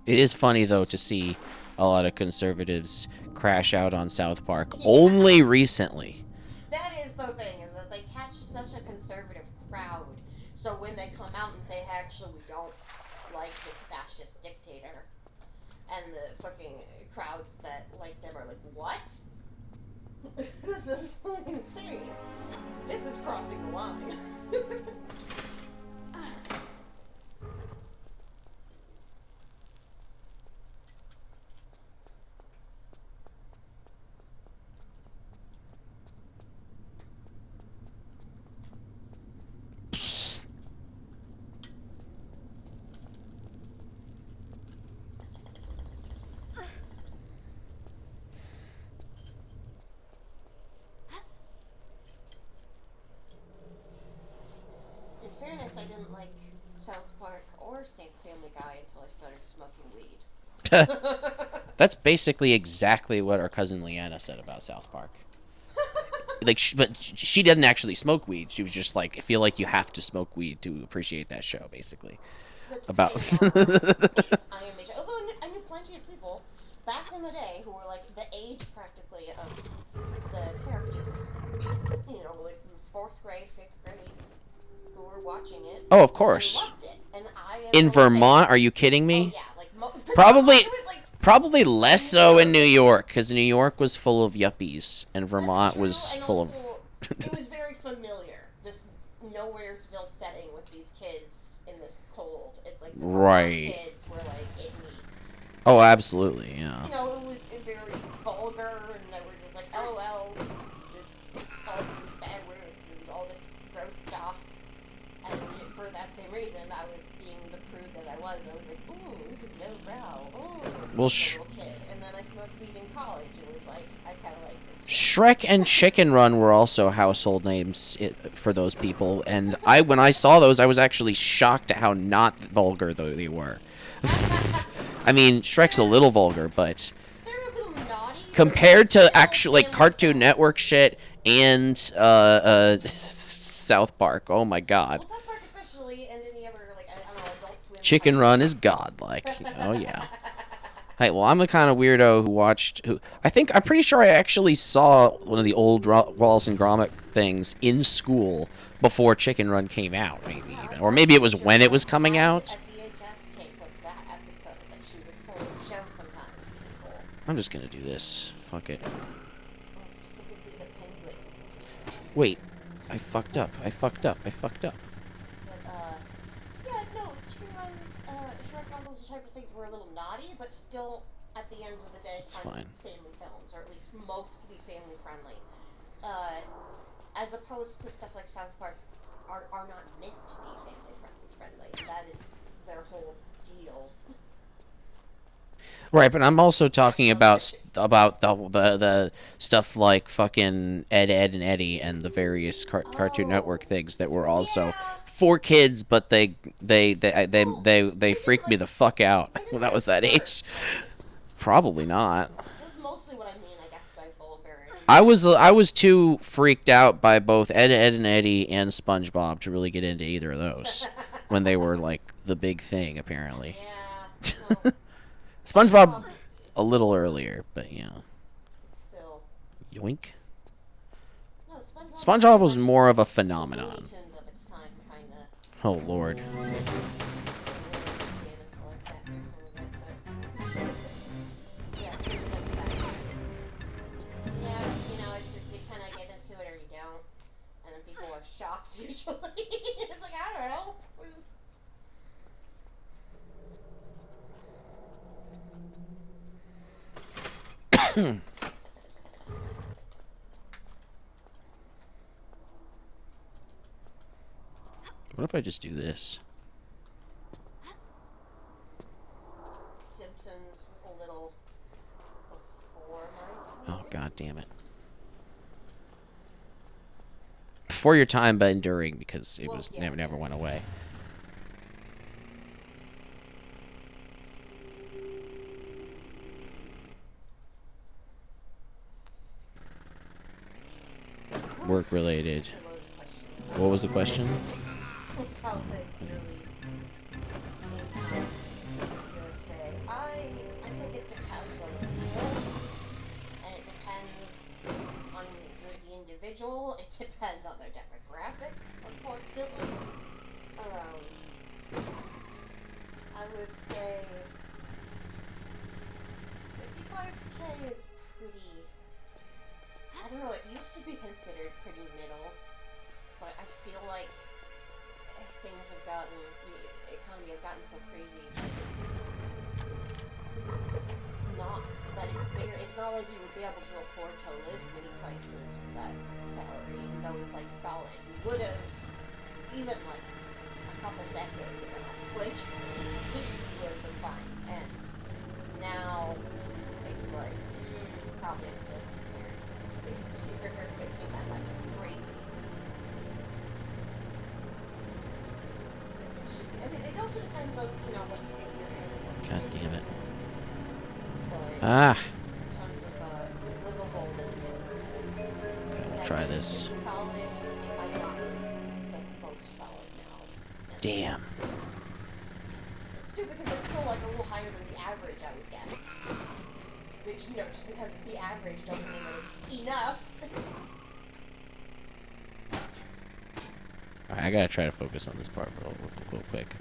[SPEAKER 1] It is funny though to see a lot of conservatives crash out on South Park
[SPEAKER 4] Yeah.
[SPEAKER 1] only recently.
[SPEAKER 4] That is the thing, is that they catch such a conservative crowd. So when they come out and say, hey, actually, we don't like this fascist dictator, and the fucking crowds that like them are like, what? This is insane. This is crossing the line. like South Park or Family Guy until I started smoking weed.
[SPEAKER 1] That's basically exactly what our cousin Leanna said about South Park. Like, but she didn't actually smoke weed. She was just like, I feel like you have to smoke weed to appreciate that show, basically.
[SPEAKER 4] That's
[SPEAKER 1] About.
[SPEAKER 4] kind of I am although I knew plenty of people back in the day who were like the age practically of the characters. You know, like 4th grade, 5th grade, who were watching it.
[SPEAKER 1] Oh, of course.
[SPEAKER 4] And loved it. And I am
[SPEAKER 1] In Vermont, are you kidding
[SPEAKER 4] Oh
[SPEAKER 1] me?
[SPEAKER 4] yeah, like
[SPEAKER 1] Probably.
[SPEAKER 4] It was like,
[SPEAKER 1] Probably less so in New York, because New York was full of yuppies, and Vermont
[SPEAKER 4] true,
[SPEAKER 1] was
[SPEAKER 4] and
[SPEAKER 1] full
[SPEAKER 4] also,
[SPEAKER 1] of.
[SPEAKER 4] It was very familiar. This Nowheresville setting with these kids in this cold. It's like the
[SPEAKER 1] Right.
[SPEAKER 4] kids were like it me.
[SPEAKER 1] Oh, absolutely, yeah.
[SPEAKER 4] You know, it was very vulgar, and I was just like, LOL. It's all these bad words and all this gross stuff. And for that same reason, I was being the prude that I was. I was like, ooh, this is lowbrow. Ooh,
[SPEAKER 1] Well,
[SPEAKER 4] as a little kid. And then I smoked weed in college. It was like, I kind of like this.
[SPEAKER 1] Shrek and Chicken Run were also household names for those people, and when I saw those, I was actually shocked at how not vulgar they were. I mean, Shrek's a little vulgar, but
[SPEAKER 4] They're a little naughty.
[SPEAKER 1] compared to actually like Cartoon Network shit and South Park, oh my god.
[SPEAKER 4] Well, South Park especially, and any other, like, I don't know, Adult Swim.
[SPEAKER 1] Chicken Run is godlike. Oh yeah. Hey, well, I'm the kind of weirdo I'm pretty sure I actually saw one of the old Wallace and Gromit things in school before Chicken Run came out, maybe even. Or maybe it was when it was coming out.
[SPEAKER 4] A VHS tape of that episode that she would show sometimes to people.
[SPEAKER 1] I'm just gonna do this. Fuck it.
[SPEAKER 4] Specifically the penguin.
[SPEAKER 1] Wait. I fucked up.
[SPEAKER 4] But, yeah, no, Chicken Run, Shrek, all those type of things were a little naughty, but still, at the end of the day,
[SPEAKER 1] It's
[SPEAKER 4] kind of
[SPEAKER 1] fine.
[SPEAKER 4] family films, or at least mostly family friendly. As opposed to stuff like South Park are not meant to be family friendly. That is their whole deal.
[SPEAKER 1] Right, but I'm also talking about the stuff like fucking Ed, and Eddie and the various Cartoon Network things that were also for kids, but they freaked me the fuck out when I was that age. Probably not.
[SPEAKER 4] This is mostly what I mean, I guess, by vulgar.
[SPEAKER 1] I was too freaked out by both Ed, and Eddie and SpongeBob to really get into either of those when they were like the big thing apparently.
[SPEAKER 4] Yeah. Well,
[SPEAKER 1] SpongeBob a little earlier, but yeah.
[SPEAKER 4] still.
[SPEAKER 1] Yoink.
[SPEAKER 4] No,
[SPEAKER 1] SpongeBob was
[SPEAKER 4] much
[SPEAKER 1] more of a
[SPEAKER 4] Looney
[SPEAKER 1] phenomenon.
[SPEAKER 4] Tunes of its time, kinda.
[SPEAKER 1] Oh lord.
[SPEAKER 4] I didn't really understand until I sat through some of it, but yeah, it was that. Yeah, you know, it's you kind of get into it or you don't, and then people are shocked usually. It's like, I don't know.
[SPEAKER 1] What if I just do this?
[SPEAKER 4] Simpsons was a little before my time.
[SPEAKER 1] Oh god damn it. Before your time, but enduring because it
[SPEAKER 4] Well,
[SPEAKER 1] was
[SPEAKER 4] yeah.
[SPEAKER 1] never went away. Work related.
[SPEAKER 4] It's a loaded question.
[SPEAKER 1] What was the question?
[SPEAKER 4] Probably really say. I think it depends on the field, and it depends on the individual. It depends on their demographic, unfortunately. I would say 55K is pretty. I don't know. It used to be considered pretty middle, but I feel like things have gotten, the economy has gotten so crazy that it's not, that it's bigger, it's not like you would be able to afford to live many places with that salary, even though it's like solid. You would have, even like a couple decades ago, like, you would have been fine. And now, it's like, probably have to live with parents if you're making that money. It's crazy. depends on, you know, what state you're in. What
[SPEAKER 1] God
[SPEAKER 4] state
[SPEAKER 1] damn it.
[SPEAKER 4] But
[SPEAKER 1] Ah.
[SPEAKER 4] in terms of livable maintenance,
[SPEAKER 1] Okay, we'll
[SPEAKER 4] that
[SPEAKER 1] try
[SPEAKER 4] is
[SPEAKER 1] this.
[SPEAKER 4] solid. It might not be the most solid now. And
[SPEAKER 1] Damn.
[SPEAKER 4] it's stupid because it's still like a little higher than the average, I would guess. Which, you know, just because it's the average doesn't mean that it's enough.
[SPEAKER 1] Alright, I gotta try to focus on this part real quick.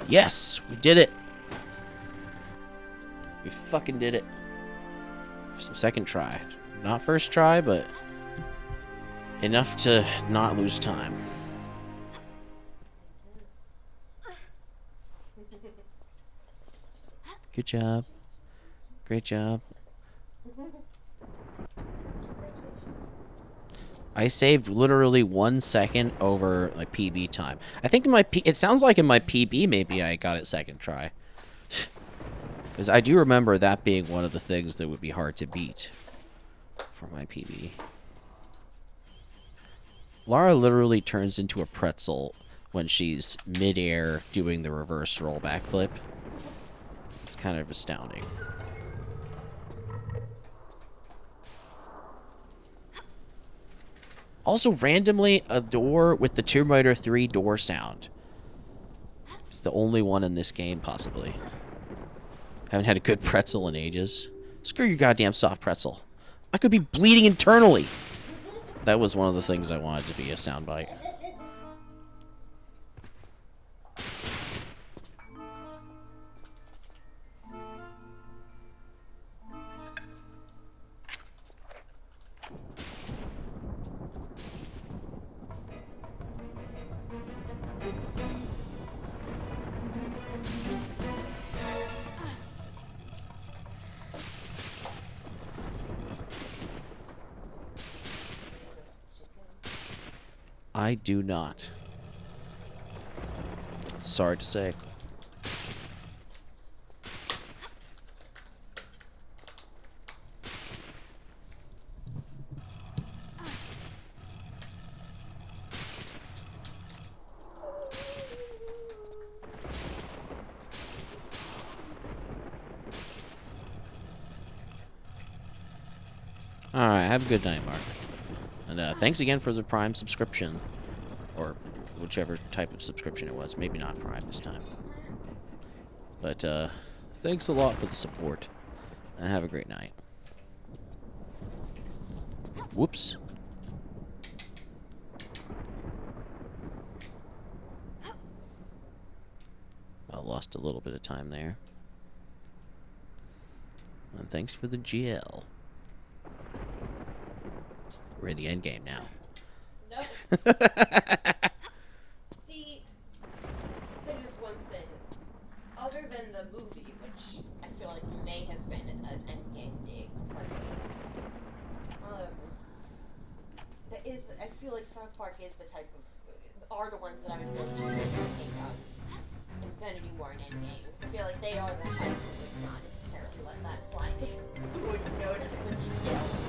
[SPEAKER 1] Yes! We did it! We fucking did it. Second try. Not first try, but enough to not lose time. Good job. Great job. I saved literally 1 second over my PB time. I think in my it sounds like in my PB maybe I got it second try. Because I do remember that being one of the things that would be hard to beat for my PB. Lara literally turns into a pretzel when she's mid-air doing the reverse roll backflip. It's kind of astounding. Also, randomly, a door with the Tomb Raider 3 door sound. It's the only one in this game, possibly. Haven't had a good pretzel in ages. Screw your goddamn soft pretzel. I could be bleeding internally. That was one of the things I wanted to be a soundbite. I do not. Sorry to say. Alright, have a good night, Mark. And thanks again for the Prime subscription. Or whichever type of subscription it was. Maybe not Prime this time. But thanks a lot for the support. And have a great night. Whoops. I lost a little bit of time there. And thanks for the GL. We're in the end game now.
[SPEAKER 4] No. See, there's one thing. Other than the movie, which I feel like may have been an endgame dig, pardon me. That is, I feel like South Park is the type of, are the ones that I would go to take on Infinity War and Endgame. Because I feel like they are the type who would not necessarily let that slide. You wouldn't notice the details.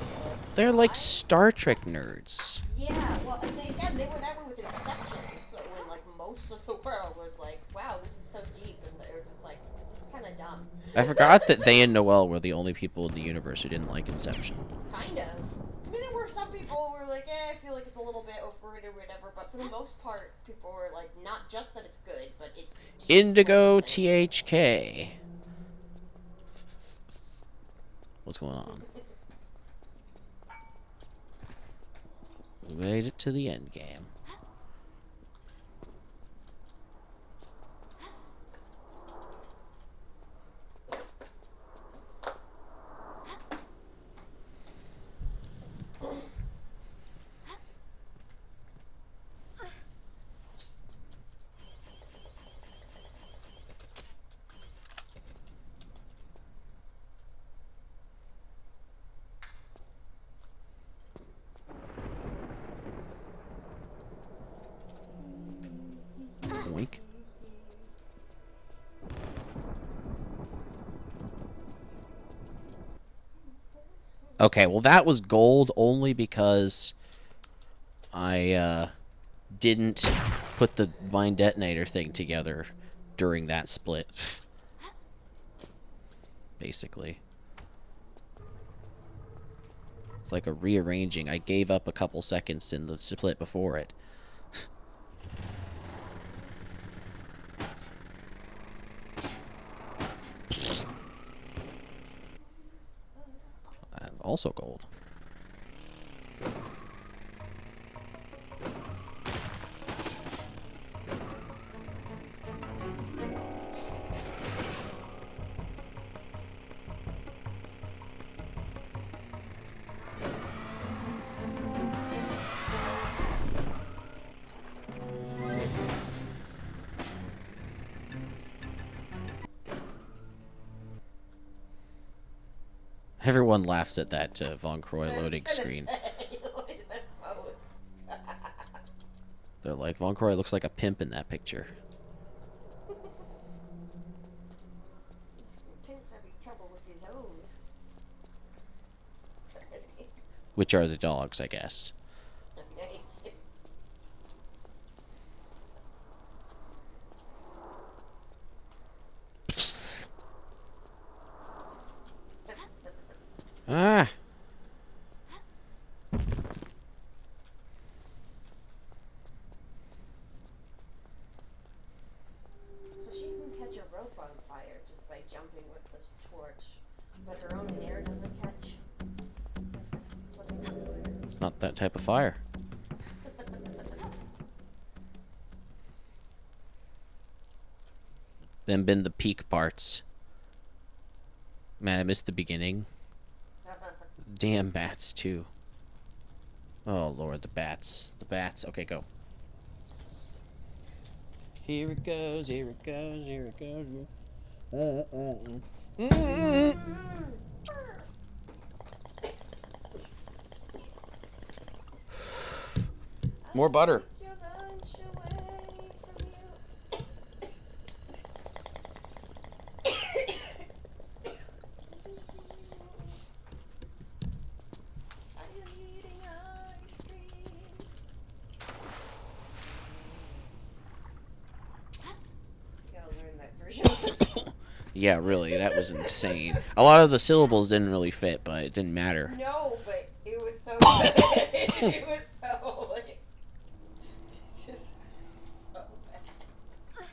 [SPEAKER 1] They're like Star Trek nerds.
[SPEAKER 4] Yeah, well, and again, they were that way with Inception. So when like most of the world was like, "Wow, this is so deep," and they were just like, "This is kind of dumb."
[SPEAKER 1] I forgot that they and Noelle were the only people in the universe who didn't like Inception.
[SPEAKER 4] Kind of. I mean, there were some people who were like, I feel like it's a little bit overrated or whatever, but for the most part, people were like, not just that it's good, but it's deep.
[SPEAKER 1] Indigo THK. What's going on? We made it to the end game. Wink. Okay, well that was gold only because I didn't put the mine detonator thing together during that split. Basically. It's like a rearranging. I gave up a couple seconds in the split before it. Also gold. Everyone laughs at that Von Croy loading screen.
[SPEAKER 4] What is that pose?
[SPEAKER 1] They're like, Von Croy looks like a pimp in that picture.
[SPEAKER 4] Pimp's having trouble with his O's.
[SPEAKER 1] Which are the dogs, I guess. Ah!
[SPEAKER 4] So she can catch a rope on fire just by jumping with this torch, but her own hair doesn't catch.
[SPEAKER 1] It's not that type of fire. Then been the peak parts. Man, I missed the beginning. Damn bats, too. Oh, Lord, the bats. The bats. Okay, go. Here it goes, here it goes, here it goes. More butter.
[SPEAKER 4] Your lunch away from you. I am eating ice cream. You gotta learn that version of the song.
[SPEAKER 1] Yeah, really, that was insane. A lot of the syllables didn't really fit, but it didn't matter.
[SPEAKER 4] No, but it was so good. It was so like it's just so bad.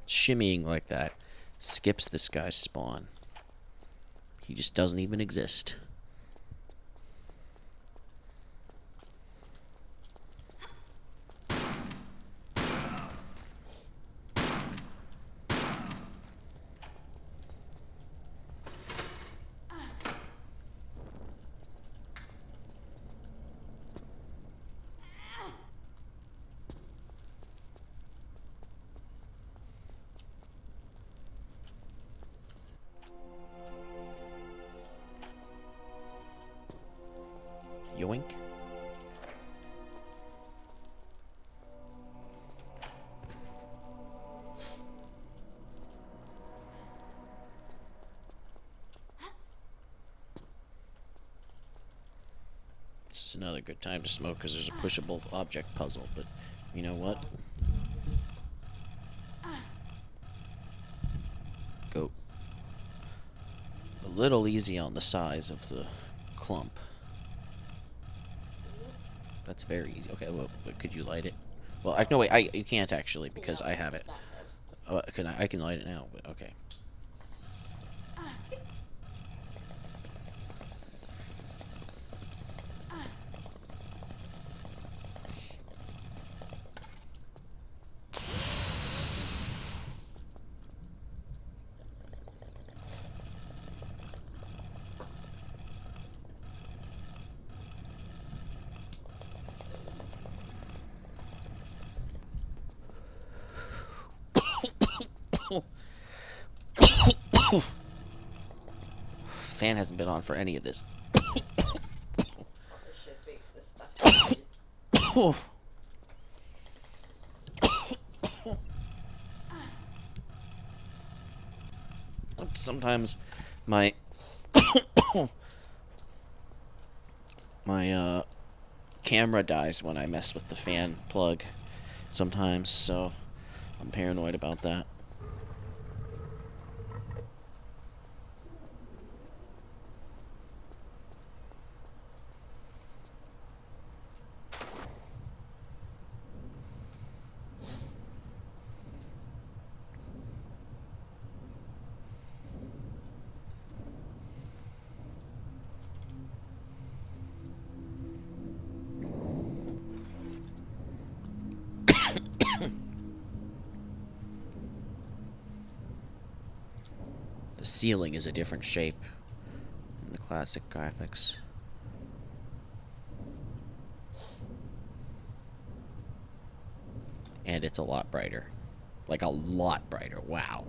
[SPEAKER 1] Shimmying like that skips this guy's spawn. He just doesn't even exist. Yoink. This is another good time to smoke because there's a pushable object puzzle, but you know what? Go a little easy on the size of the clump. That's very easy. Okay, well, but could you light it? Well, no, wait, you can't actually because I have it. I can light it now, but okay. Fan hasn't been on for any of this. sometimes my my camera dies when I mess with the fan plug sometimes, so I'm paranoid about that. The ceiling is a different shape in the classic graphics. And it's a lot brighter. Like a lot brighter. Wow.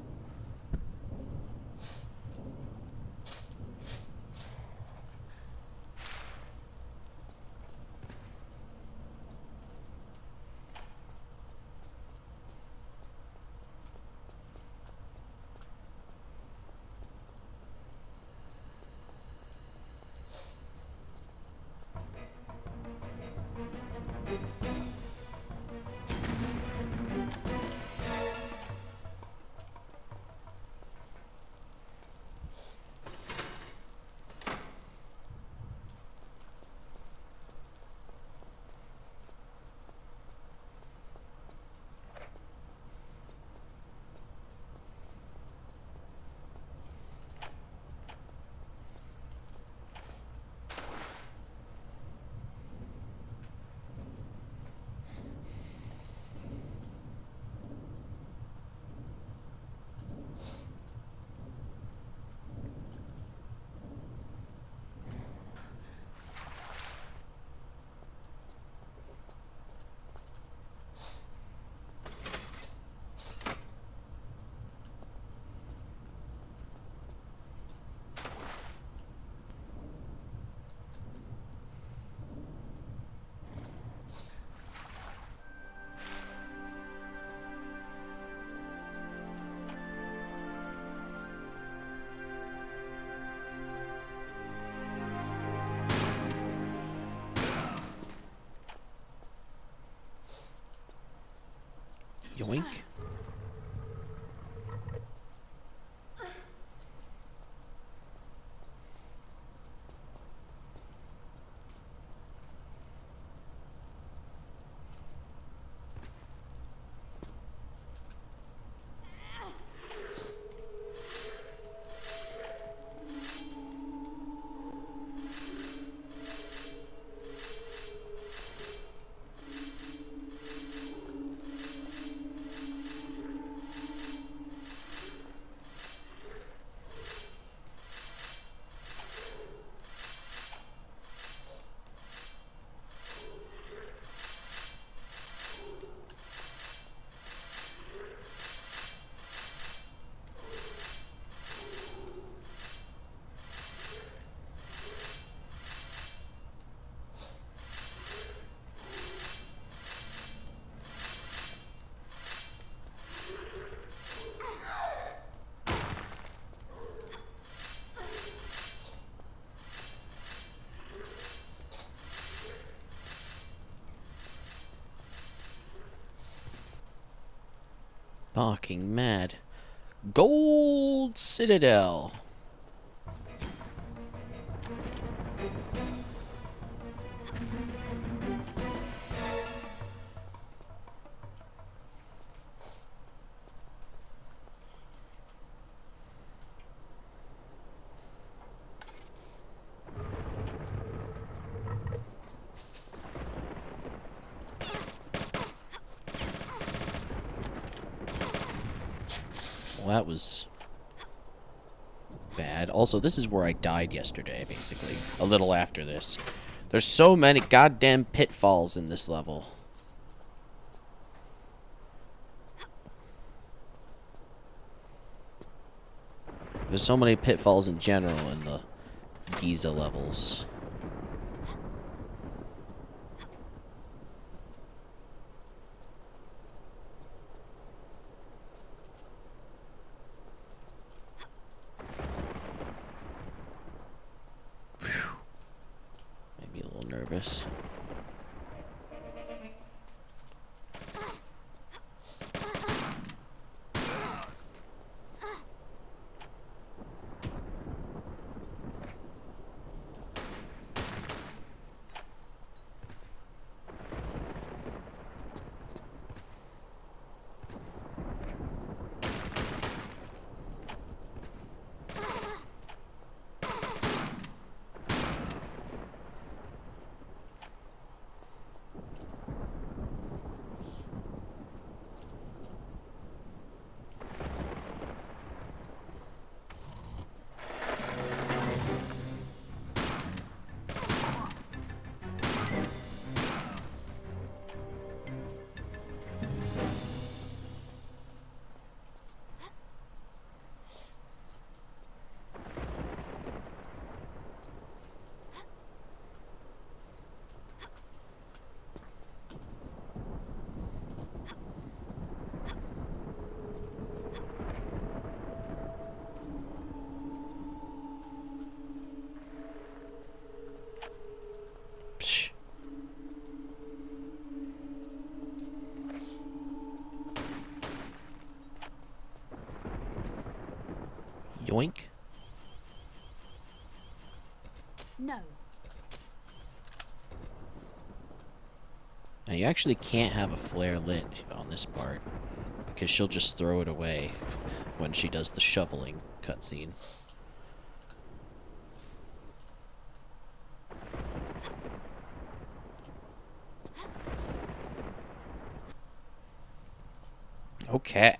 [SPEAKER 1] Yoink. Barking mad. Gold Citadel. Well, that was bad. Also, this is where I died yesterday, basically. A little after this. There's so many goddamn pitfalls in this level. There's so many pitfalls in general in the Giza levels. nervous. Psh. Yoink.
[SPEAKER 3] No.
[SPEAKER 1] Now you actually can't have a flare lit on this part, because she'll just throw it away when she does the shoveling cutscene. Okay.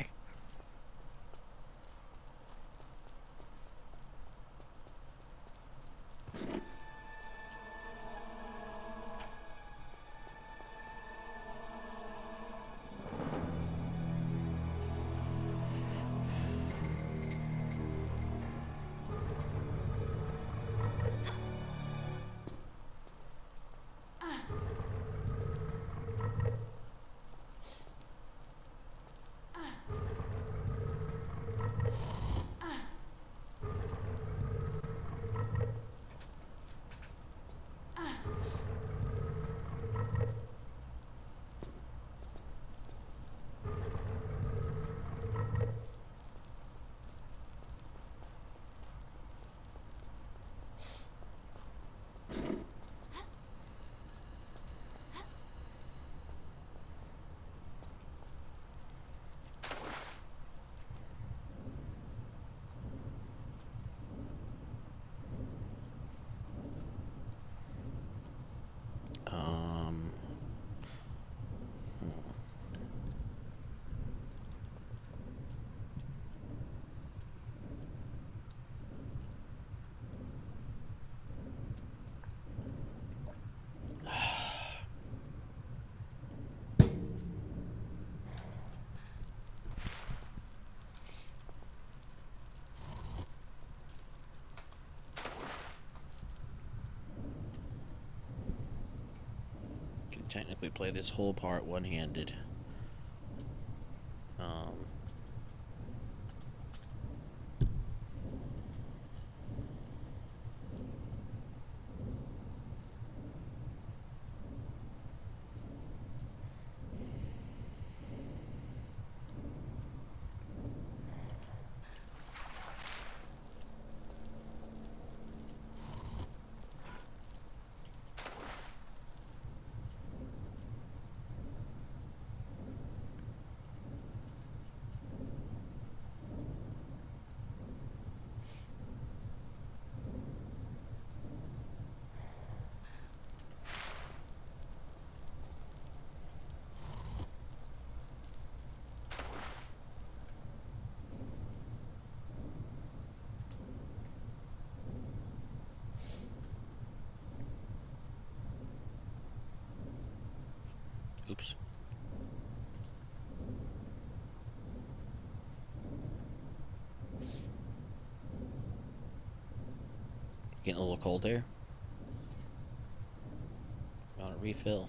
[SPEAKER 1] Can technically play this whole part one-handed. Oops. Getting a little cold there. Want a refill?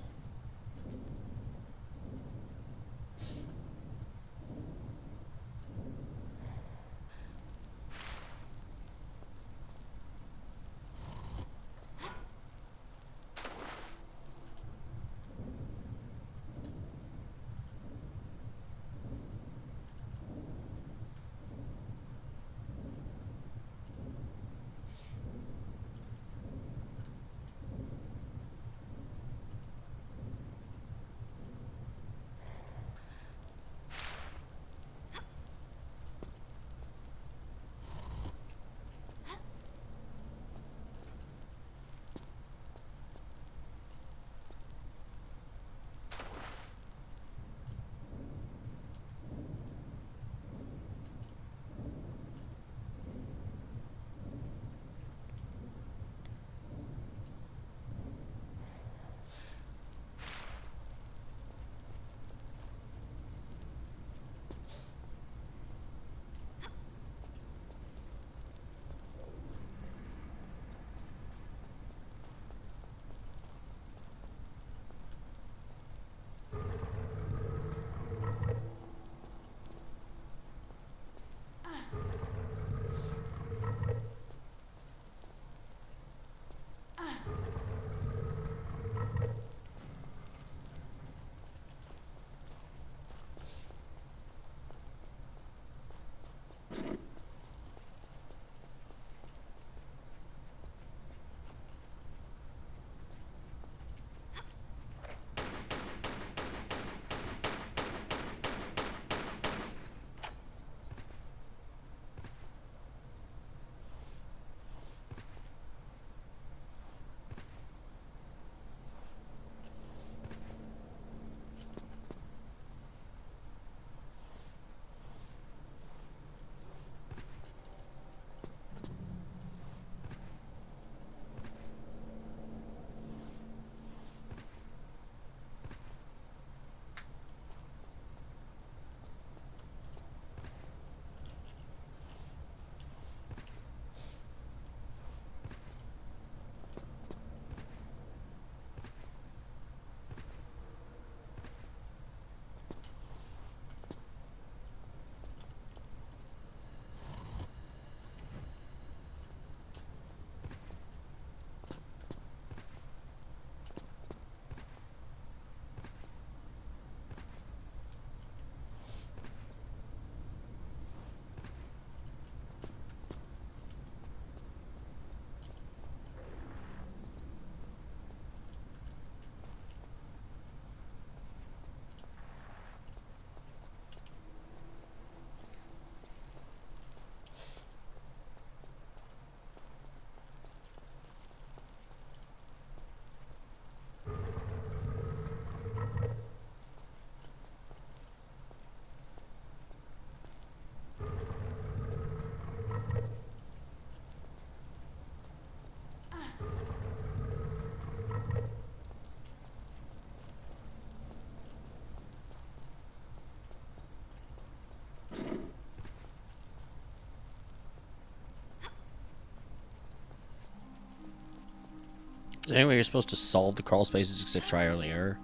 [SPEAKER 1] Anyway, you're supposed to solve the crawl spaces except trial and error.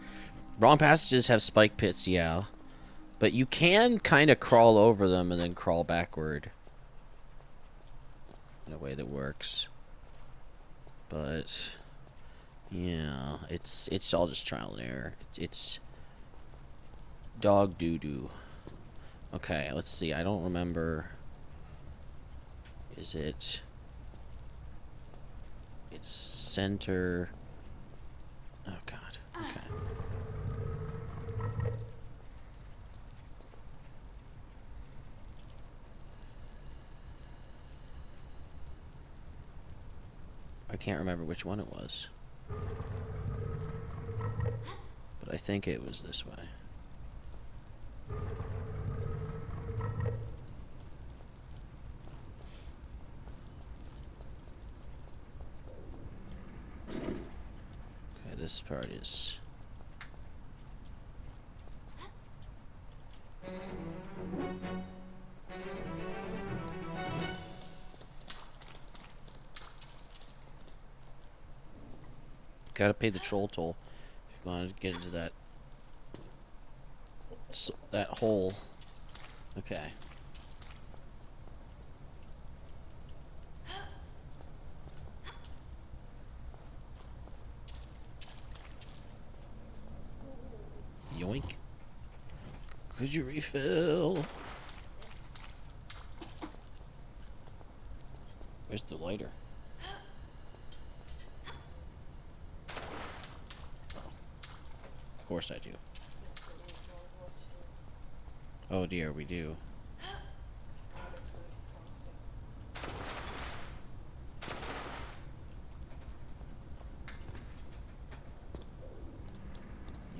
[SPEAKER 1] Wrong passages have spike pits, yeah. But you can kind of crawl over them and then crawl backward. In a way that works. But yeah, it's all just trial and error. It's dog doo-doo. Okay, let's see. I don't remember. Is it... It's center... Oh, God. Okay. I can't remember which one it was. But I think it was this way. Okay, this part is... Gotta pay the troll toll if you want to get into that that hole. Okay. Yoink. Could you refill? Where's the lighter? Of course I do. Oh dear, we do.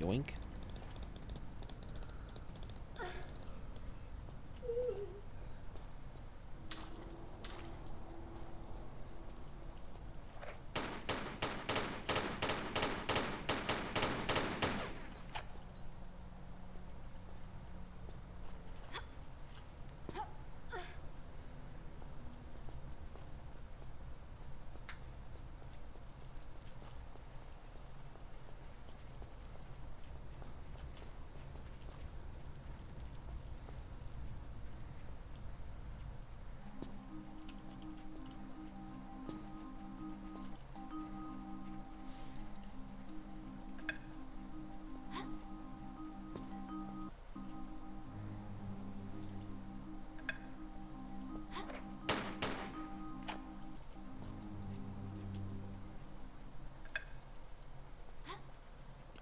[SPEAKER 1] Yoink.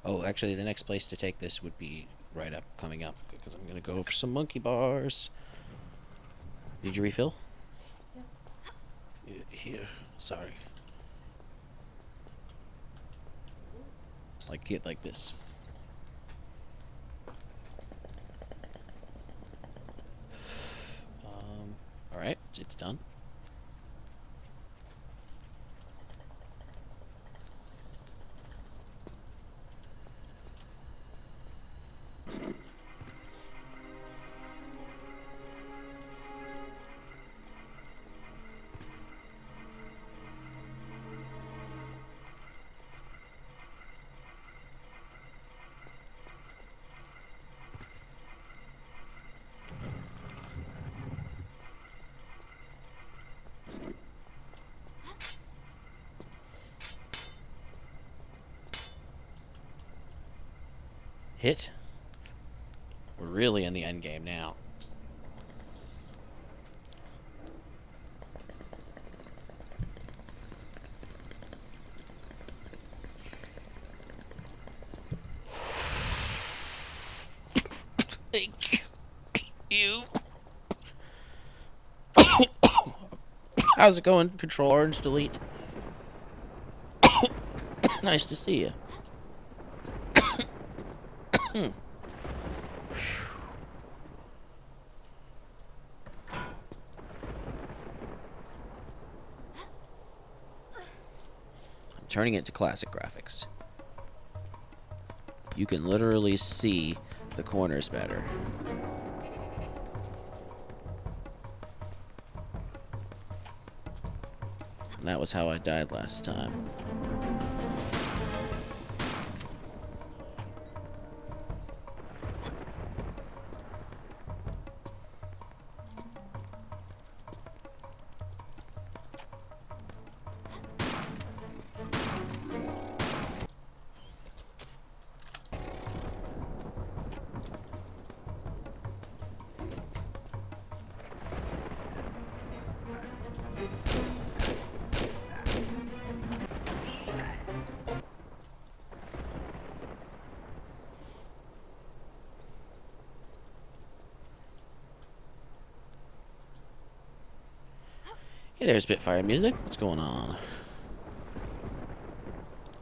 [SPEAKER 1] Oh, actually, the next place to take this would be right up, coming up, because I'm gonna go for some monkey bars. Did you refill?
[SPEAKER 4] Yep.
[SPEAKER 1] Here, sorry. Like, get like this. Alright, it's done. Hit. We're really in the end game now. Thank you. How's it going? Control orange delete. Nice to see you. I'm turning it to classic graphics. You can literally see the corners better. And that was how I died last time. Hey there, Spitfire Music. What's going on?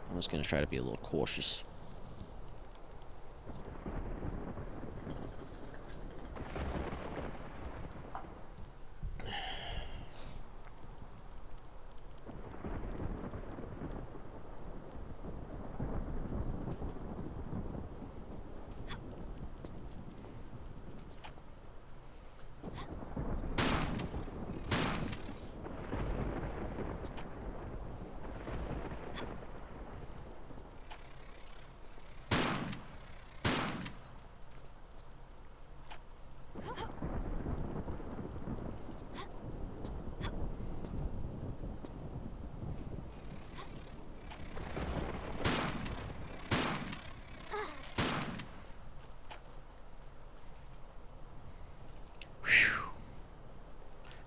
[SPEAKER 1] I'm just gonna try to be a little cautious.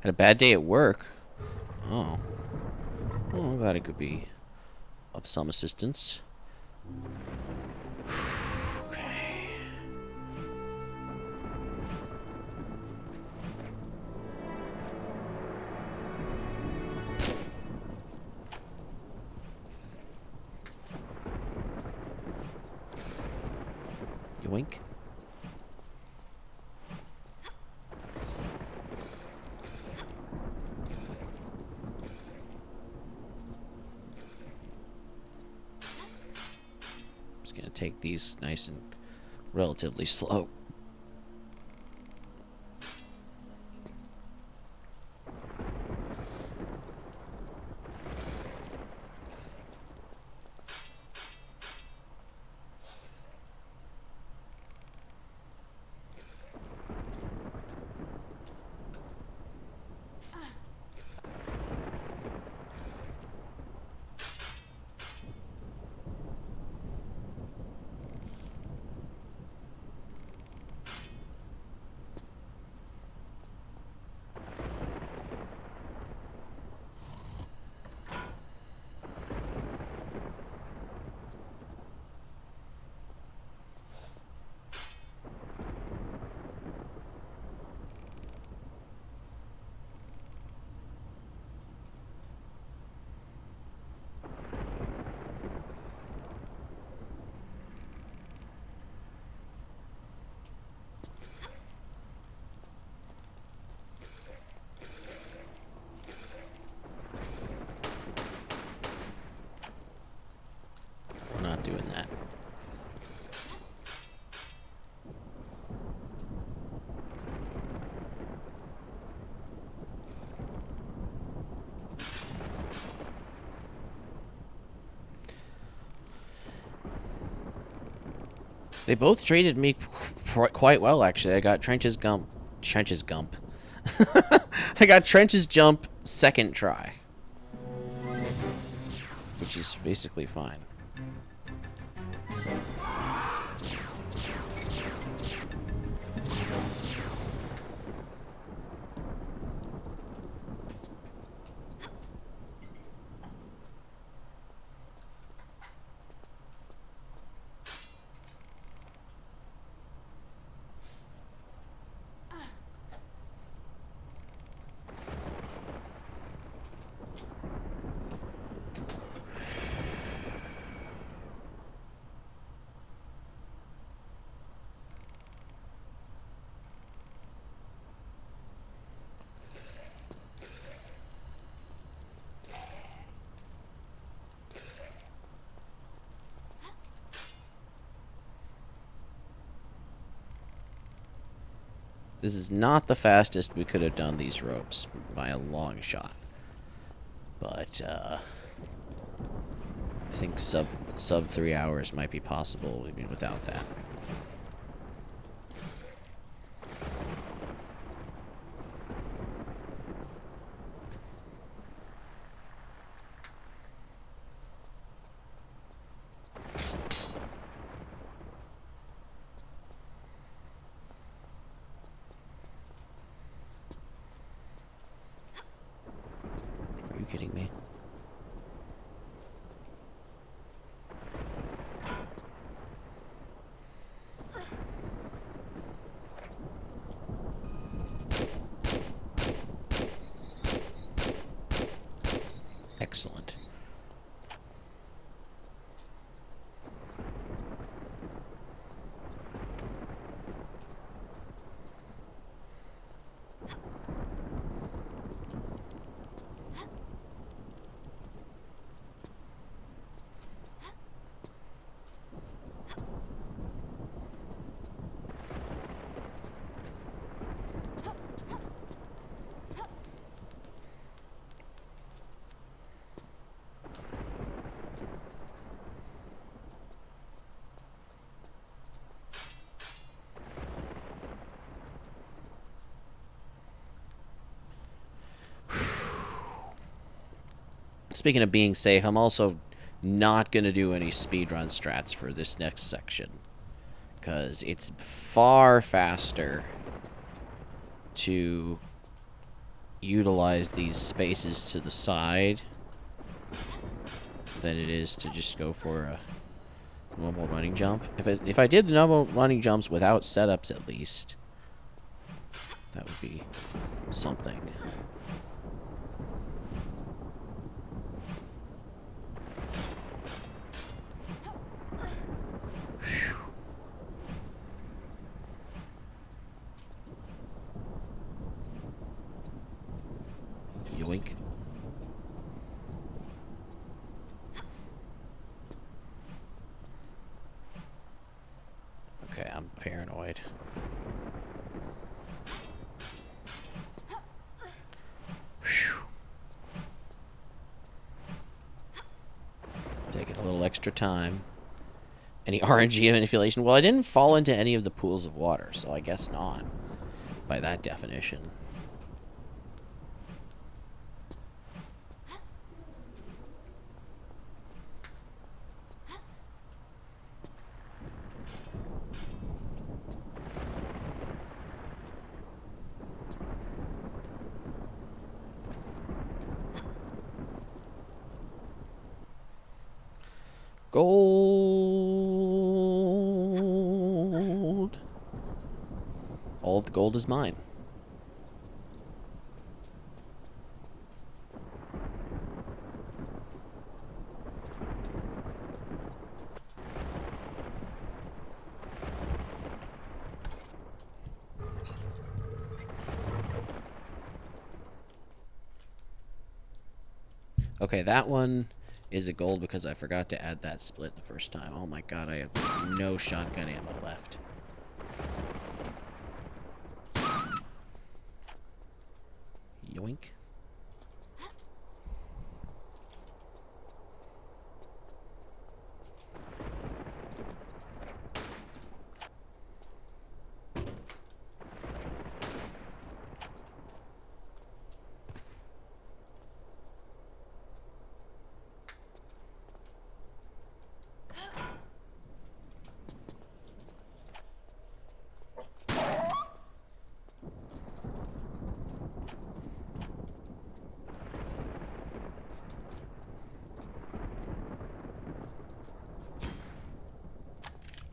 [SPEAKER 1] Had a bad day at work. Oh. Well, I'm glad it could be of some assistance. Okay. Yoink. Just gonna take these nice and relatively slow. We're not doing that. They both treated me quite well, actually. I got Trench's Gump. I got Trench's Jump second try. Which is basically fine. This is not the fastest we could have done these ropes by a long shot. But, I think sub 3 hours might be possible even without that. Are you kidding me? speaking of being safe, I'm also not going to do any speedrun strats for this next section. Because it's far faster to utilize these spaces to the side than it is to just go for a normal running jump. If I did the normal running jumps without setups at least, that would be something. Yoink. Okay, I'm paranoid. Whew. Taking a little extra time. Any RNG manipulation? Well, I didn't fall into any of the pools of water, so I guess not, by that definition. Gold. All of the gold is mine. Okay, that one is a gold because I forgot to add that split the first time. Oh my god, I have no shotgun ammo left. Yoink.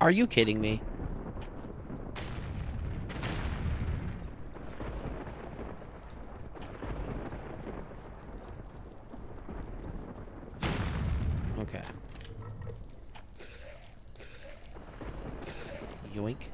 [SPEAKER 1] Are you kidding me? Okay. Yoink.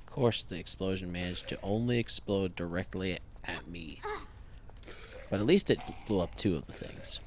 [SPEAKER 1] Of course, the explosion managed to only explode directly at me. But at least it blew up two of the things.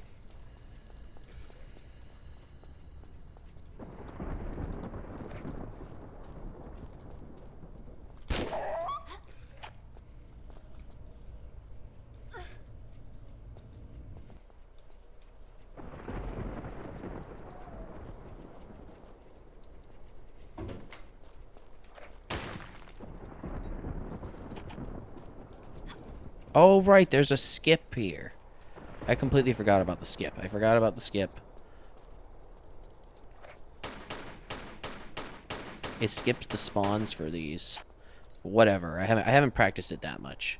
[SPEAKER 1] Oh, right, there's a skip here. I completely forgot about the skip. I forgot about the skip. It skips the spawns for these. Whatever. I haven't practiced it that much.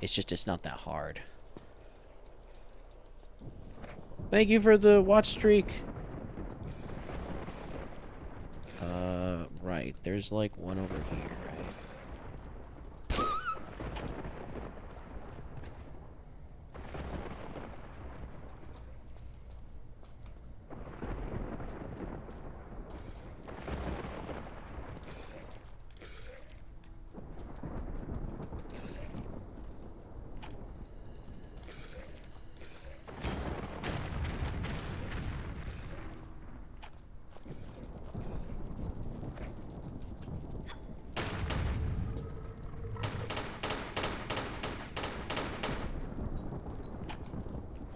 [SPEAKER 1] It's just it's not that hard. Thank you for the watch streak. Right. There's like one over here, right?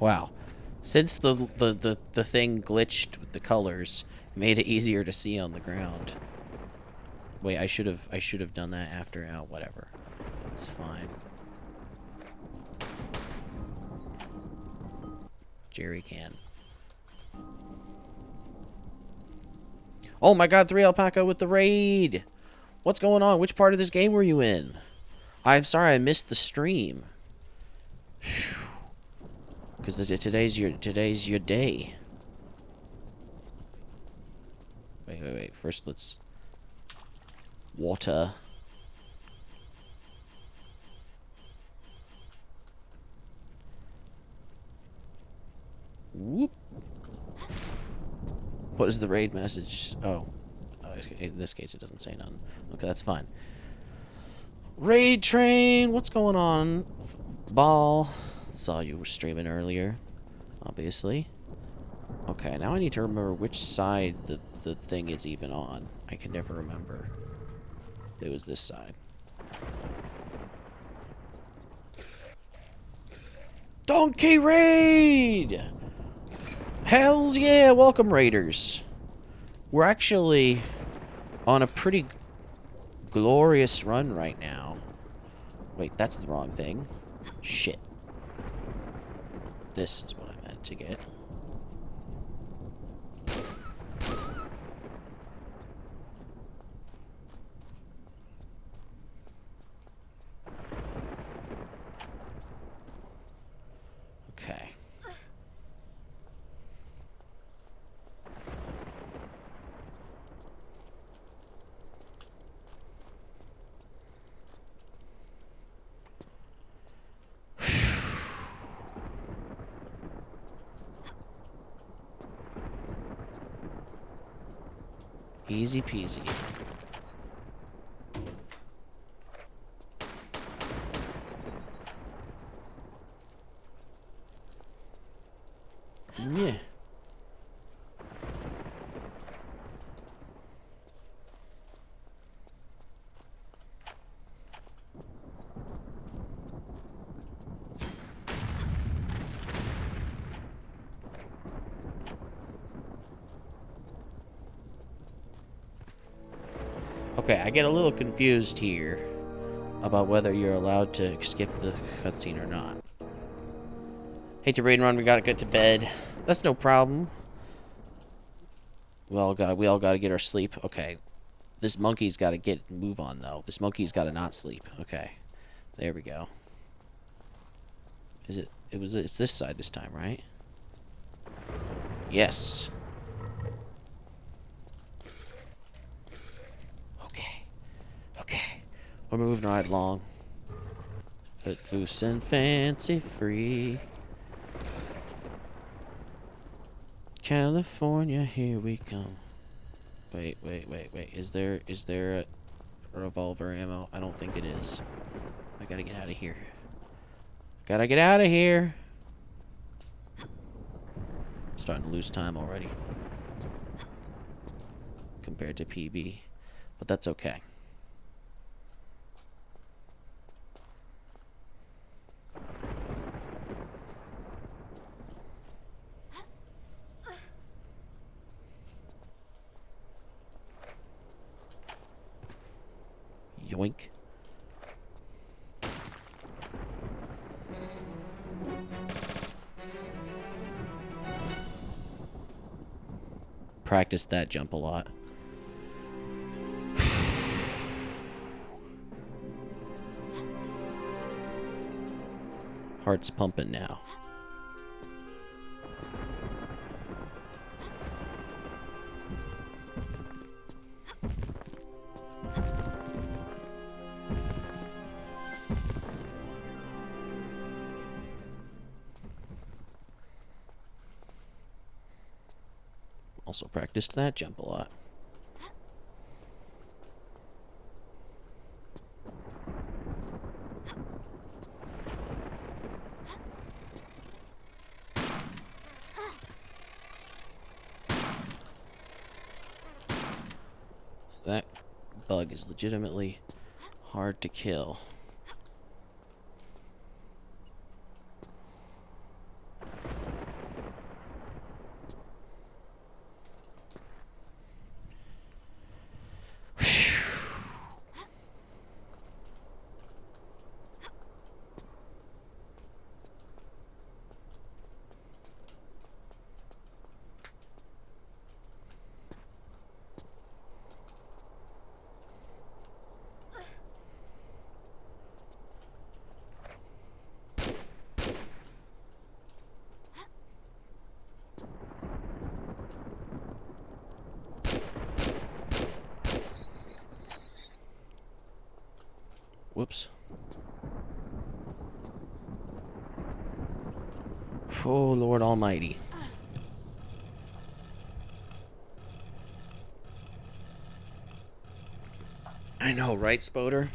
[SPEAKER 1] Wow. Since the thing glitched with the colors, it made it easier to see on the ground. Wait, I should have done that after. Oh, whatever. It's fine. Jerry can. Oh my god, 3 alpaca with the raid! What's going on? Which part of this game were you in? I'm sorry I missed the stream. Because today's your day. Wait. First, let's water. Whoop. What is the raid message? Oh, in this case, it doesn't say none. Okay, that's fine. Raid train. What's going on? Ball. Saw you were streaming earlier, obviously. Okay, now I need to remember which side the thing is even on. I can never remember. It was this side. Donkey Raid! Hells yeah! Welcome, Raiders. We're actually on a pretty glorious run right now. Wait, that's the wrong thing. Shit. This is what I meant to get. Okay. Easy peasy. Yeah. Okay, I get a little confused here about whether you're allowed to skip the cutscene or not. Hate to raid and run, we gotta get to bed. That's no problem. We all gotta get our sleep. Okay. This monkey's gotta move on though. This monkey's gotta not sleep. Okay. There we go. It's this side this time, right? Yes. Okay. We're moving right along. Footloose and fancy free. California, here we come. Wait. Is there a revolver ammo? I don't think it is. I gotta get out of here. Gotta get out of here. Starting to lose time already. Compared to PB. But that's okay. Yoink. Practice that jump a lot. Heart's pumping now. Also practiced that jump a lot. That bug is legitimately hard to kill. Whoops. Oh, Lord Almighty. I know, right, Spoder?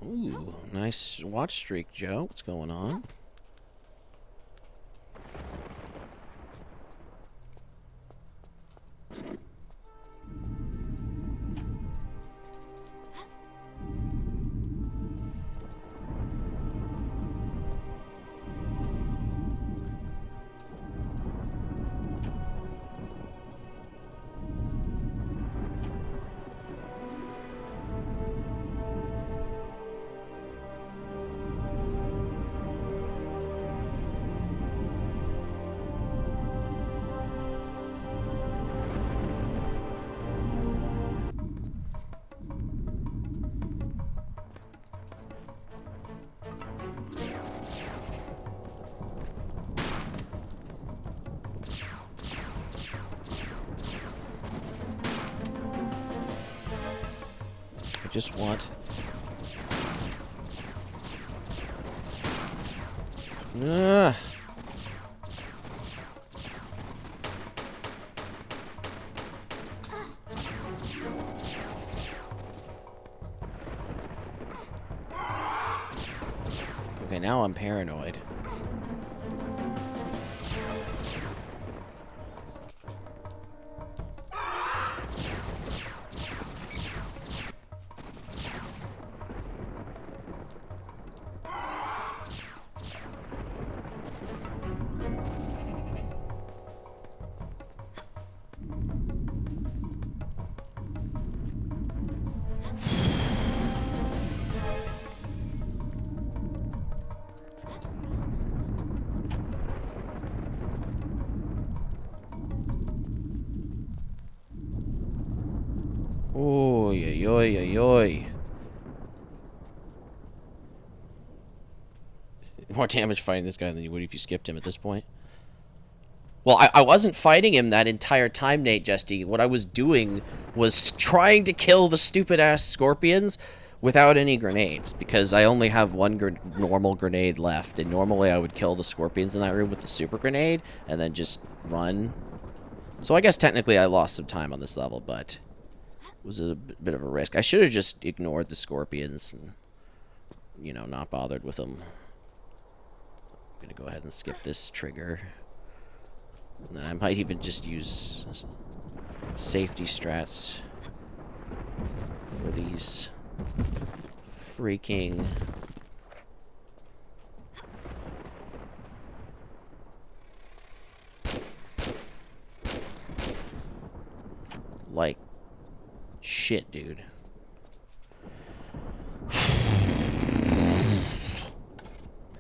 [SPEAKER 1] Ooh, nice watch streak, Joe. What's going on? I just want... Ah. Okay, now I'm paranoid. Oy, oy, oy, oy, oy. More damage fighting this guy than you would if you skipped him at this point. Well, I wasn't fighting him that entire time, Nate Jesty. What I was doing was trying to kill the stupid-ass scorpions without any grenades, because I only have one normal grenade left, and normally I would kill the scorpions in that room with the super grenade, and then just run. So I guess technically I lost some time on this level, but it was a bit of a risk. I should have just ignored the scorpions and, you know, not bothered with them. I'm gonna go ahead and skip this trigger. And then I might even just use safety strats for these freaking... like, shit, dude.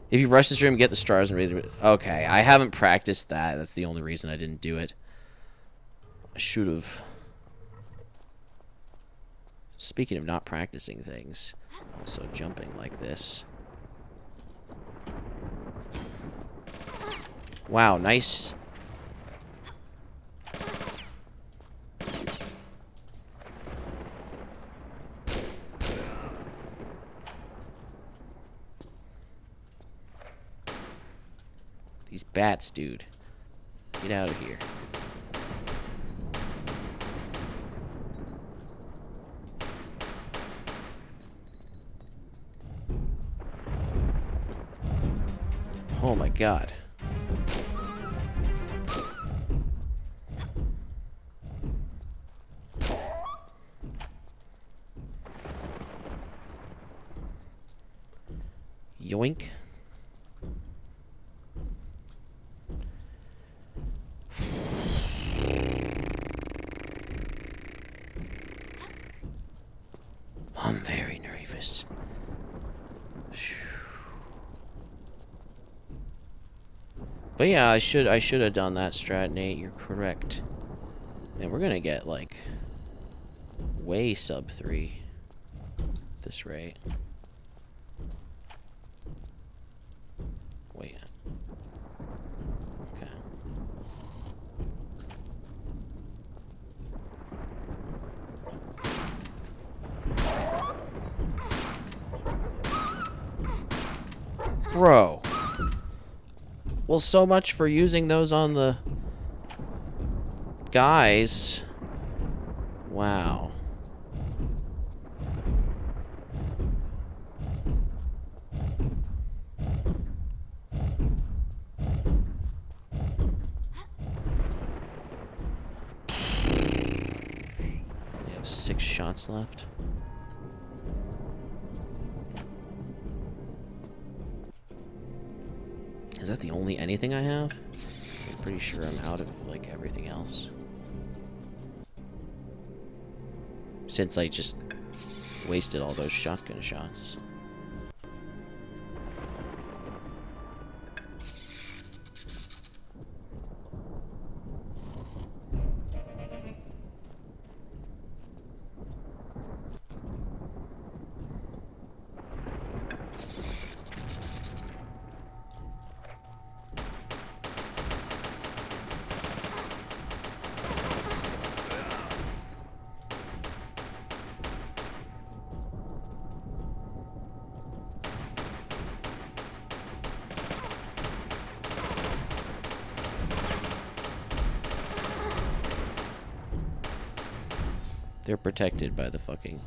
[SPEAKER 1] If you rush the stream, get the stars and read. Okay, I haven't practiced that. That's the only reason I didn't do it. I should have. Speaking of not practicing things, also jumping like this. Wow, nice. These bats, dude. Get out of here. Oh my god. Yoink. I'm very nervous. But yeah, I should have done that strat, Nate. You're correct. And we're gonna get like way sub 3 at this rate. Wait. Okay. Bro. Well, so much for using those on the guys. Wow. We have 6 shots left. Is that the only anything I have? I'm pretty sure I'm out of, like, everything else. Since I just wasted all those shotgun shots. They're protected by the fucking...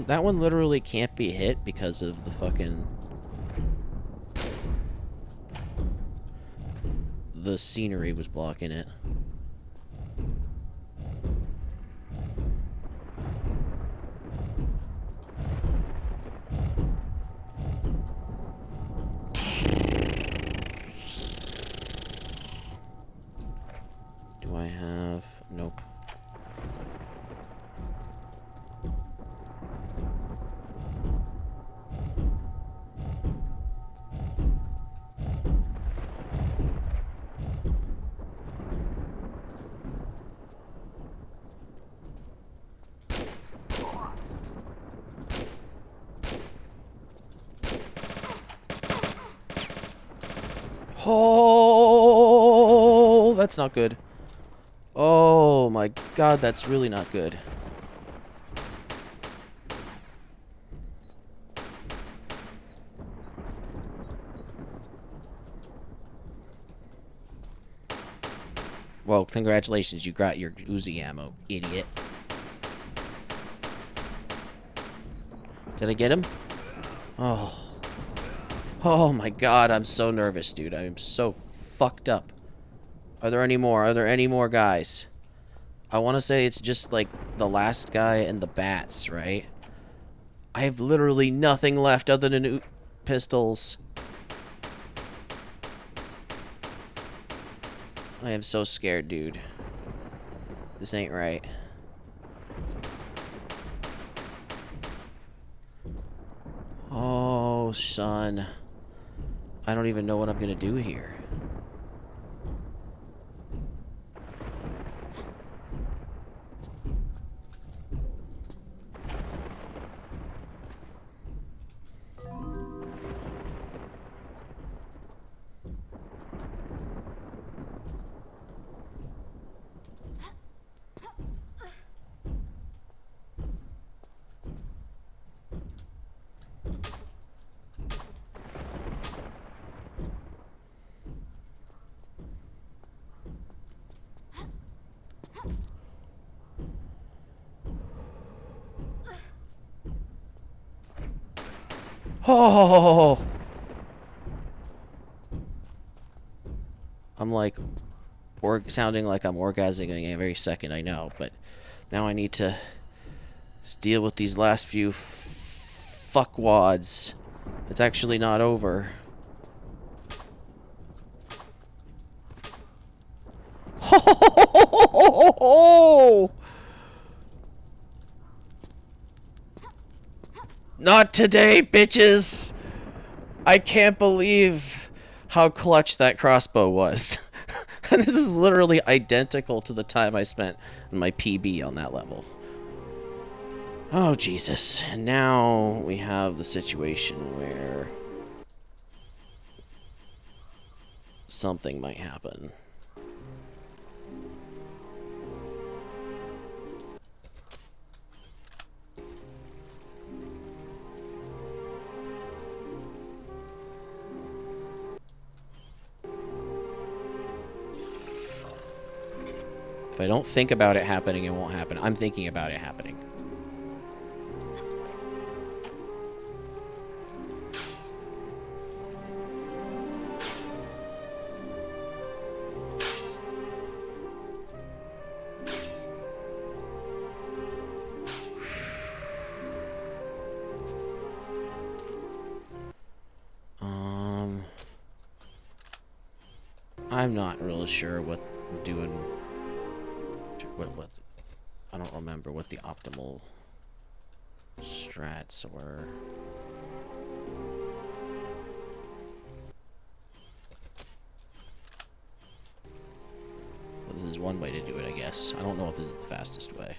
[SPEAKER 1] That one literally can't be hit because of the fucking... The scenery was blocking it. Do I have... Nope. Oh, that's not good. Oh my god, that's really not good. Well, congratulations, you got your Uzi ammo, idiot. Did I get him? Oh. Oh my god, I'm so nervous, dude. I am so fucked up. Are there any more? Are there any more guys? I want to say it's just, like, the last guy and the bats, right? I have literally nothing left other than pistols. I am so scared, dude. This ain't right. son. I don't even know what I'm gonna do here. Oh! I'm like, sounding like I'm orgasming every second, I know, but now I need to deal with these last few fuckwads. It's actually not over. Not today, bitches! I can't believe how clutch that crossbow was. And this is literally identical to the time I spent in my PB on that level. Oh, Jesus. And now we have the situation where something might happen. If I don't think about it happening, it won't happen. I'm thinking about it happening. I'm not really sure what I'm doing. What I don't remember what the optimal strats were. Well, this is one way to do it, I guess. I don't know if this is the fastest way.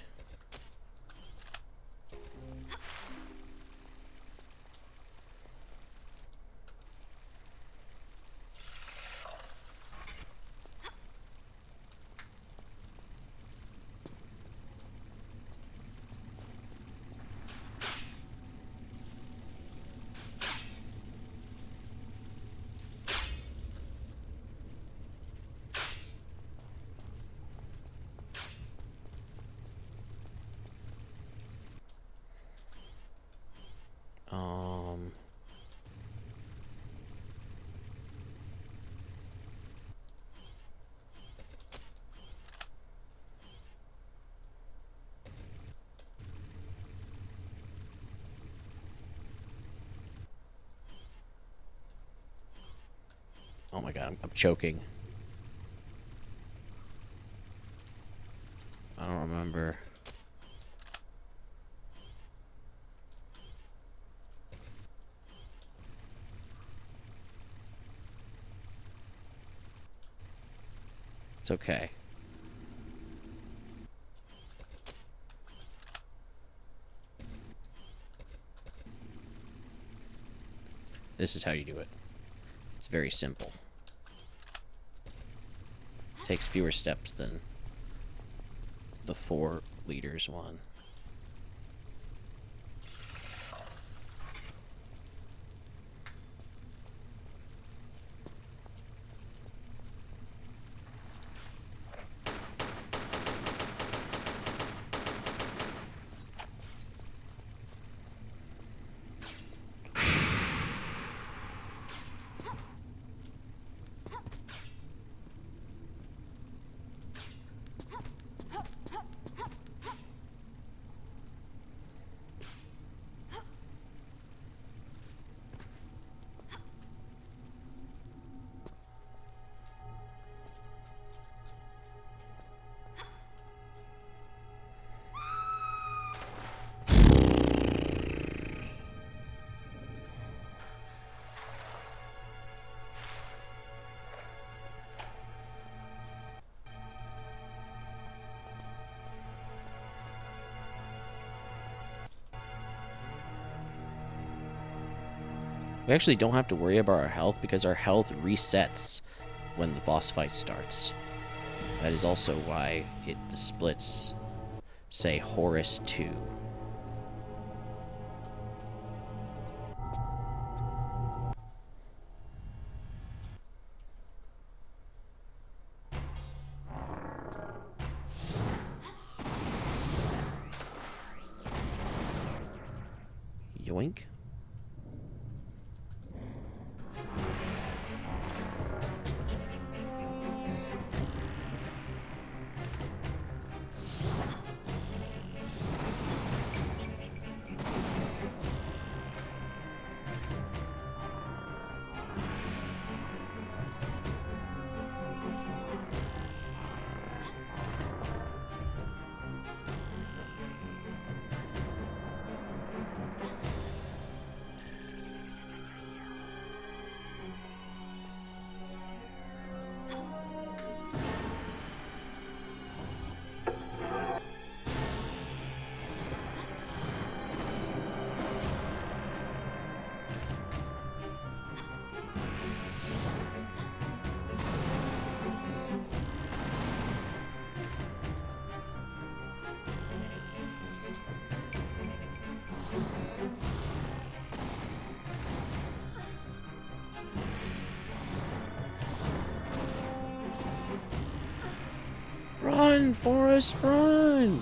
[SPEAKER 1] Oh my god, I'm choking. I don't remember. It's okay. This is how you do it. It's very simple. It takes fewer steps than the 4 liters one. We actually don't have to worry about our health because our health resets when the boss fight starts. That is also why the splits say Horus 2. Yoink. Run, Forrest, run!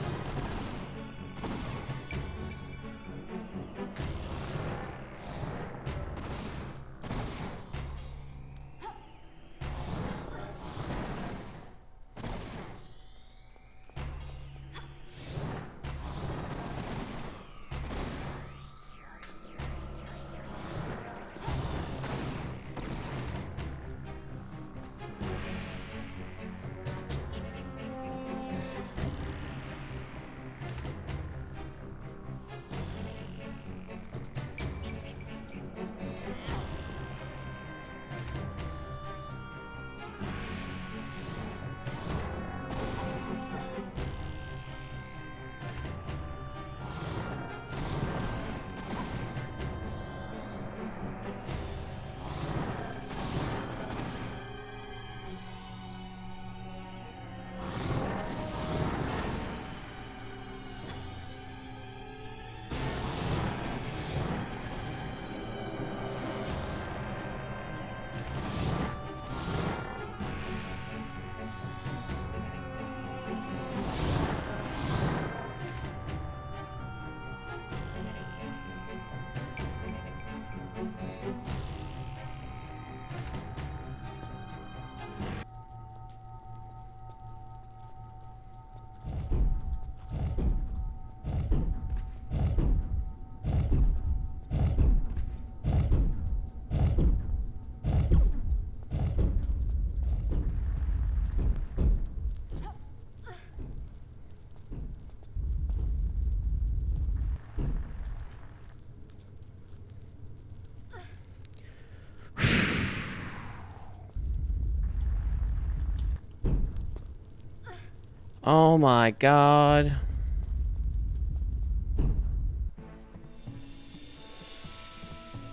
[SPEAKER 1] Oh my god.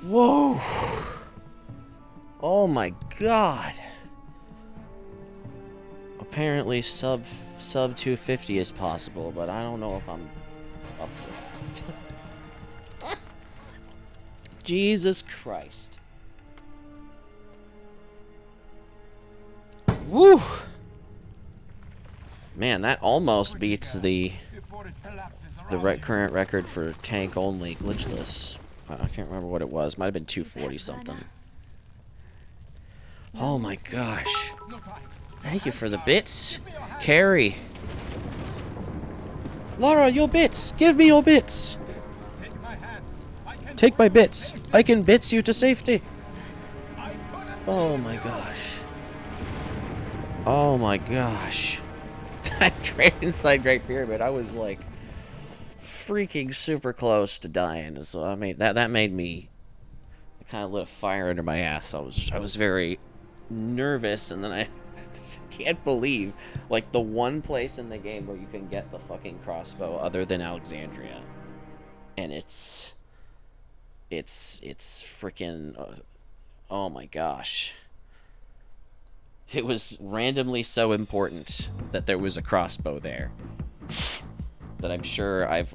[SPEAKER 1] Whoa. Oh my god. Apparently sub 250 is possible, but I don't know if I'm up for that. Jesus Christ. Woo. Man, that almost beats the current record for tank only glitchless. I can't remember what it was. Might have been 240 something. Oh my gosh. Thank you for the bits. Carrie. Lara, your bits. Give me your bits. Take my bits. I can bits you to safety. Oh my gosh. Oh my gosh. That Great Inside Great Pyramid, I was like freaking super close to dying. So I mean that made me kind of lit a fire under my ass. I was very nervous, and then I can't believe like the one place in the game where you can get the fucking crossbow other than Alexandria, and it's it's freaking oh my gosh. It was randomly so important that there was a crossbow there that I'm sure I've